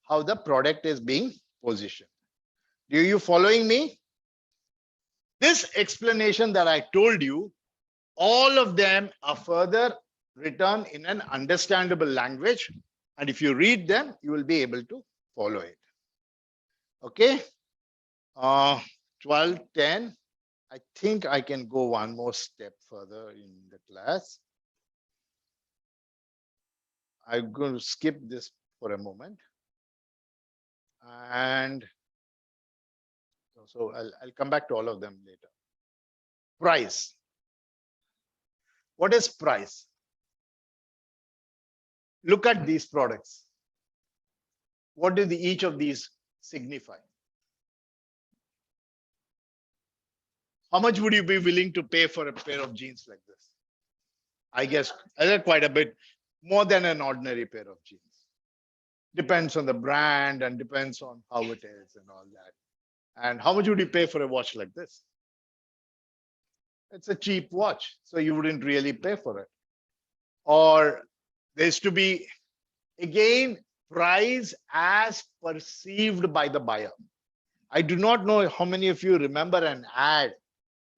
how the product is being positioned. Are you following me? This explanation that I told you, all of them are further written in an understandable language. And if you read them, you will be able to follow it. Okay. 12:10. I think I can go one more step further in the class. I'm going to skip this for a moment. And so I'll come back to all of them later. Price. What is price? Look at these products. What do each of these signify? How much would you be willing to pay for a pair of jeans like this? I guess quite a bit more than an ordinary pair of jeans. Depends on the brand and depends on how it is and all that. And how much would you pay for a watch like this? It's a cheap watch, so you wouldn't really pay for it. Or there's to be, again, price as perceived by the buyer. I do not know how many of you remember an ad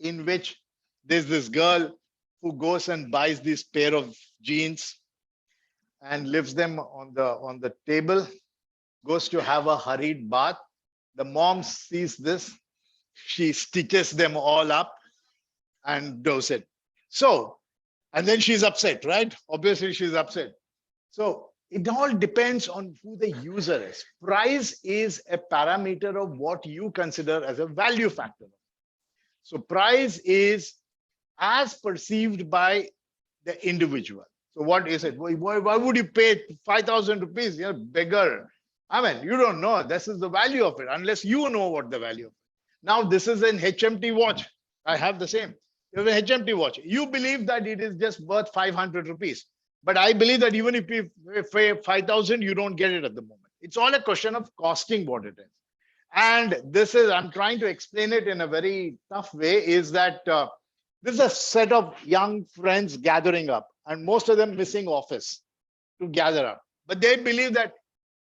in which there's this girl who goes and buys this pair of jeans and leaves them on the table, goes to have a hurried bath. The mom sees this, she stitches them all up and does it. So, and then she's upset, right? Obviously she's upset. So it all depends on who the user is. Price is a parameter of what you consider as a value factor. So price is as perceived by the individual. So what is it? Why would you pay 5,000 rupees? You're a beggar. I mean, you don't know. This is the value of it, unless you know what the value of it. Now, this is an HMT watch. I have the same. You have an HMT watch. You believe that it is just worth 500 rupees. But I believe that even if you pay 5,000, you don't get it at the moment. It's all a question of costing what it is. And this is, I'm trying to explain it in a very tough way, is that this is a set of young friends gathering up, and most of them missing office to gather up. But they believe that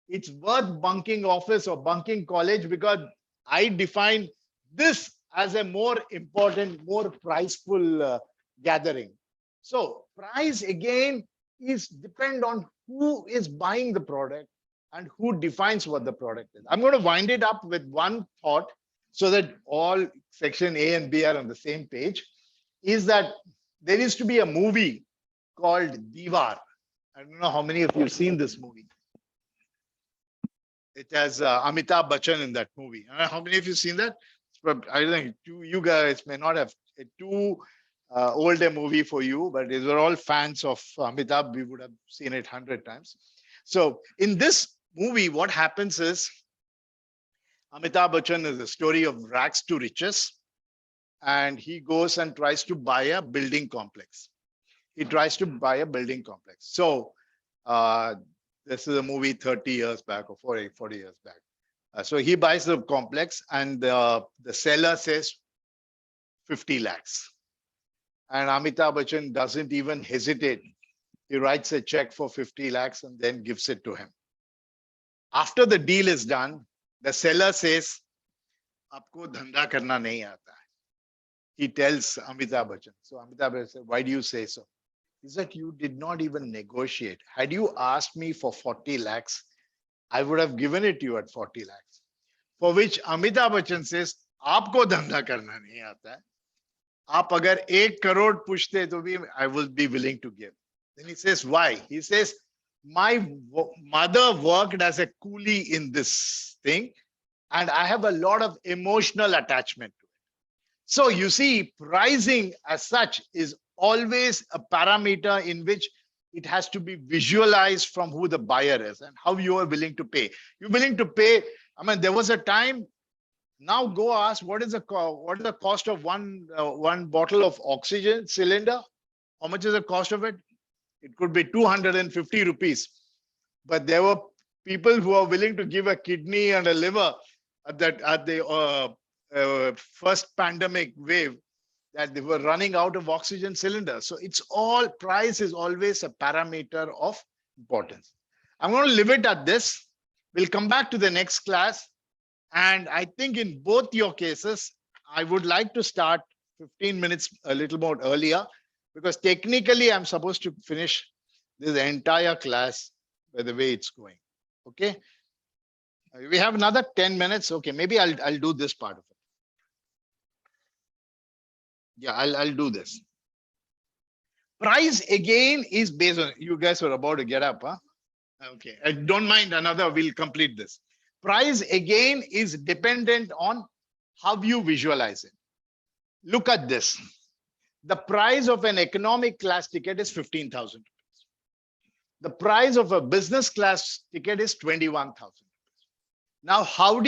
it's worth bunking office or bunking college because I define this as a more important, more priceful gathering. So price again is depend on who is buying the product and who defines what the product is. I'm going to wind it up with one thought so that all section A and B are on the same page, is that there used to be a movie called Diwar. I don't know how many of you have seen this movie. It has Amitabh Bachchan in that movie. How many of you have seen that? I think you guys may not have too old a movie for you, but these were all fans of Amitabh. We would have seen it 100 times. So in this movie, what happens is Amitabh Bachchan is a story of rags to riches, and he goes and tries to buy a building complex. He tries to buy a building complex. So this is a movie 30 years back or 40 years back. So he buys the complex, and the seller says 50 lakhs. And Amitabh Bachchan doesn't even hesitate. He writes a check for 50 lakhs and then gives it to him. After the deal is done, the seller says, "Aapko dhanda karna nahi aata hai." He tells Amitabh Bachchan. So Amitabh Bachchan said, "Why do you say so?" He said, "You did not even negotiate. Had you asked me for 40 lakhs, I would have given it to you at 40 lakhs. For which Amitabh Bachchan says, "Aapko dhanda karna nahi aata hai. Aap agar 1 crore pushte to bhi I will be willing to give." Then he says, "Why?" He says, "My mother worked as a coolie in this thing, and I have a lot of emotional attachment to it." So you see, pricing as such is always a parameter in which it has to be visualized from who the buyer is and how you are willing to pay. You're willing to pay. I mean, there was a time. Now go ask what is the cost of one bottle of oxygen cylinder? How much is the cost of it? It could be 250 rupees. But there were people who are willing to give a kidney and a liver at the first pandemic wave, that they were running out of oxygen cylinders. So it's all, price is always a parameter of importance. I'm going to leave it at this. We'll come back to the next class. And I think in both your cases, I would like to start 15 minutes a little more earlier, because technically I'm supposed to finish this entire class by the way it's going. Okay. We have another 10 minutes. Okay. Maybe I'll do this part of it. Yeah, I'll do this. Price again is based on, you guys were about to get up, huh? Okay. I don't mind another, we'll complete this. Price again is dependent on how you visualize it. Look at this. The price of an economic class ticket is 15,000 rupees. The price of a business class ticket is 21,000 rupees. Now, how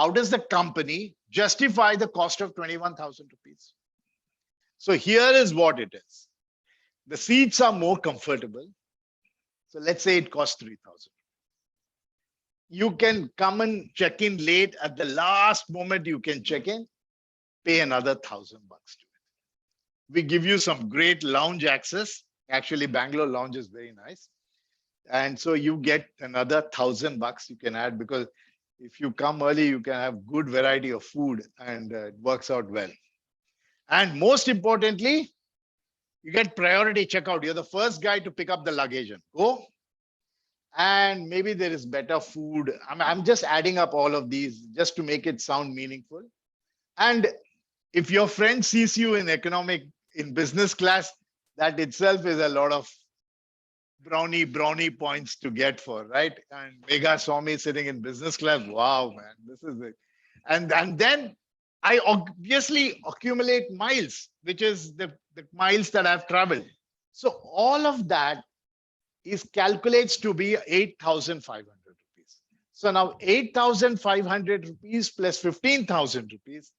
does the company justify the cost of 21,000 rupees? So here is what it is. The seats are more comfortable. So let's say it costs 3,000. You can come and check in late. At the last moment, you can check in, pay another $1,000 to it. We give you some great lounge access. Actually, Bangalore lounge is very nice. And so you get another $1,000 you can add, because if you come early, you can have good variety of food, and it works out well. And most importantly, you get priority checkout. You're the first guy to pick up the luggage and go. And maybe there is better food. I'm just adding up all of these just to make it sound meaningful. And if your friend sees you in business class, that itself is a lot of brownie points to get for, right? And Megha saw me sitting in business class. Wow, man, this is it. And then I obviously accumulate miles, which is the miles that I've traveled. So all of that calculates to be 8,500 rupees. So now 8,500 rupees plus 15,000 rupees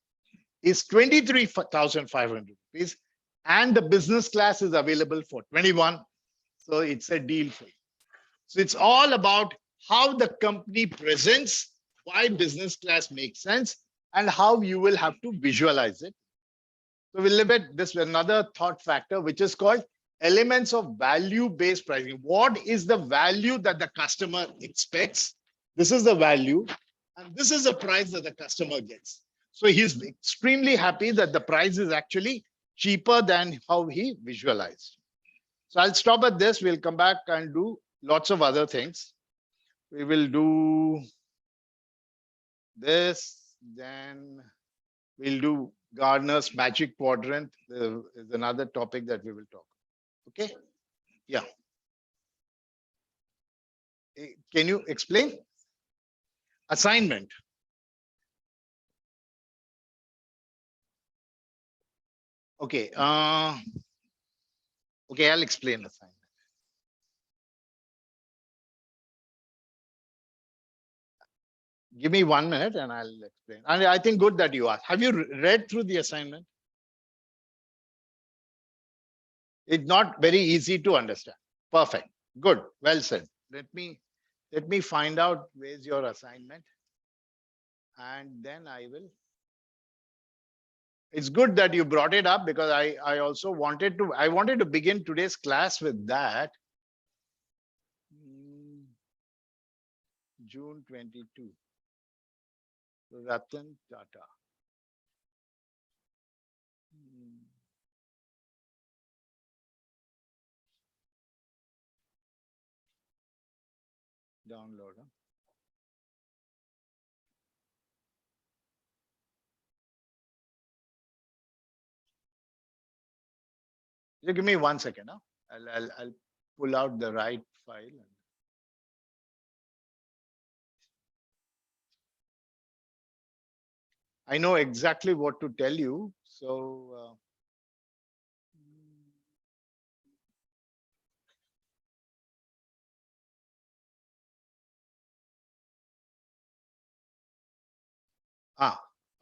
is 23,500 rupees. And the business class is available for 21. So it's a deal for you. So it's all about how the company presents, why business class makes sense, and how you will have to visualize it. So we'll look at this another thought factor, which is called elements of value-based pricing. What is the value that the customer expects? This is the value, and this is the price that the customer gets. So he's extremely happy that the price is actually cheaper than how he visualized. So I'll stop at this. We'll come back and do lots of other things. We will do this. then we'll do Gardner's magic quadrant. Is another topic that we will talk. Okay. Yeah. Can you explain? Assignment. Okay. Okay, I'll explain assignment. Give me 1 minute and I'll explain. And I think good that you asked. Have you read through the assignment? It's not very easy to understand. Perfect. Good. Well said. Let me find out where's your assignment. And then I will. It's good that you brought it up because I also wanted to begin today's class with that. June 22. Ratan Tata. Download. Huh? Just give me 1 second. Huh? I'll pull out the right file. I know exactly what to tell you. So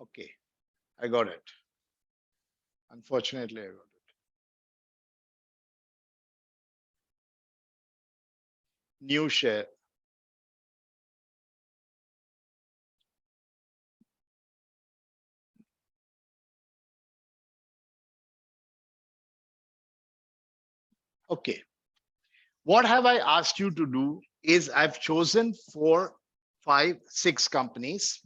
okay. I got it. Unfortunately, I got it. New share. Okay. What have I asked you to do is I've chosen 4, 5, 6 companies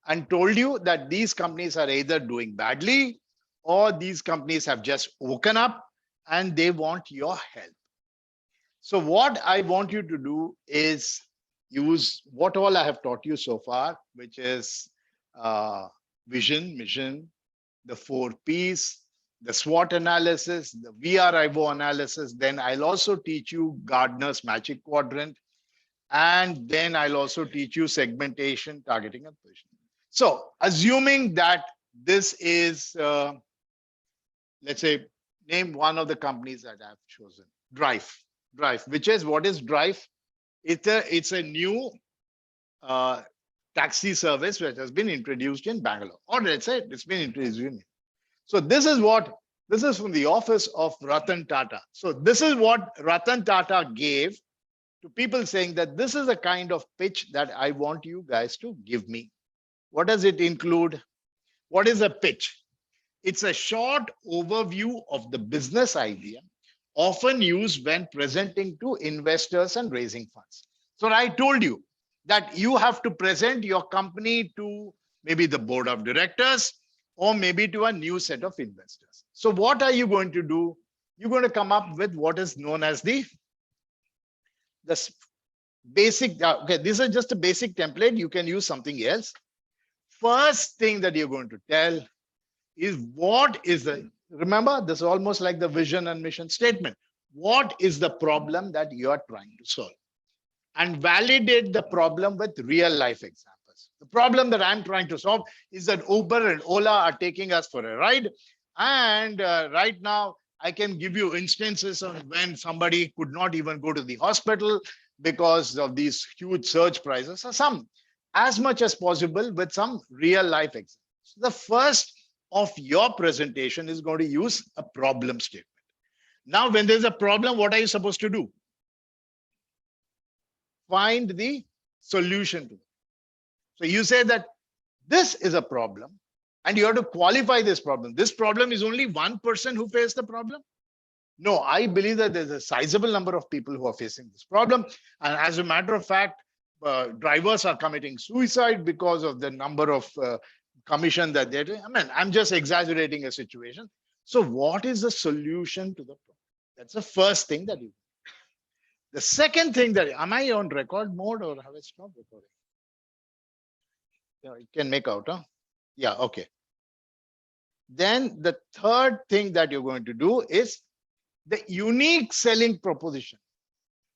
and told you that these companies are either doing badly or these companies have just woken up and they want your help. So what I want you to do is use what all I have taught you so far, which is vision, mission, the 4 Ps, the SWOT analysis, the VRIO analysis. Then I'll also teach you Gardner's magic quadrant. And then I'll also teach you segmentation, targeting, and positioning. So assuming that this is, let's say, name one of the companies that I've chosen. Drive, which is, what is Drive? It's a new taxi service which has been introduced in Bangalore, or let's say it's been introduced in. So this is from the office of Ratan Tata. So this is what Ratan Tata gave to people, saying that this is a kind of pitch that I want you guys to give me. What does it include? What is a pitch? It's a short overview of the business idea, often used when presenting to investors and raising funds. So I told you that you have to present your company to maybe the board of directors or maybe to a new set of investors. So what are you going to do? You're going to come up with what is known as the basic. Okay, this is just a basic template. You can use something else. First thing that you're going to tell is what is the, remember, this is almost like the vision and mission statement. What is the problem that you are trying to solve? And validate the problem with real life examples. The problem that I'm trying to solve is that Uber and Ola are taking us for a ride. And right now, I can give you instances of when somebody could not even go to the hospital because of these huge surge prices, or some, as much as possible with some real life examples. The first of your presentation is going to use a problem statement. Now, when there's a problem, what are you supposed to do? Find the solution to it. So you say that this is a problem and you have to qualify this problem. This problem is only one person who faced the problem. No, I believe that there's a sizable number of people who are facing this problem. And as a matter of fact, drivers are committing suicide because of the number of commission that they're doing. I mean, I'm just exaggerating a situation. So what is the solution to the problem? That's the first thing that you do. The second thing that, am I on record mode or have I stopped recording? Yeah, you can make out, huh? Yeah, okay. Then the third thing that you're going to do is the unique selling proposition.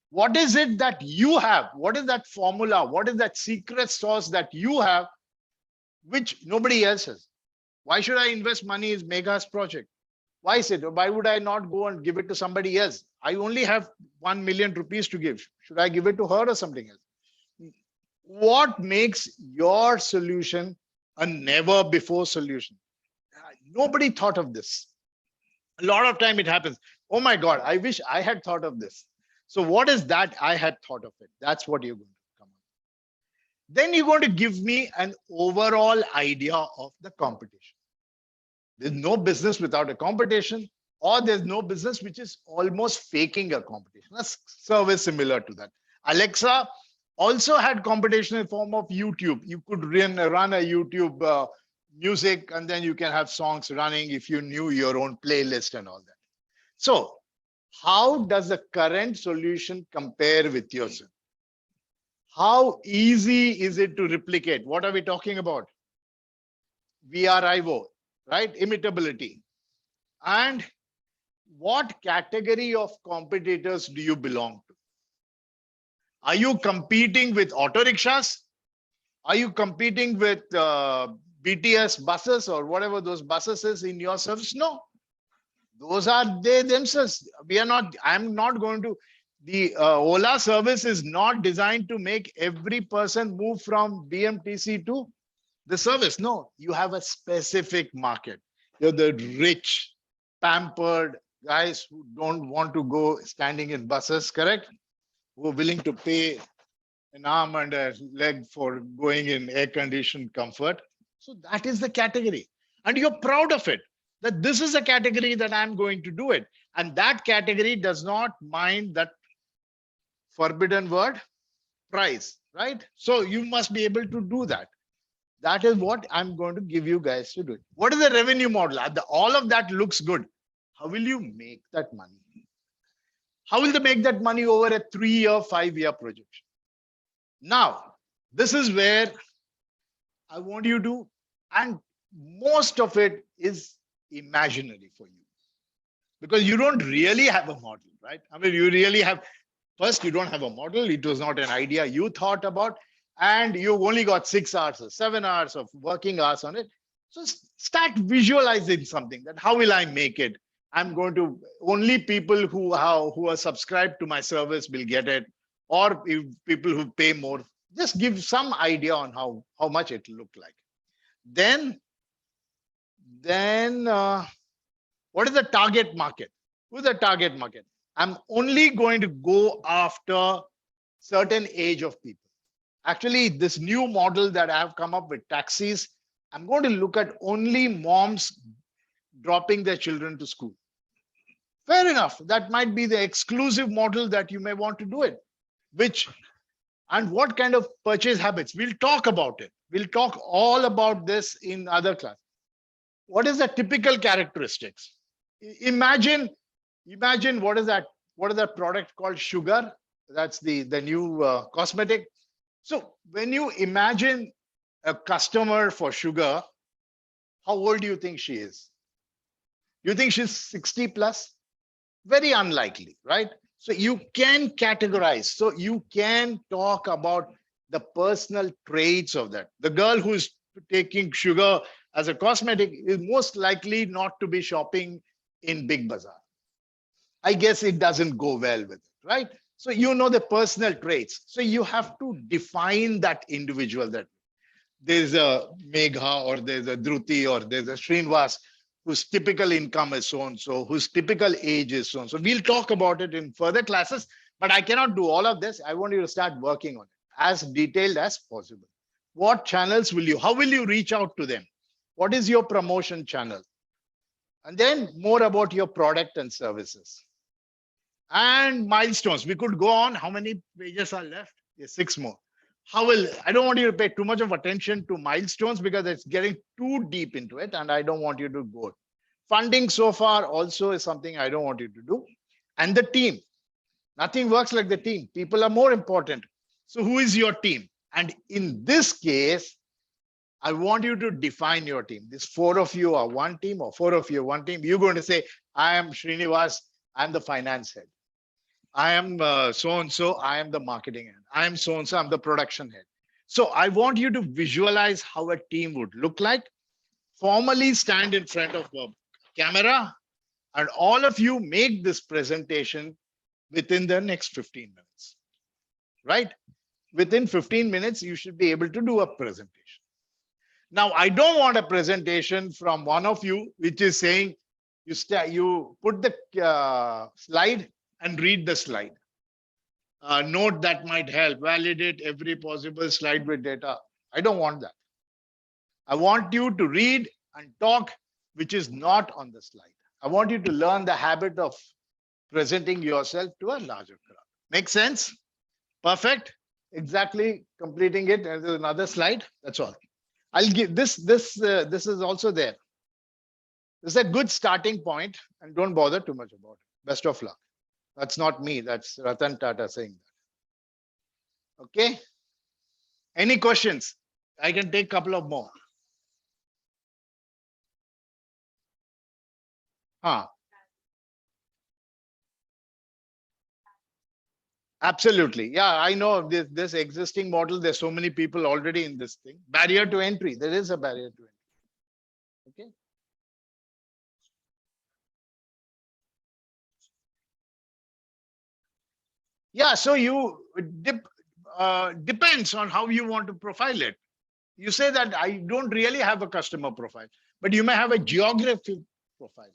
What is it that you have? What is that formula? What is that secret sauce that you have, which nobody else has? Why should I invest money in Megha's project? Why is it? Why would I not go and give it to somebody else? I only have 1 million rupees to give. Should I give it to her or something else? What makes your solution a never before solution? Nobody thought of this. A lot of time it happens. Oh my God, I wish I had thought of this. So what is that I had thought of it? That's what you're going to come up. Then you're going to give me an overall idea of the competition. There's no business without a competition, or there's no business which is almost faking a competition. A service similar to that. Alexa also had competition in form of YouTube. You could run a YouTube music, and then you can have songs running if you knew your own playlist and all that. So how does the current solution compare with yourself? How easy is it to replicate? What are we talking about? VRIO, right? Imitability. And what category of competitors do you belong to? Are you competing with auto rickshaws? Are you competing with BTS buses or whatever those buses is in your service? No, those are they themselves. We are not, I'm not going to, the Ola service is not designed to make every person move from BMTC to the service. No, you have a specific market. You're the rich, pampered guys who don't want to go standing in buses, correct? Who are willing to pay an arm and a leg for going in air-conditioned comfort. So that is the category. And you're proud of it, that this is a category that I'm going to do it. And that category does not mind that forbidden word, price, right? So you must be able to do that. That is what I'm going to give you guys to do. What is the revenue model? All of that looks good. How will you make that money? How will they make that money over a 3-year, 5-year projection? Now, this is where I want you to, and most of it is imaginary for you, because you don't really have a model, right? I mean, you really have, first, you don't have a model. It was not an idea you thought about, and you've only got 6 hours or 7 hours of working hours on it. So start visualizing something, that how will I make it? I'm going to, only people who are subscribed to my service will get it, or if people who pay more. Just give some idea on how much it look like. Then what is the target market? Who's the target market? I'm only going to go after certain age of people. Actually, this new model that I have come up with, taxis, I'm going to look at only moms dropping their children to school. Fair enough. That might be the exclusive model that you may want to do it. And what kind of purchase habits? We'll talk about it. We'll talk all about this in other class. What is the typical characteristics? Imagine what is that? What is that product called? Sugar. That's the new cosmetic. So when you imagine a customer for sugar, how old do you think she is? You think she's 60 plus? Very unlikely, right? So you can categorize. So you can talk about the personal traits of that. The girl who's taking sugar as a cosmetic is most likely not to be shopping in Big Bazaar. I guess it doesn't go well with it, right? So you know the personal traits. So you have to define that individual, that there's a Megha or there's a Dhruti or there's a Srinivas whose typical income is so-and-so, whose typical age is so-and-so. We'll talk about it in further classes, but I cannot do all of this. I want you to start working on it as detailed as possible. What channels how will you reach out to them? What is your promotion channel? And then more about your product and services. And milestones. We could go on. How many pages are left? Yes, 6 more. I don't want you to pay too much of attention to milestones because it's getting too deep into it, and I don't want you to go. Funding so far also is something I don't want you to do. And the team. Nothing works like the team. People are more important. So who is your team? And in this case, I want you to define your team. These 4 of you are one team or 4 of you are one team. You're going to say, I am Srinivas, I'm the finance head. I am so-and-so, I am the marketing head. I am so-and-so, I'm the production head. So I want you to visualize how a team would look like. Formally stand in front of a camera and all of you make this presentation within the next 15 minutes, right? Within 15 minutes, you should be able to do a presentation. Now, I don't want a presentation from one of you, which is saying you put the slide and read the slide. Note that might help, validate every possible slide with data. I don't want that. I want you to read and talk, which is not on the slide. I want you to learn the habit of presenting yourself to a larger crowd. Make sense? Perfect. Exactly completing it. And there's another slide. That's all. I'll give this is also there. This is a good starting point, and don't bother too much about it. Best of luck. That's not me. That's Ratan Tata saying that. Okay. Any questions? I can take a couple of more. Absolutely. Yeah, I know this existing model. There's so many people already in this thing. Barrier to entry. There is a barrier to entry. Okay. Yeah, so you depends on how you want to profile it. You say that I don't really have a customer profile, but you may have a geographic profile.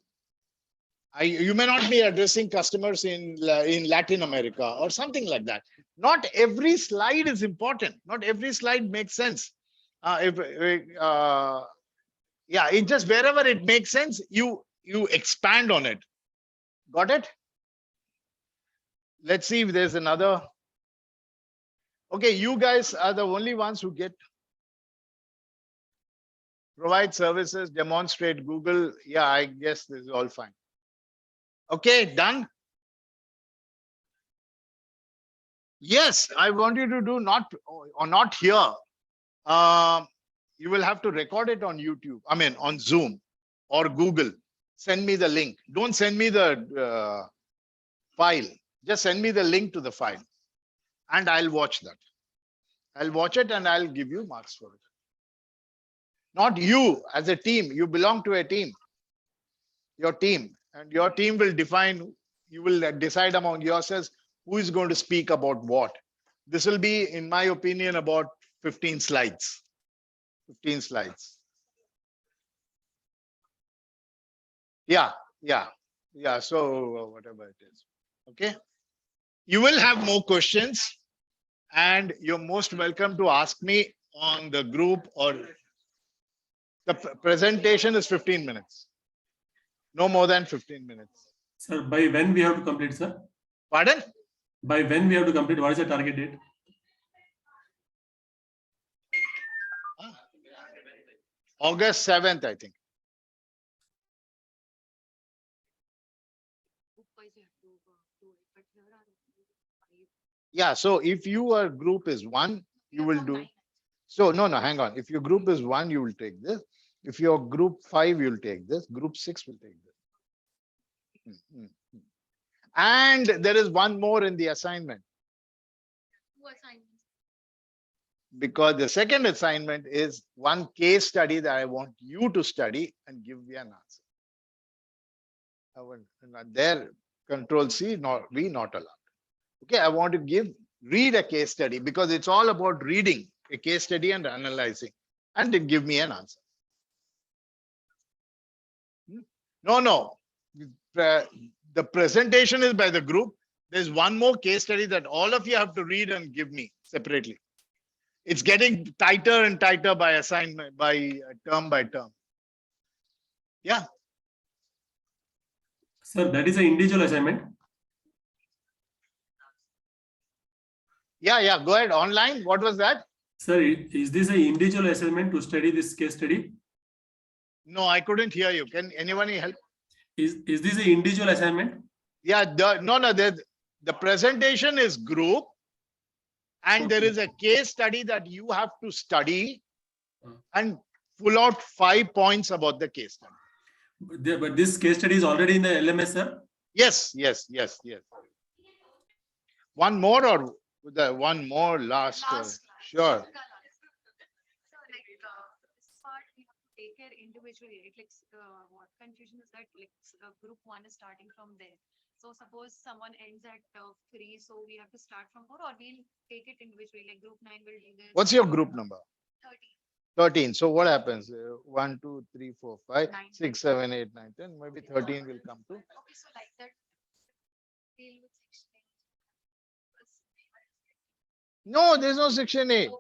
You may not be addressing customers in Latin America or something like that. Not every slide is important. Not every slide makes sense. Yeah, it just wherever it makes sense, you expand on it. Got it? Let's see if there's another. Okay, you guys are the only ones who get provide services, demonstrate Google. Yeah, I guess this is all fine. Okay, done. Yes, I want you to do not here. You will have to record it on YouTube. I mean, on Zoom or Google. Send me the link. Don't send me the file. Just send me the link to the file, and I'll watch that. I'll watch it and I'll give you marks for it. Not you as a team. You belong to a team. Your team. And your team will define, you will decide among yourselves who is going to speak about what. This will be, in my opinion, about 15 slides. 15 slides. Yeah. So whatever it is. Okay. You will have more questions, and you're most welcome to ask me on the group, or the presentation is 15 minutes. No more than 15 minutes. Sir, by when we have to complete, sir? Pardon? By when we have to complete? What is the target date? August 7th, I think. Yeah, so if your group is 1, you will do. So no, hang on. If your group is 1, you will take this. If your group 5, you'll take this. Group 6 will take this. And there is one more in the assignment. 2 assignments. Because the second assignment is one case study that I want you to study and give me an answer. There, Control C, we not allowed. Okay, I want to read a case study, because it's all about reading a case study and analyzing, and then give me an answer. No. The presentation is by the group. There's one more case study that all of you have to read and give me separately. It's getting tighter and tighter by assignment, by term. Yeah. Sir, that is an individual assignment. Yeah. Go ahead. Online. What was that? Sir, is this an individual assignment to study this case study? No, I couldn't hear you. Can anyone help? Is this an individual assignment? Yeah. The presentation is group, and there is a case study that you have to study and pull out 5 points about the case study. But this case study is already in the LMS, sir. Yes. One more or the one more last? Sure. So like this part we have to take care individually, right? Like what confusion is that like group 1 is starting from there. So suppose someone ends at 3, so we have to start from 4, or we'll take it individually. Like group 9 will do this. What's your group number? 13. 13. So what happens? 1, 2, 3, 4, 5, 9. 6, 7, 8, 9, 10. Maybe 13 will come to. Okay, so like that, deal with section 8. No, there's no section 8.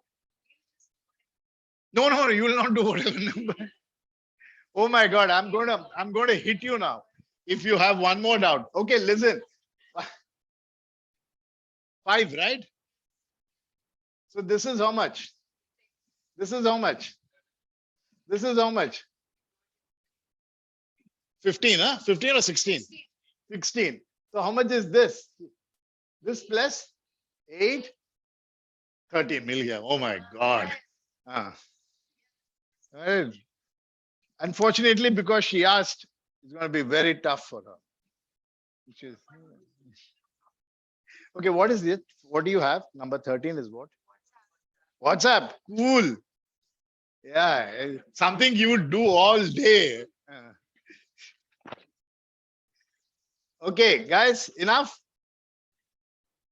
No, you will not do whatever number. Oh my God, I'm going to hit you now. If you have one more doubt. Okay, listen. 5, right? So this is how much? This is how much? This is how much? 15, huh? 15 or 16? 16. So how much is this? This plus 8? 13 million. Oh my God. Well, unfortunately, because she asked, it's going to be very tough for her. Which is okay. What is it? What do you have? Number 13 is what? WhatsApp. Cool. Yeah, something you would do all day. Okay, guys, enough.